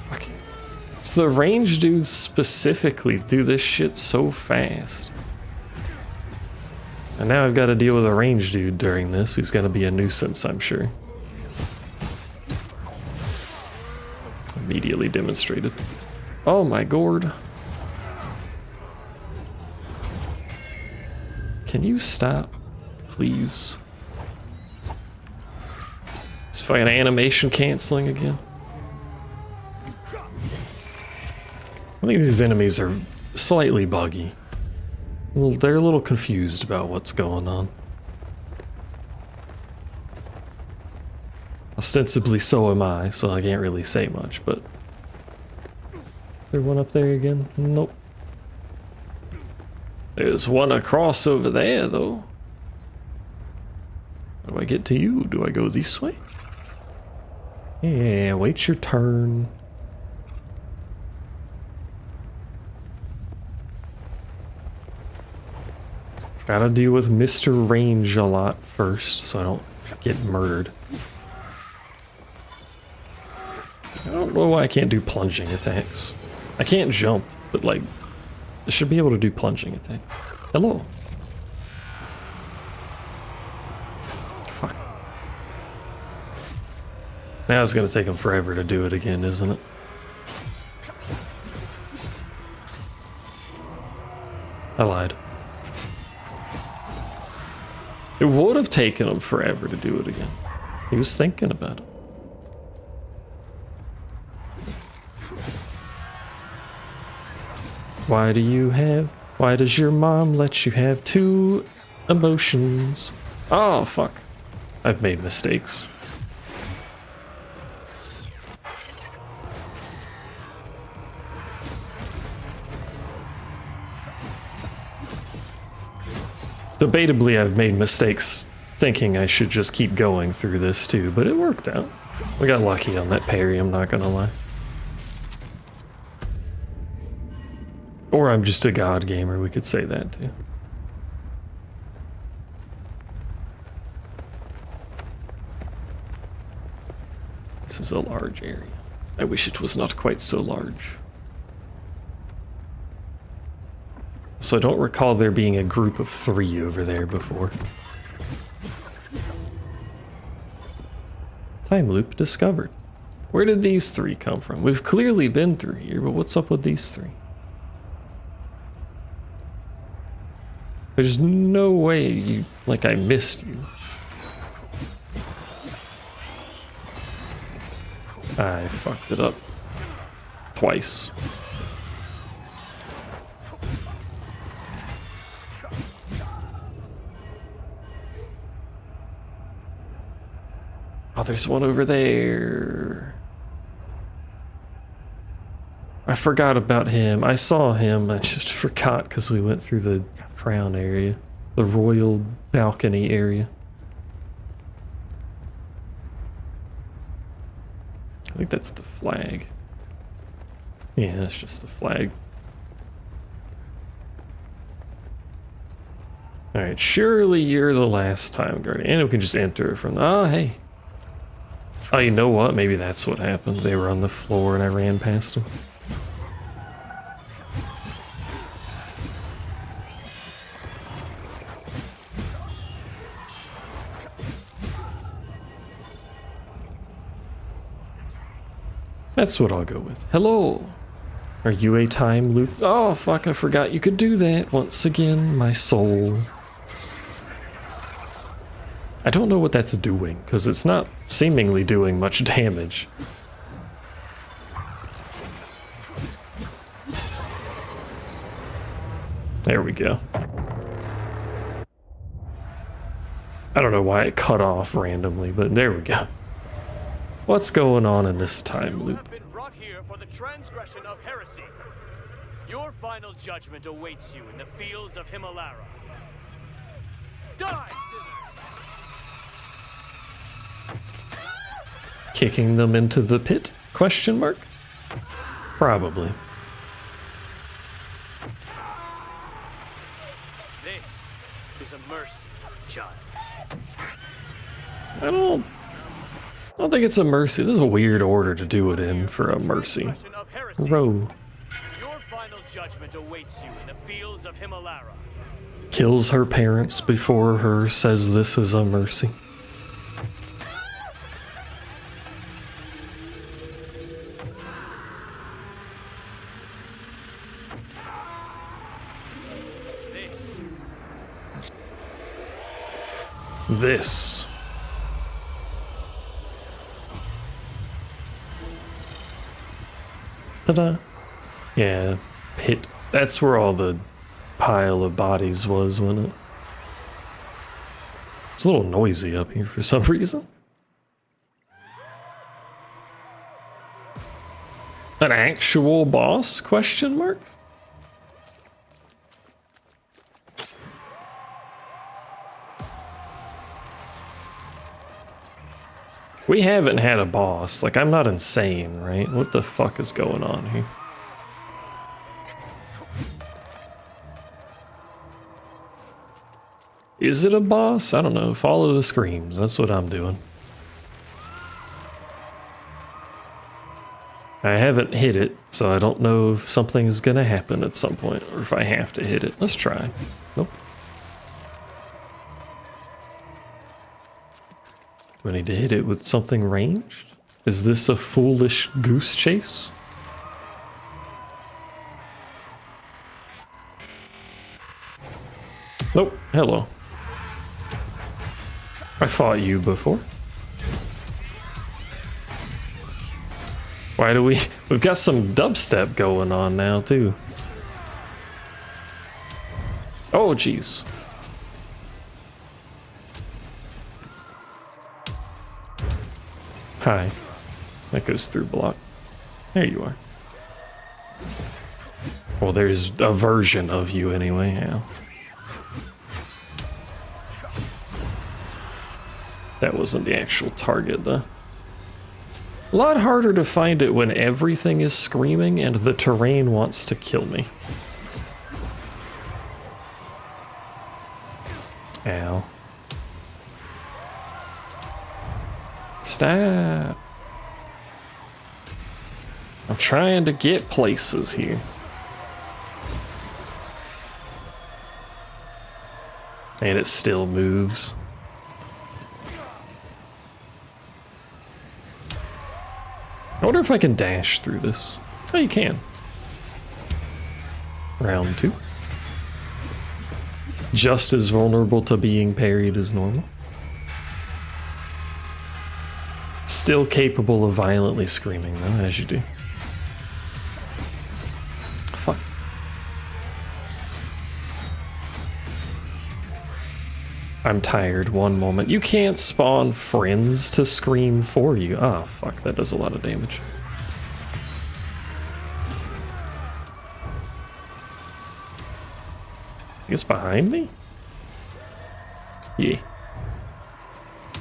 Fuck. It's the range dudes specifically do this shit so fast. And now I've got to deal with a range dude during this who's going to be a nuisance, I'm sure. Immediately demonstrated. Oh my gourd. Can you stop, please? It's fucking animation canceling again. I think these enemies are slightly buggy. They're a little confused about what's going on. Ostensibly so am I, so I can't really say much, but... Is there one up there again? Nope. There's one across over there, though. How do I get to you? Do I go this way? Yeah, wait your turn. Gotta deal with Mr. Range a lot first, so I don't get murdered. I don't know why I can't do plunging attacks. I can't jump, but like, I should be able to do plunging attacks. Hello. Fuck. Now it's gonna take him forever to do it again, isn't it? I lied. It would have taken him forever to do it again. He was thinking about it. Why does your mom let you have 2 emotions? Oh, fuck. I've made mistakes. Debatably, I've made mistakes thinking I should just keep going through this too, but it worked out. We got lucky on that parry, I'm not gonna lie. Or I'm just a god gamer, we could say that too. This is a large area. I wish it was not quite so large. So I don't recall there being a group of 3 over there before. Time loop discovered. Where did these 3 come from? We've clearly been through here, but what's up with these 3? There's no way you, like, I missed you. I fucked it up. Twice. Oh, there's one over there. I forgot about him. I saw him. I just forgot because we went through the crown area. The royal balcony area. I think that's the flag. Yeah, it's just the flag. Alright, surely you're the last time guardian. And we can just enter from... Oh, hey. Oh, you know what? Maybe that's what happened. They were on the floor and I ran past them. That's what I'll go with. Hello! Are you a time loop? Oh, fuck, I forgot you could do that. Once again, my soul. I don't know what that's doing, because it's not seemingly doing much damage. There we go. I don't know why it cut off randomly, but there we go. What's going on in this time loop? You have been brought here for the transgression of heresy. Your final judgment awaits you in the fields of Himalara. Die, sinners! Kicking them into the pit? Question mark? Probably. This is a mercy, child. I don't think it's a mercy. This is a weird order to do it in for a mercy. Row. Your final judgment awaits you in the fields of Himalara. Kills her parents before her, says this is a mercy. This. Ta-da. Yeah, pit. That's where all the pile of bodies was, wasn't it? It's a little noisy up here for some reason. An actual boss? Question mark? We haven't had a boss. Like, I'm not insane, right? What the fuck is going on here? Is it a boss? I don't know. Follow the screams. That's what I'm doing. I haven't hit it, so I don't know if something is gonna happen at some point, or if I have to hit it. Let's try. Nope. Do I need to hit it with something ranged? Is this a foolish goose chase? Nope. Hello. I fought you before. Why do we've got some dubstep going on now too. Oh jeez. Hi. That goes through block. There you are. Well, there's a version of you anyway, yeah. That wasn't the actual target though. A lot harder to find it when everything is screaming and the terrain wants to kill me. Ow. Stop. I'm trying to get places here. And it still moves. I wonder if I can dash through this. Oh, you can. Round 2. Just as vulnerable to being parried as normal. Still capable of violently screaming though, as you do. Fuck. I'm tired, one moment. You can't spawn friends to scream for you. Ah, fuck, that does a lot of damage. It's behind me? Yeah.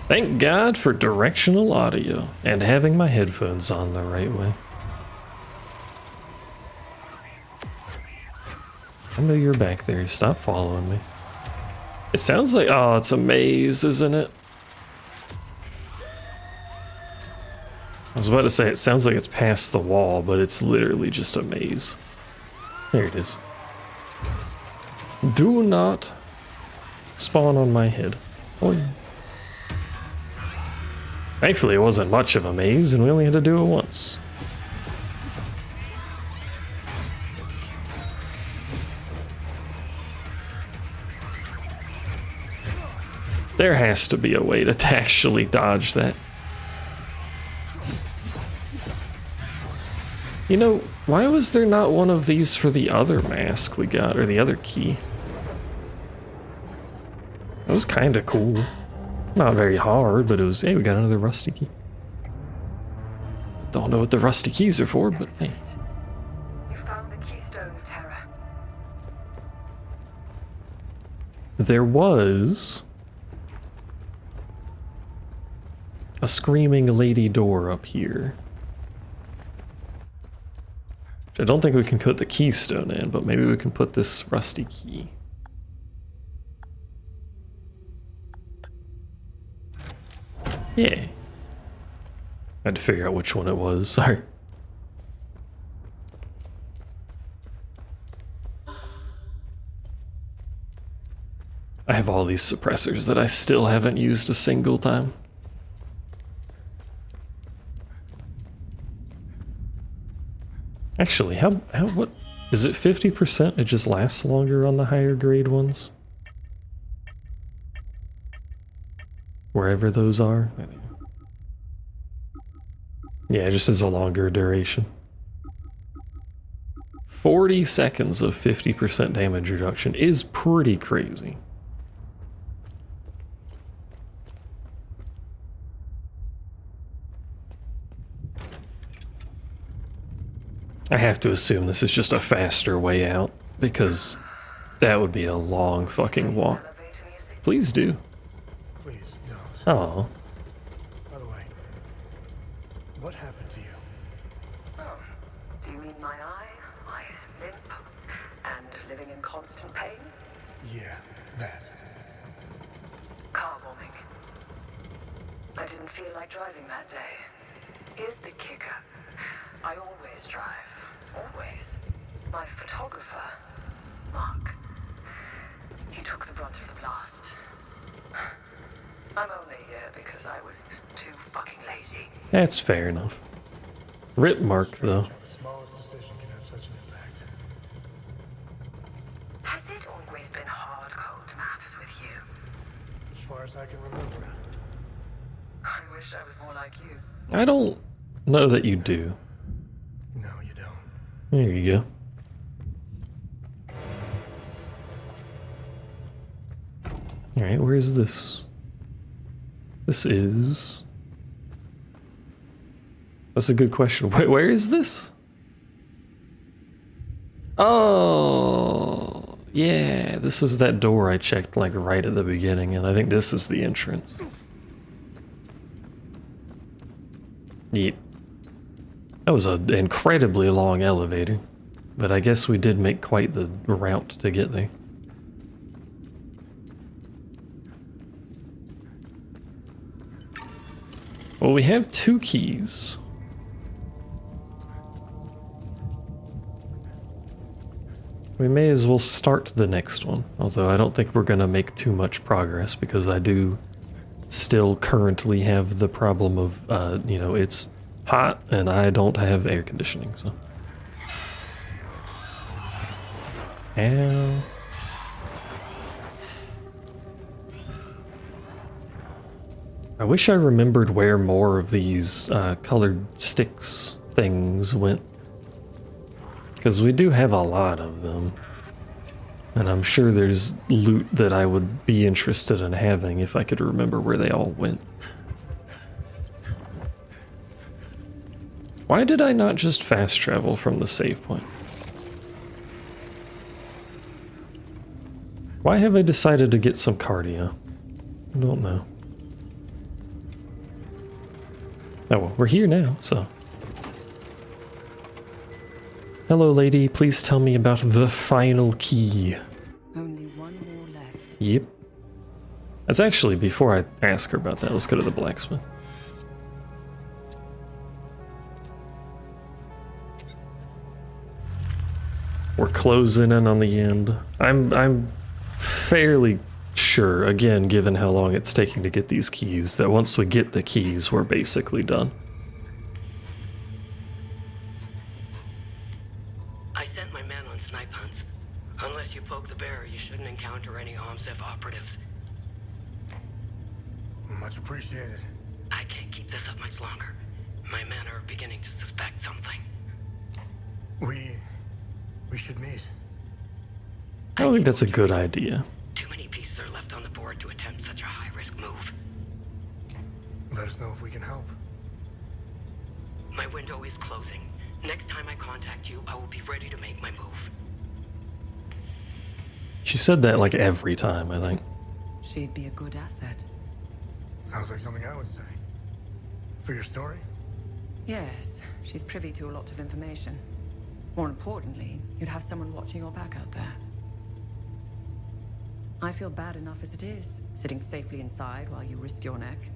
Thank God for directional audio and having my headphones on the right way. I know you're back there. Stop following me. It sounds like, oh, it's a maze, isn't it? I was about to say it sounds like it's past the wall, but it's literally just a maze. There it is. Do not spawn on my head. Oy. Thankfully, it wasn't much of a maze, and we only had to do it once. There has to be a way to actually dodge that. You know, why was there not one of these for the other mask we got, or the other key? That was kind of cool. Not very hard, but it was, hey, we got another rusty key. Don't know what the rusty keys are for, but hey. You found the keystone of terror. There was a screaming lady door up here. I don't think we can put the keystone in, but maybe we can put this rusty key. Yeah. I had to figure out which one it was, sorry. I have all these suppressors that I still haven't used a single time. Actually, what? Is it 50%? It just lasts longer on the higher grade ones? Wherever those are? Yeah, it just has a longer duration. 40 seconds of 50% damage reduction is pretty crazy. I have to assume this is just a faster way out, because that would be a long fucking walk. Please do. Please, no. Oh. By the way, what happened to you? Oh, do you mean my eye, my limp, and living in constant pain? Yeah, that. Car bombing. I didn't feel like driving that day. Here's the kicker. I always drive. Always. My photographer, Mark, he took the brunt of the blast. I'm only here because I was too fucking lazy. That's fair enough. Rip Mark, though. The smallest decision can have such an impact. Has it always been hard-code maths with you? As far as I can remember. I wish I was more like you. I don't know that you do. No, you don't. There you go. Alright, where is this? This is... That's a good question. Where is this? Oh, yeah, this is that door I checked like right at the beginning, and I think this is the entrance. Yep. That was an incredibly long elevator, but I guess we did make quite the route to get there. Well, we have 2 keys. We may as well start the next one, although I don't think we're going to make too much progress because I do still currently have the problem of, you know, it's hot and I don't have air conditioning, so. Ow. I wish I remembered where more of these colored sticks things went. Because we do have a lot of them. And I'm sure there's loot that I would be interested in having if I could remember where they all went. Why did I not just fast travel from the save point? Why have I decided to get some cardio? I don't know. Oh well, we're here now, so. Hello lady, please tell me about the final key. Only one more left. Yep. That's actually, before I ask her about that, let's go to the blacksmith. We're closing in on the end. I'm fairly sure, again, given how long it's taking to get these keys, that once we get the keys, we're basically done. I sent my men on snipe hunts. Unless you poke the bear, you shouldn't encounter any OMSEF operatives. Much appreciated. I can't keep this up much longer. My men are beginning to suspect something. We should meet. I don't think that's a good idea. Too many pieces are left on the board to attempt such a high-risk move. Let us know if we can help. My window is closing. Next time I contact you, I will be ready to make my move. She said that like every time, I think. She'd be a good asset. Sounds like something I would say. For your story? Yes, she's privy to a lot of information. More importantly, you'd have someone watching your back out there. I feel bad enough as it is, sitting safely inside while you risk your neck.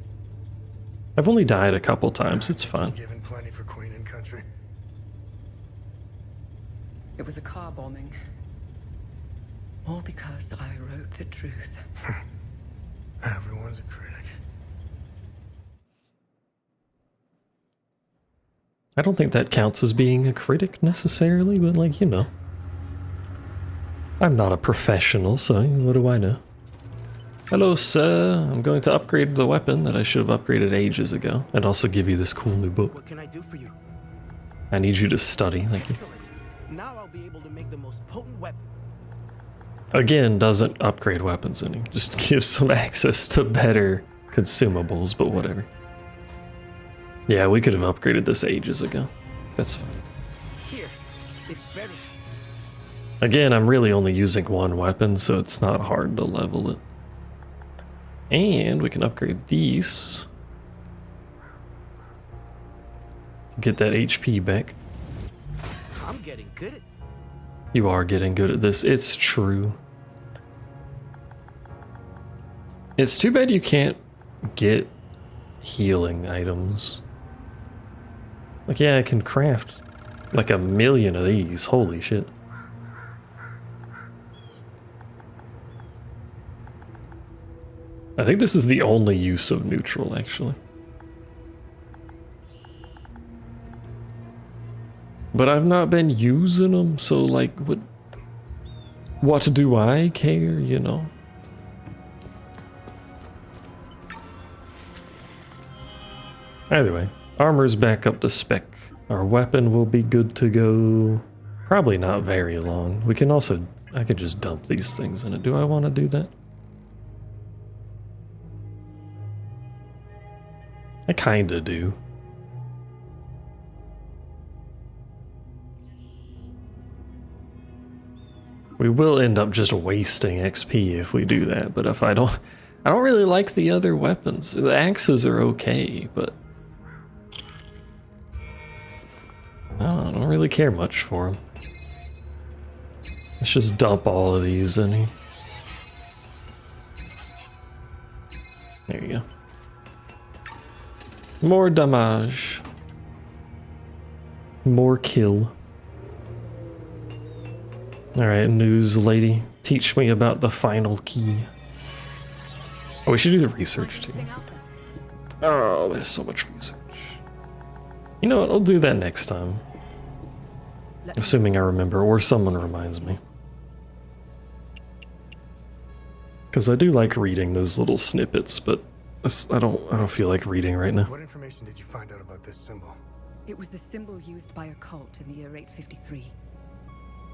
I've only died a couple times, it's fine. Given plenty for Queen and Country. It was a car bombing. All because I wrote the truth. Everyone's a critic. I don't think that counts as being a critic necessarily, but like, you know. I'm not a professional, so what do I know? Hello, sir. I'm going to upgrade the weapon that I should have upgraded ages ago, and also give you this cool new book. What can I do for you? I need you to study, thank you. Excellent. Now I'll be able to make the most potent weapon. Again, doesn't upgrade weapons any, just gives some access to better consumables, but whatever. Yeah, we could have upgraded this ages ago. That's fine. Here, it's very. Again, I'm really only using one weapon, so it's not hard to level it. And we can upgrade these. Get that HP back. I'm getting good at. You are getting good at this, it's true. It's too bad you can't get healing items. Like, yeah, I can craft like 1,000,000 of these, holy shit. I think this is the only use of neutral, actually. But I've not been using them, so like, what do I care, you know? Either way, armor's back up to spec. Our weapon will be good to go. Probably not very long. We can also, I could just dump these things in it. Do I want to do that? I kinda do. We will end up just wasting XP if we do that, but if I don't really like the other weapons. The axes are okay, but I don't really care much for them. Let's just dump all of these in here. There you go. More damage. More kill. Alright, news lady. Teach me about the final key. Oh, we should do the research too. Oh, there's so much research. You know what, I'll do that next time. Assuming I remember, or someone reminds me. Because I do like reading those little snippets, but I don't feel like reading right now. What information did you find out about this symbol? It was the symbol used by a cult in the year 853.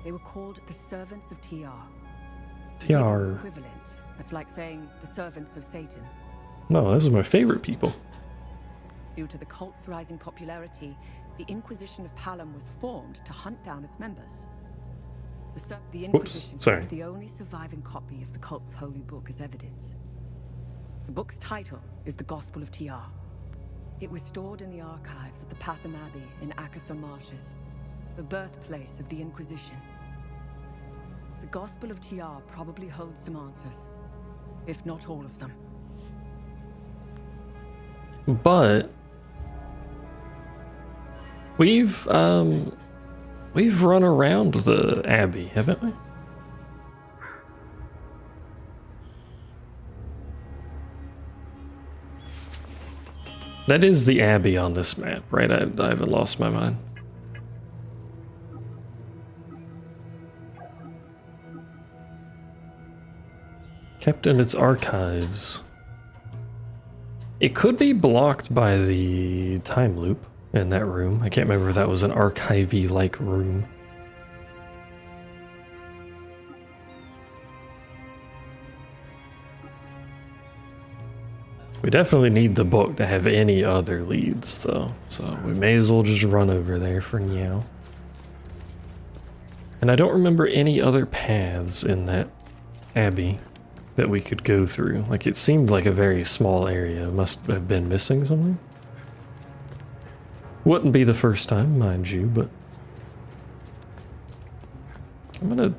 They were called the Servants of TR. TR. Equivalent. That's like saying the servants of Satan. No, those are my favorite people. Due to the cult's rising popularity, the Inquisition of Palom was formed to hunt down its members. The Inquisition kept the only surviving copy of the cult's holy book as evidence. The book's title is the Gospel of TR. It was stored in the archives at the Patham Abbey in Akasa Marshes, the birthplace of the Inquisition. The Gospel of TR probably holds some answers, if not all of them. But we've run around the Abbey, haven't we? That is the Abbey on this map, right? I haven't lost my mind. Kept in its archives. It could be blocked by the time loop in that room. I can't remember if that was an archivey-like room. We definitely need the book to have any other leads, though, so we may as well just run over there for now. And I don't remember any other paths in that abbey that we could go through. Like, it seemed like a very small area. Must have been missing something. Wouldn't be the first time, mind you, but I'm gonna...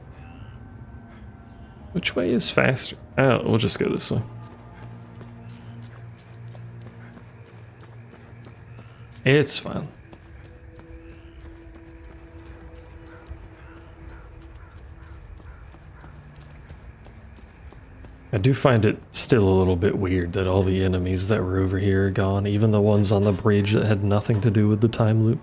Which way is faster? Oh, we'll just go this way. It's fine. I do find it still a little bit weird that all the enemies that were over here are gone, even the ones on the bridge that had nothing to do with the time loop.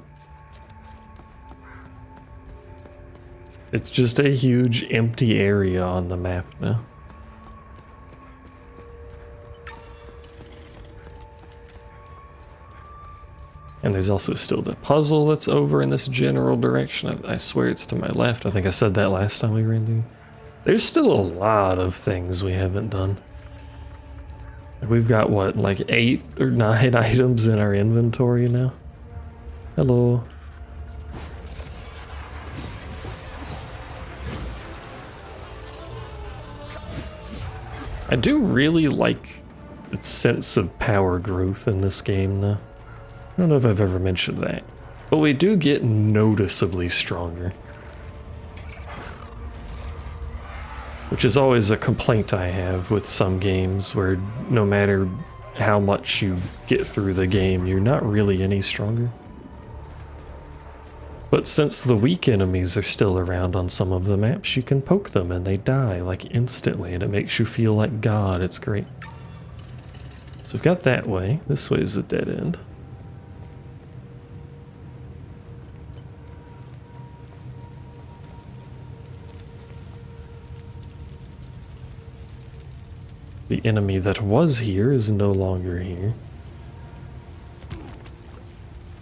It's just a huge empty area on the map now. And there's also still the puzzle that's over in this general direction. I swear it's to my left. I think I said that last time we ran through. There's still a lot of things we haven't done. We've got, what, like 8 or 9 items in our inventory now? Hello. I do really like the sense of power growth in this game, though. I don't know if I've ever mentioned that, but we do get noticeably stronger. Which is always a complaint I have with some games, where no matter how much you get through the game, you're not really any stronger. But since the weak enemies are still around on some of the maps, you can poke them and they die like instantly, and it makes you feel like God. It's great. So we've got that way. This way is a dead end. The enemy that was here is no longer here.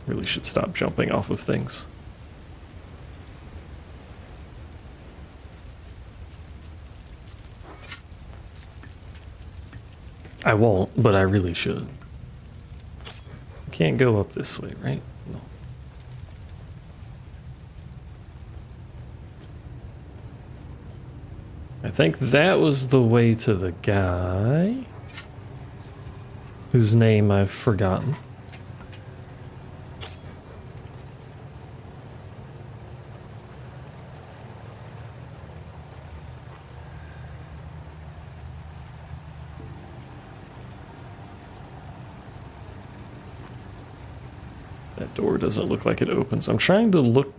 Really should stop jumping off of things. I won't, but I really should. Can't go up this way, right? No. I think that was the way to the guy whose name I've forgotten. That door doesn't look like it opens. I'm trying to look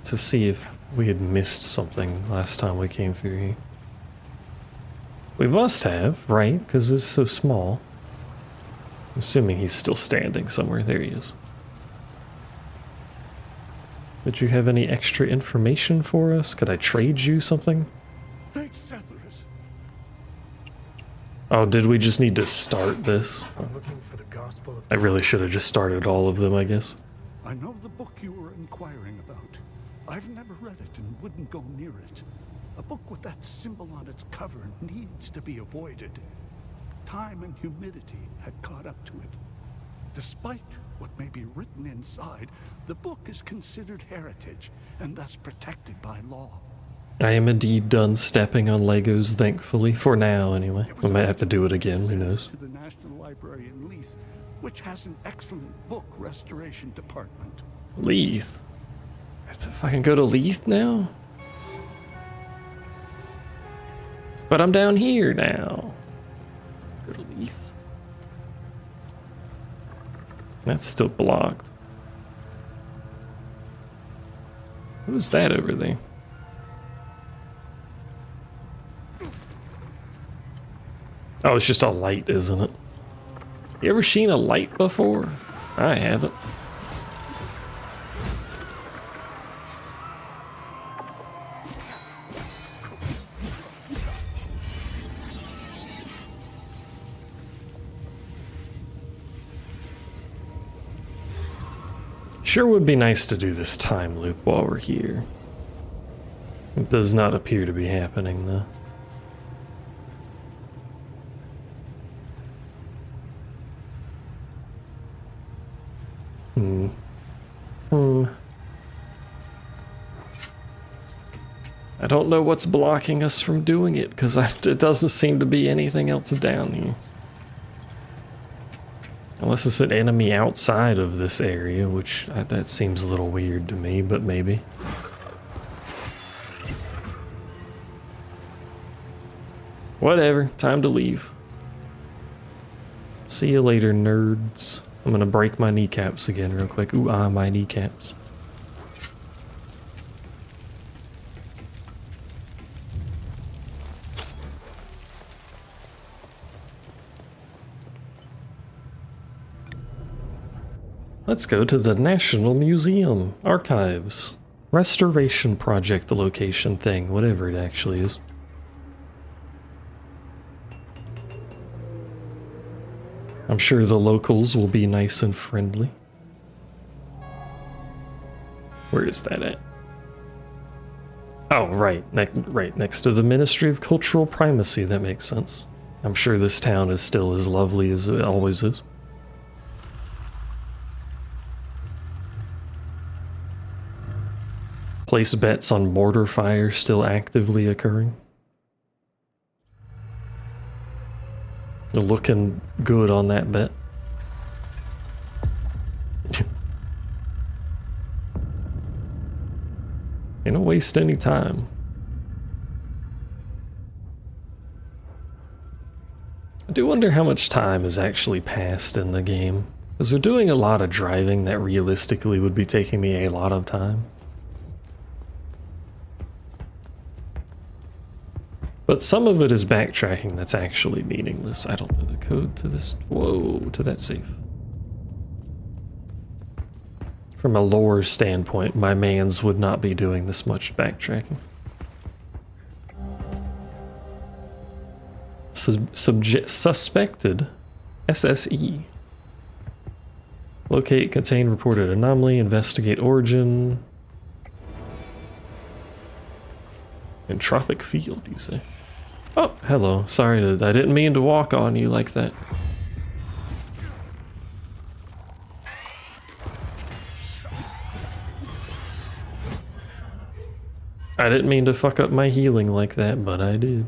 to see if we had missed something last time we came through here. We must have, right? Because it's so small. Assuming he's still standing somewhere. There he is. Did you have any extra information for us? Could I trade you something? Thanks, settlers. Oh, did we just need to start this? I'm looking for the Gospel of... I really should have just started all of them, I guess. I know the book you were inquiring about. I've never read it and wouldn't go near it. A book with that symbol on its cover needs to be avoided. Time and humidity had caught up to it. Despite what may be written inside, the book is considered heritage and thus protected by law. I am indeed done stepping on Legos, thankfully, for now anyway. I might have to do it again, who knows. To the National Library in Leith, which has an excellent book restoration department. Leith? I have to fucking go to Leith now? But I'm down here now. Go to Leith. That's still blocked. What is that over there? Oh, it's just a light, isn't it? You ever seen a light before? I haven't. Sure would be nice to do this time loop while we're here. It does not appear to be happening, though. I don't know what's blocking us from doing it, because it doesn't seem to be anything else down here. Unless it's an enemy outside of this area, which that seems a little weird to me, but maybe. Whatever, time to leave. See you later, nerds. I'm gonna break my kneecaps again real quick. Ooh, my kneecaps. Let's go to the National Museum Archives. Restoration Project location thing, whatever it actually is. I'm sure the locals will be nice and friendly. Where is that at? Oh, right next to the Ministry of Cultural Primacy. That makes sense. I'm sure this town is still as lovely as it always is. Place bets on mortar fire still actively occurring. You're looking good on that bet. You don't waste any time. I do wonder how much time has actually passed in the game, because they're doing a lot of driving that realistically would be taking me a lot of time. But some of it is backtracking that's actually meaningless. I don't know the code to this. Whoa, to that safe. From a lore standpoint, my mans would not be doing this much backtracking. Suspected SSE. Locate, contain reported anomaly, investigate origin. Entropic field, you say? Oh, hello. Sorry, I didn't mean to walk on you like that. I didn't mean to fuck up my healing like that, but I did.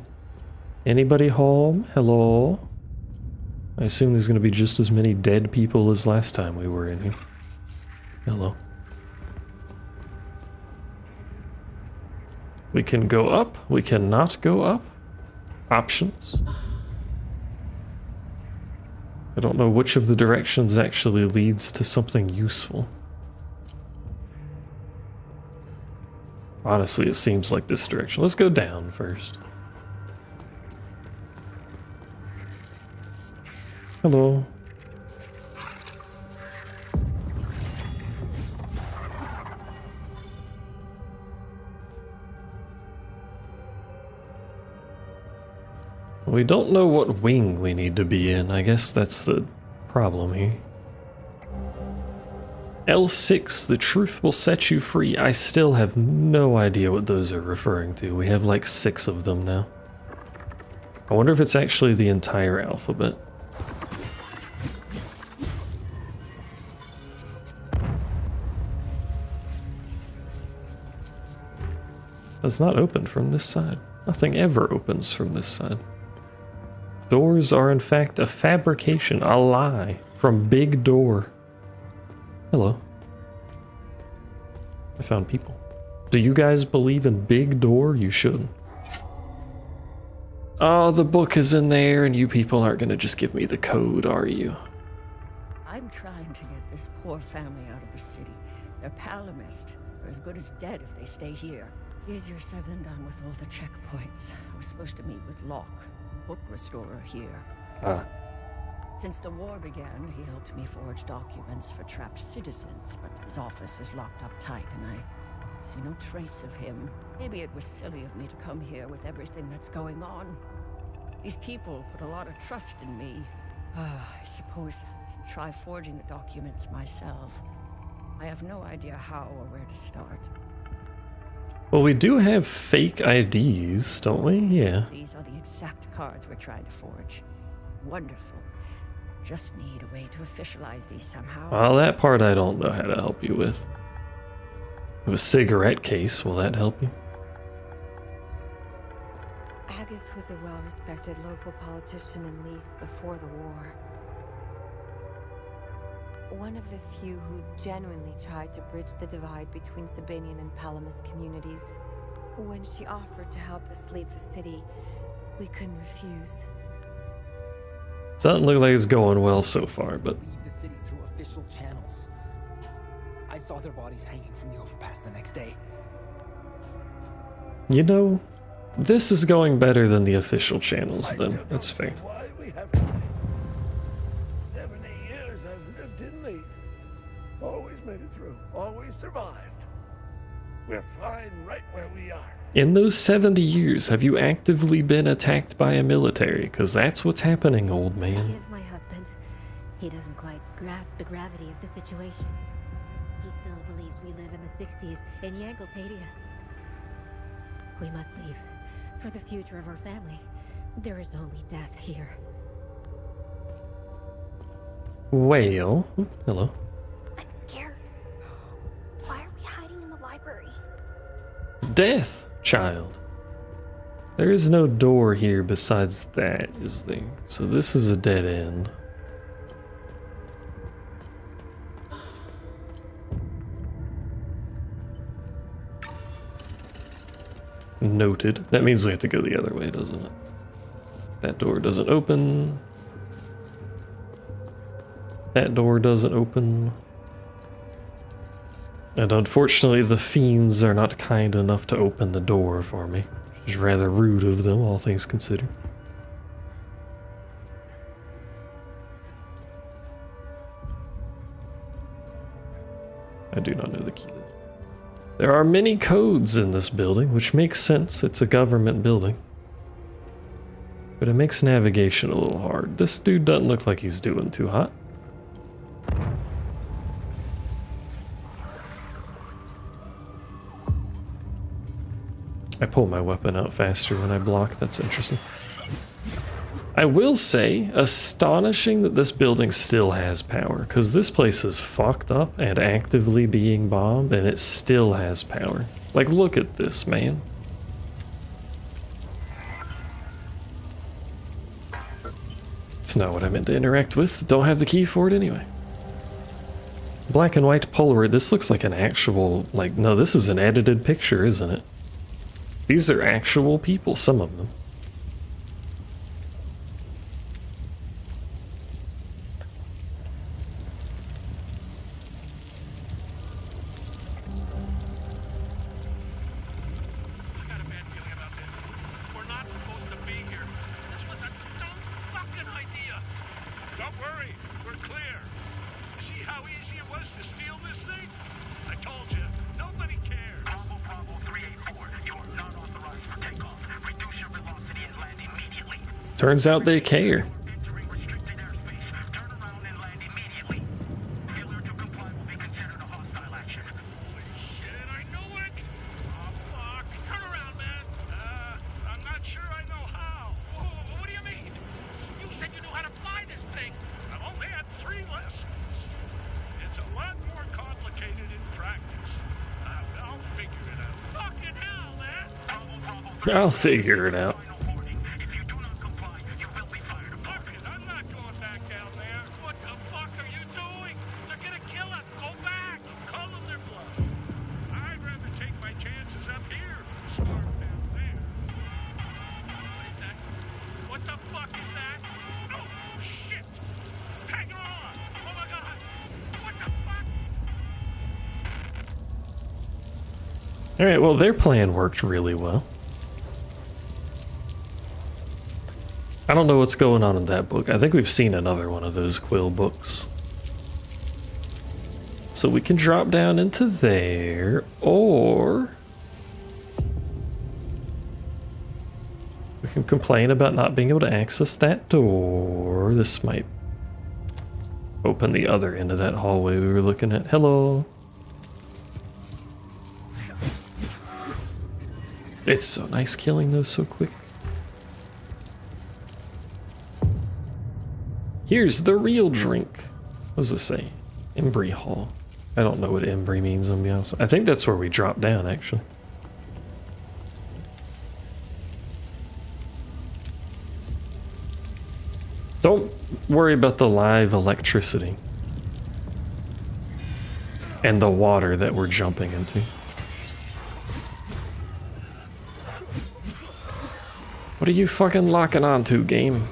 Anybody home? Hello? I assume there's gonna be just as many dead people as last time we were in here. Hello. We can go up, we cannot go up. Options. I don't know which of the directions actually leads to something useful. Honestly, it seems like this direction. Let's go down first. Hello. We don't know what wing we need to be in. I guess that's the problem here. L6, the truth will set you free. I still have no idea what those are referring to. We have like 6 of them now. I wonder if it's actually the entire alphabet. Does not open from this side. Nothing ever opens from this side. Doors are in fact a fabrication, a lie, from Big Door. Hello. I found people. Do you guys believe in Big Door? You shouldn't. Oh, the book is in there and you people aren't gonna just give me the code, are you? I'm trying to get this poor family out of the city. They're Palamist. They're as good as dead if they stay here. Easier said than done with all the checkpoints. I was supposed to meet with Locke, book restorer here. Ah. Since the war began, he helped me forge documents for trapped citizens, but his office is locked up tight and I see no trace of him. Maybe it was silly of me to come here with everything that's going on. These people put a lot of trust in me. I suppose I can try forging the documents myself. I have no idea how or where to start. Well, we do have fake IDs, don't we? Yeah. These are the exact cards we're trying to forge. Wonderful. Just need a way to officialize these somehow. Well, that part I don't know how to help you with. With a cigarette case, will that help you? Agath was a well-respected local politician in Leith before the war. One of the few who genuinely tried to bridge the divide between Sabinian and Palamist communities. When she offered to help us leave the city, we couldn't refuse. Doesn't look like it's going well so far, but... Leave the city through official channels. I saw their bodies hanging from the overpass the next day. You know, this is going better than the official channels, then. That's fair. Why we haven't. 70 years I've lived in Leith. Always made it through. Always survived. We're fine right where we are. In those 70 years, have you actively been attacked by a military? Because that's what's happening, old man. Forgive my husband. He doesn't quite grasp the gravity of the situation. He still believes we live in the 60s in Yankel's We must leave. For the future of our family. There is only death here. Well, hello. I'm scared. Why are we hiding in the library? Death, child. There is no door here besides that, is there? So this is a dead end. Noted. That means we have to go the other way, doesn't it? That door doesn't open. That door doesn't open. And unfortunately, the fiends are not kind enough to open the door for me, which is rather rude of them, all things considered. I do not know the key. There are many codes in this building, which makes sense. It's a government building. But it makes navigation a little hard. This dude doesn't look like he's doing too hot. I pull my weapon out faster when I block. That's interesting. I will say, astonishing that this building still has power, because this place is fucked up and actively being bombed, and it still has power. Like, look at this, man. It's not what I meant to interact with. Don't have the key for it anyway. Black and white Polaroid. This looks like an actual, like, no, this is an edited picture, isn't it? These are actual people, some of them. Reduce your velocity. Turns out they care. I'll figure it out. Alright, well, their plan worked really well. I don't know what's going on in that book. I think we've seen another one of those Quill books. So we can drop down into there, or we can complain about not being able to access that door. This might open the other end of that hallway we were looking at. Hello. It's so nice killing those so quick. Here's the real drink. What does it say? Embry Hall. I don't know what Embry means, I'm be honest. I think that's where we drop down, actually. Don't worry about the live electricity and the water that we're jumping into. What are you fucking locking onto, game?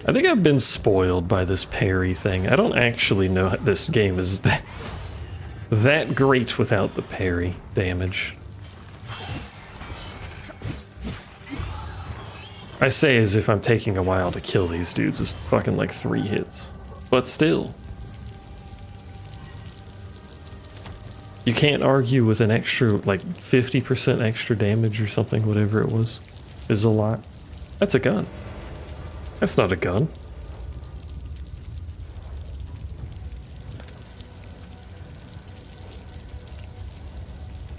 I think I've been spoiled by this parry thing. I don't actually know this game is that great without the parry damage. I say as if I'm taking a while to kill these dudes. It's fucking like 3 hits. But still. You can't argue with an extra, like 50% extra damage or something, whatever it was, is a lot. That's a gun. That's not a gun.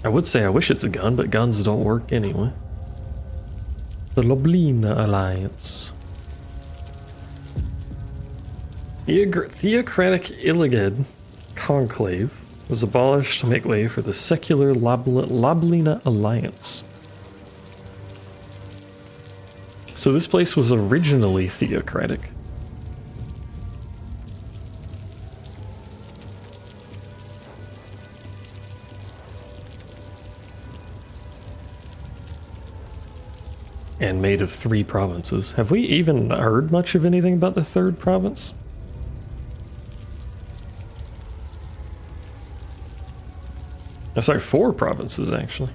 I would say I wish it's a gun, but guns don't work anyway. The Loblina Alliance. Theocratic Illigid Conclave was abolished to make way for the secular Loblina Alliance. So this place was originally theocratic. And made of 3 provinces. Have we even heard much of anything about the 3rd province? Oh, sorry, 4 provinces actually.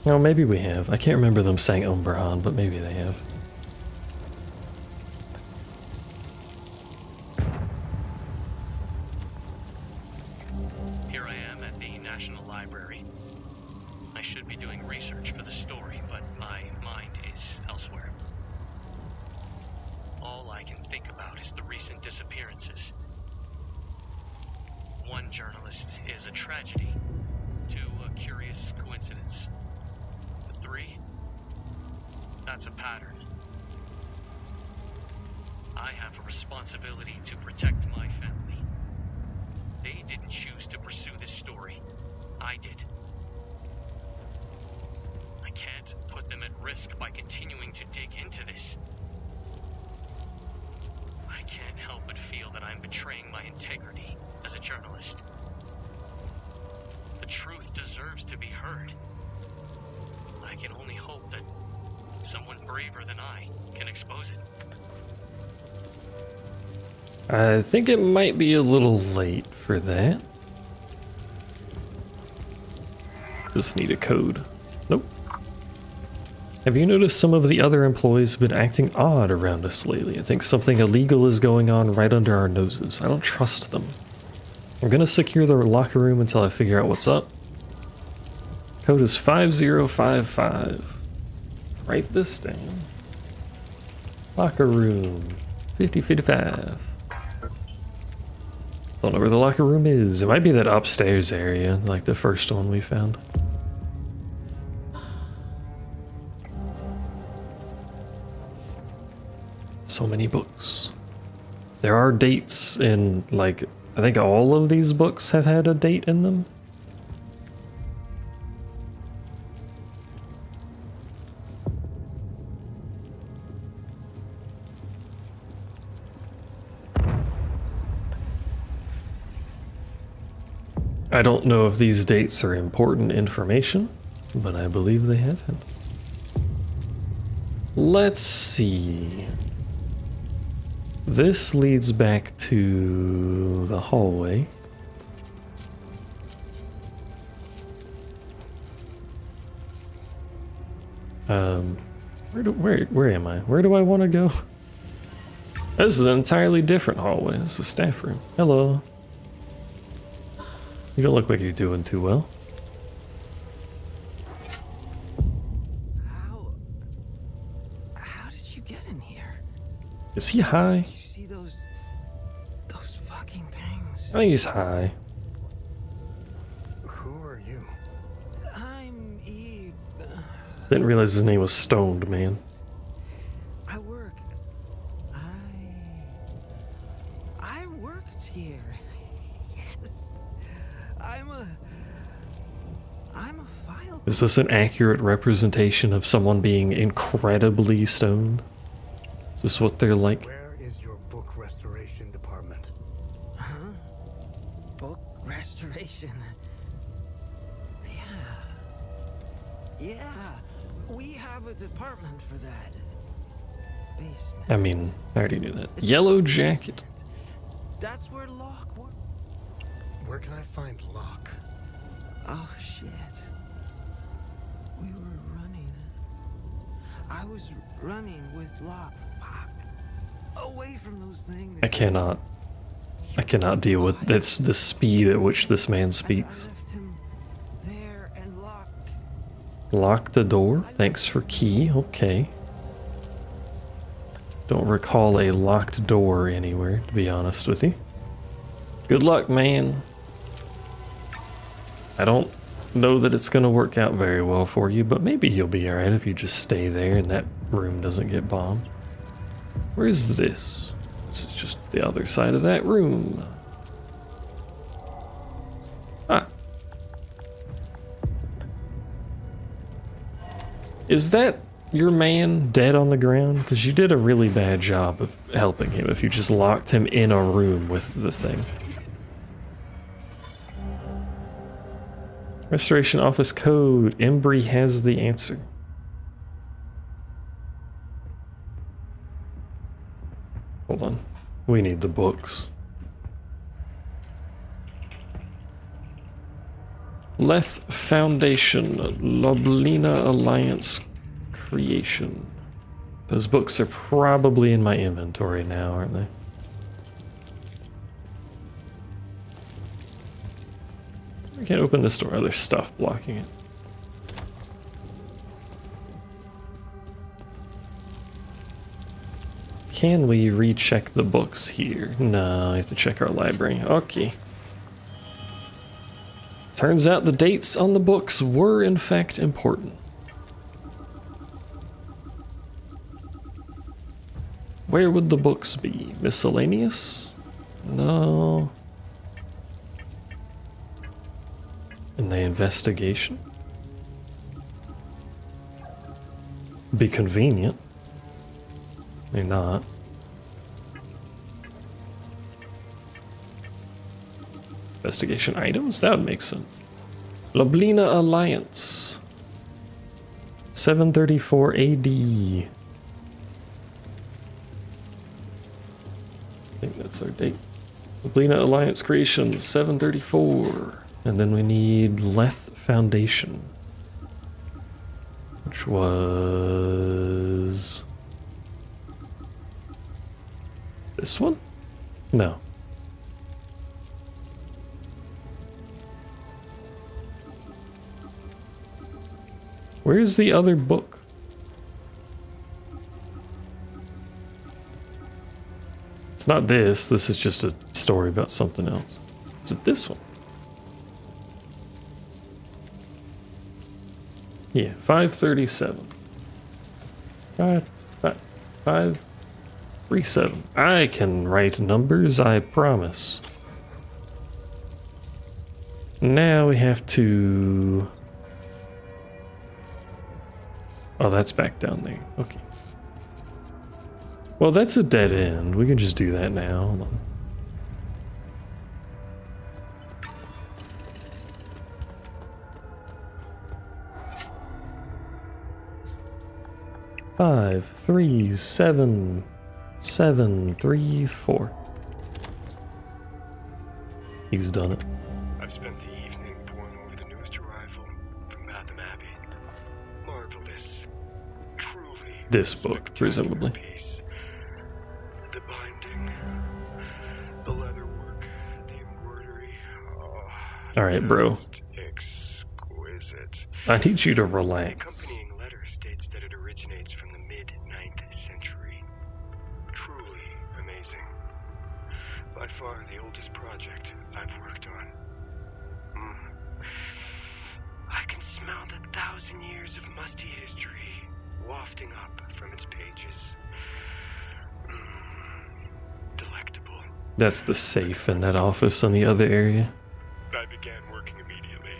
No, maybe we have. I can't remember them saying Umbrahan, but maybe they have. Here I am at the National Library. I should be doing research for the story, but my mind is elsewhere. All I can think about is the recent disappearances. One journalist is a tragedy, 2 a curious coincidence. 3, that's a pattern. I have a responsibility to protect my family. They didn't choose to pursue this story. I did. I can't put them at risk by continuing to dig into this. I can't help but feel that I'm betraying my integrity as a journalist. The truth deserves to be heard. I can only hope that someone braver than I can expose it. I think it might be a little late for that. Just need a code. Nope. Have you noticed some of the other employees have been acting odd around us lately? I think something illegal is going on right under our noses. I don't trust them. I'm gonna secure the locker room until I figure out what's up. Code is 5055. Write this down. Locker room 5055. Don't know where the locker room is. It might be that upstairs area, like the first one we found. So many books. There are dates in, like, I think all of these books have had a date in them. I don't know if these dates are important information, but I believe they have it. Let's see. This leads back to the hallway. Where am I? Where do I want to go? This is an entirely different hallway. This is a staff room. Hello. You don't look like you're doing too well. How did you get in here? Is he high? Did you see those fucking things? I think he's high. Who are you? I'm Eve. Didn't realize his name was Stoned, man. I worked here. Yes. I'm a file. Is this an accurate representation of someone being incredibly stoned? Is this what they're like? Where is your book restoration department? Huh? Book restoration. Yeah. We have a department for that. Basement. I mean, I already knew that. Yellow Jacket. That's where Locke worked. Where can I find Locke? Oh shit. We were running. I was running with Locke. Fuck. Away from those things. I cannot deal with that's the speed at which this man speaks. There and locked. Lock the door. Thanks for key. Okay. Don't recall a locked door anywhere, to be honest with you. Good luck, man. I don't know that it's going to work out very well for you, but maybe you'll be alright if you just stay there and that room doesn't get bombed. Where's this? This is just the other side of that room. Ah. Is that your man dead on the ground? Because you did a really bad job of helping him if you just locked him in a room with the thing. Restoration office code. Embry has the answer. Hold on. We need the books. Leth Foundation, Loblina Alliance Creation. Those books are probably in my inventory now, aren't they? I can't open this door. Oh, there's stuff blocking it. Can we recheck the books here? No, I have to check our library. Okay. Turns out the dates on the books were in fact important. Where would the books be? Miscellaneous? No. In the investigation? Be convenient. They're not. Investigation items? That would make sense. Loblina Alliance. 734 AD. I think that's our date. Loblina Alliance creation, 734. And then we need Leth Foundation. which was this one? No. Where's the other book? It's not this. This is just a story about something else. Is it this one? Yeah, 537. 537. I can write numbers, I promise. Now we have to... Oh, that's back down there. Okay. Well, that's a dead end. We can just do that now. Hold on. Five, 3, 7, 7, 3, 4. He's done it. I've spent the evening poring over the newest arrival from Batham Abbey. Marvelous. Truly. This book, presumably. The binding, the leatherwork, the embroidery. Oh, Alright, bro. Exquisite. I need you to relax. The accompanying letter states that it originates from the mid-9th century. Truly amazing. By far the oldest project I've worked on. I can smell the 1,000 years of musty history wafting up from its pages. Delectable. That's the safe in that office in the other area. I began working immediately.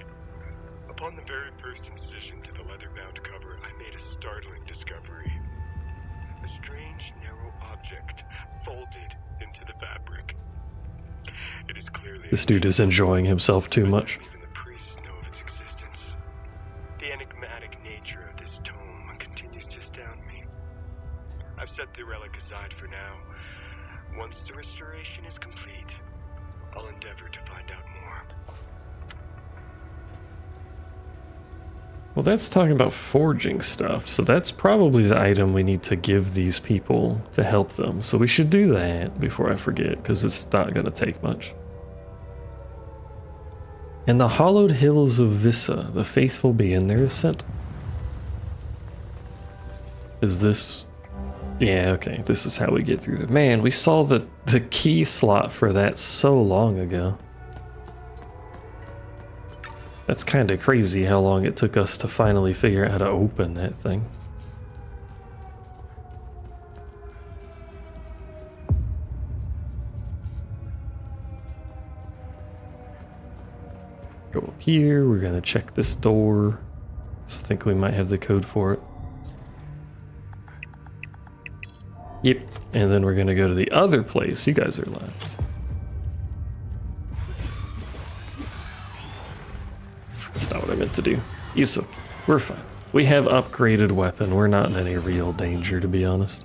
Upon the very first incision to the leather-bound cover, I made a startling discovery. A strange, narrow object folded into the fabric. It is clearly... This dude is enjoying himself too much. Even the priests know of its existence. The enigmatic nature of this tome continues to astound me. I've set the relic aside for now. Once the restoration is complete, I'll endeavor to find out more. Well, that's talking about forging stuff, so that's probably the item we need to give these people to help them. So we should do that before I forget, because it's not going to take much. In the hollowed hills of Vissa, the faithful begin their ascent. Is this... Yeah, okay, this is how we get through the... Man, we saw the key slot for that so long ago. That's kind of crazy how long it took us to finally figure out how to open that thing. Go up here, we're gonna check this door. I think we might have the code for it. Yep, and then we're gonna go to the other place. You guys are live. That's not what I meant to do. It's okay. We're fine. We have upgraded weapon. We're not in any real danger, to be honest.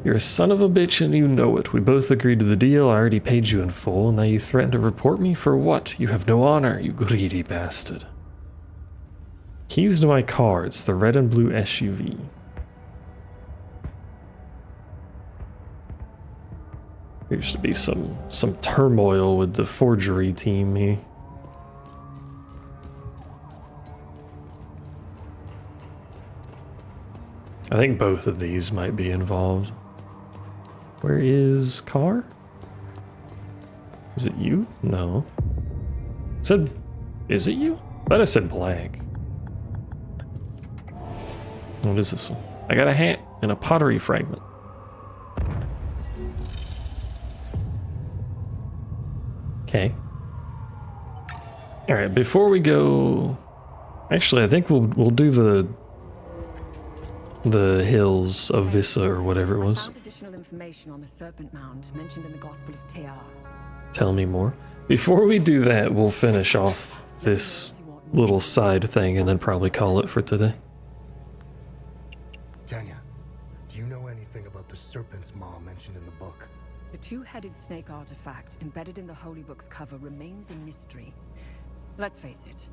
You're a son of a bitch and you know it. We both agreed to the deal. I already paid you in full. Now you threaten to report me for what? You have no honor, you greedy bastard. Keys to my car. It's the red and blue SUV. There used to be some turmoil with the forgery team here. I think both of these might be involved. Where is car? Is it you? No. Said, is it you? I thought I said black. What is this one? I got a hat and a pottery fragment. Okay. All right, before we go, actually, I think we'll do the hills of Vissa or whatever it was. I found additional information on the Serpent Mound mentioned in the Gospel of Tear. Tell me more. Before we do that, we'll finish off this little side thing and then probably call it for today. Tanya, do you know anything about the Serpent's Maw mentioned in the book? The two-headed snake artifact embedded in the Holy Book's cover remains a mystery. Let's face it,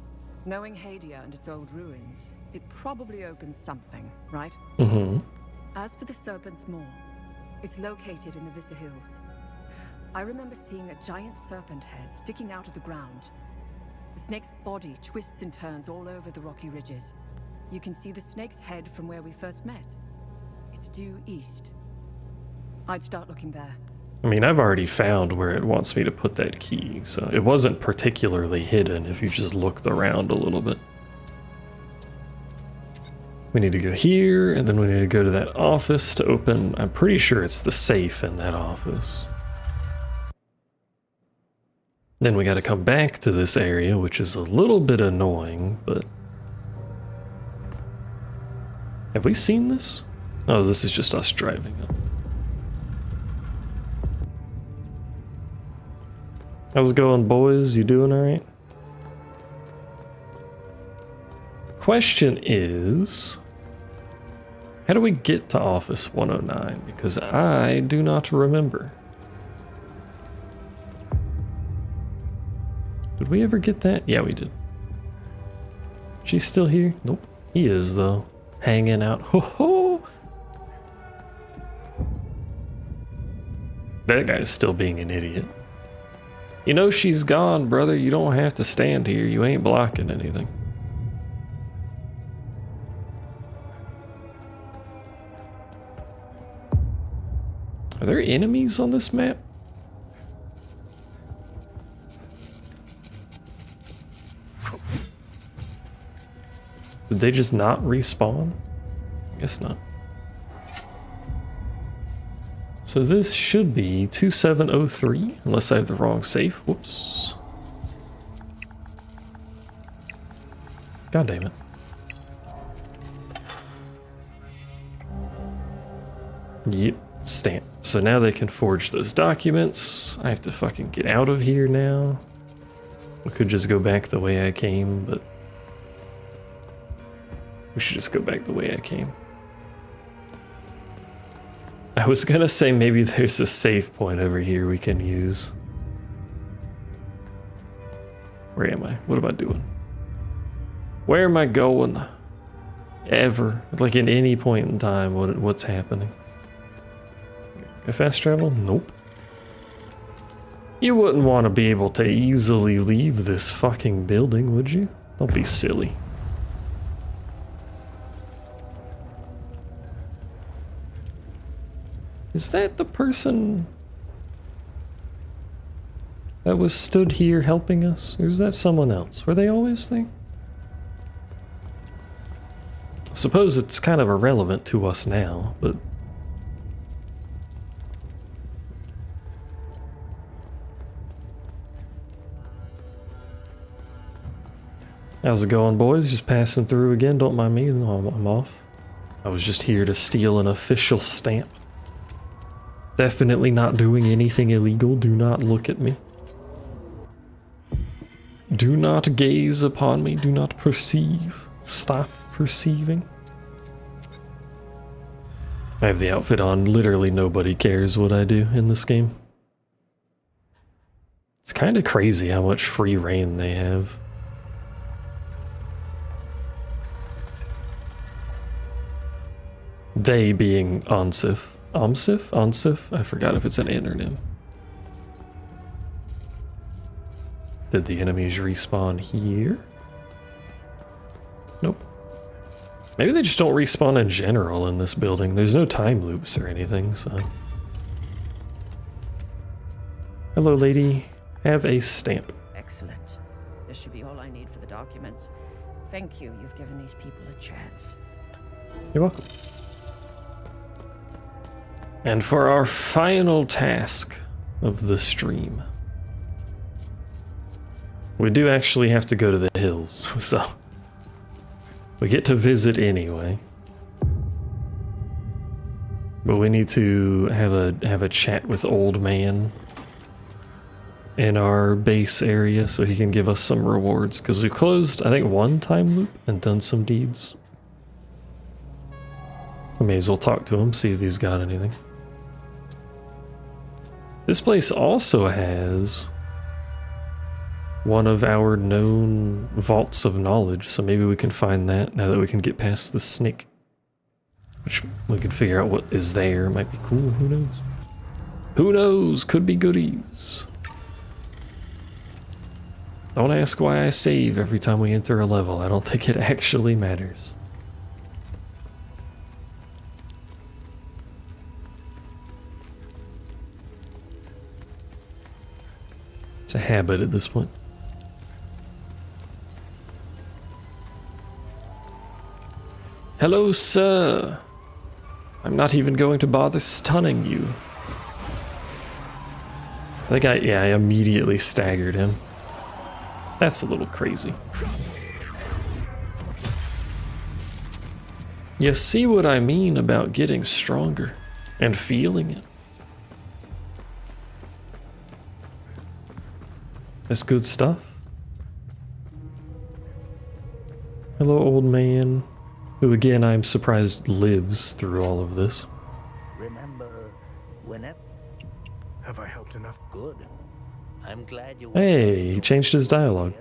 knowing Hadia and its old ruins, it probably opens something, right? Mm-hmm. As for the Serpent's Maw, it's located in the Vissa Hills. I remember seeing a giant serpent head sticking out of the ground. The snake's body twists and turns all over the rocky ridges. You can see the snake's head from where we first met. It's due east. I'd start looking there. I mean, I've already found where it wants me to put that key, so it wasn't particularly hidden if you just looked around a little bit. We need to go here, and then we need to go to that office to open. I'm pretty sure it's the safe in that office. Then we got to come back to this area, which is a little bit annoying, but... Have we seen this? Oh, this is just us driving up. How's it going, boys? You doing alright? Question is... How do we get to Office 109? Because I do not remember. Did we ever get that? Yeah, we did. She's still here? Nope. He is, though. Hanging out. Ho ho! That guy's still being an idiot. You know she's gone, brother. You don't have to stand here. You ain't blocking anything. Are there enemies on this map? Did they just not respawn? I guess not. So this should be 2703, unless I have the wrong safe. Whoops. God damn it. Yep, stamp. So now they can forge those documents. I have to fucking get out of here now. I could just go back the way I came, but we should just go back the way I came. I was gonna say maybe there's a save point over here we can use. Where am I? What am I doing? Where am I going? Ever. Like at any point in time, what's happening? Can I fast travel? Nope. You wouldn't want to be able to easily leave this fucking building, would you? Don't be silly. Is that the person that was stood here helping us? Or is that someone else? Were they always there? I suppose it's kind of irrelevant to us now, but... How's it going, boys? Just passing through again. Don't mind me. No, I'm off. I was just here to steal an official stamp. Definitely not doing anything illegal. Do not look at me. Do not gaze upon me. Do not perceive. Stop perceiving. I have the outfit on. Literally nobody cares what I do in this game. It's kind of crazy how much free reign they have. They being Onsif. Onsif? I forgot if it's an N or an M. Did the enemies respawn here? Nope. Maybe they just don't respawn in general in this building. There's no time loops or anything, so... Hello, lady. Have a stamp. Excellent. This should be all I need for the documents. Thank you. You've given these people a chance. You're welcome. And for our final task of the stream, we do actually have to go to the hills, so we get to visit anyway. But we need to have a chat with Old Man in our base area so he can give us some rewards, because we closed, I think, one time loop and done some deeds. We may as well talk to him, see if he's got anything. This place also has one of our known vaults of knowledge, so maybe we can find that now that we can get past the snake. Which we can figure out what is there. Might be cool, who knows? Who knows? Could be goodies. Don't ask why I save every time we enter a level. I don't think it actually matters. It's a habit at this point. Hello, sir. I'm not even going to bother stunning you. I think I immediately staggered him. That's a little crazy. You see what I mean about getting stronger and feeling it? That's good stuff. Hello, old man. Who again, I'm surprised lives through all of this. Remember, whenever... Have I helped enough? Good. I'm glad you... Hey, he changed his dialogue.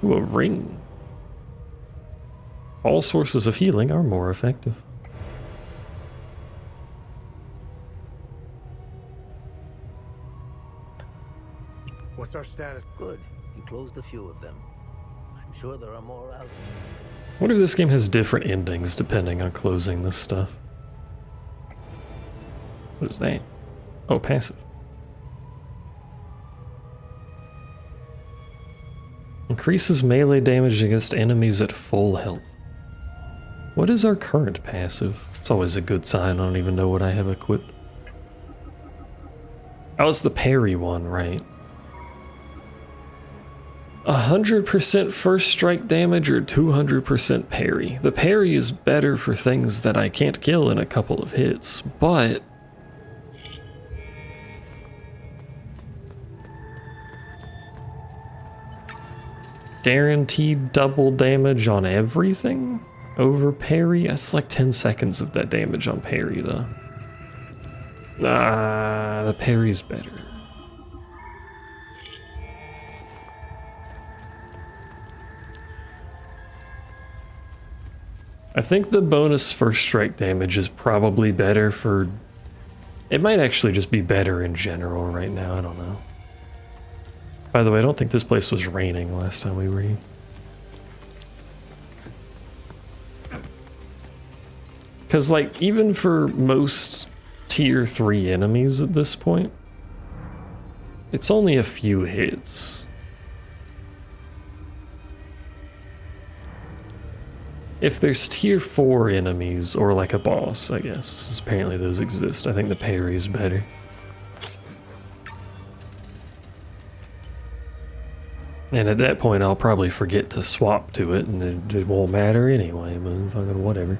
Ooh, a ring. All sources of healing are more effective. What's our status? Good. You closed a few of them. I'm sure there are more out. I wonder if this game has different endings depending on closing this stuff. What is that? Oh, passive. Increases melee damage against enemies at full health. What is our current passive? It's always a good sign. I don't even know what I have equipped. Oh, it's the parry one, right? 100% first strike damage or 200% parry. The parry is better for things that I can't kill in a couple of hits, but... guaranteed double damage on everything over parry? That's like 10 seconds of that damage on parry, though. The parry's better. I think the bonus first strike damage is probably better for... It might actually just be better in general right now, I don't know. By the way, I don't think this place was raining last time we were here. Because, like, even for most tier 3 enemies at this point, it's only a few hits. If there's tier 4 enemies, or like a boss, I guess, since apparently those exist, I think the parry is better. And at that point, I'll probably forget to swap to it, and it won't matter anyway, but fucking whatever.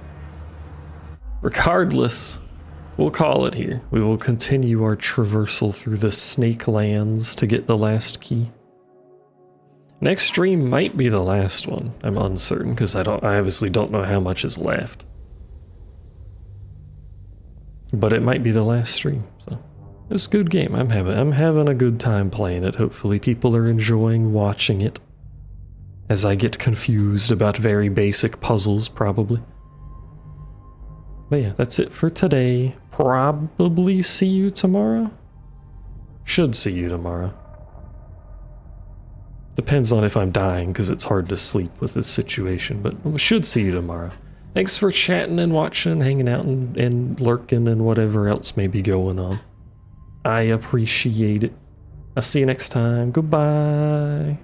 Regardless, we'll call it here. We will continue our traversal through the Snake Lands to get the last key. Next stream might be the last one. I'm uncertain because I obviously don't know how much is left. But it might be the last stream, so it's a good game. I'm having a good time playing it. Hopefully people are enjoying watching it as I get confused about very basic puzzles, probably. But yeah, that's it for today. Probably see you tomorrow. Should see you tomorrow. Depends on if I'm dying, because it's hard to sleep with this situation, but we should see you tomorrow. Thanks for chatting and watching and hanging out and lurking and whatever else may be going on. I appreciate it. I'll see you next time. Goodbye.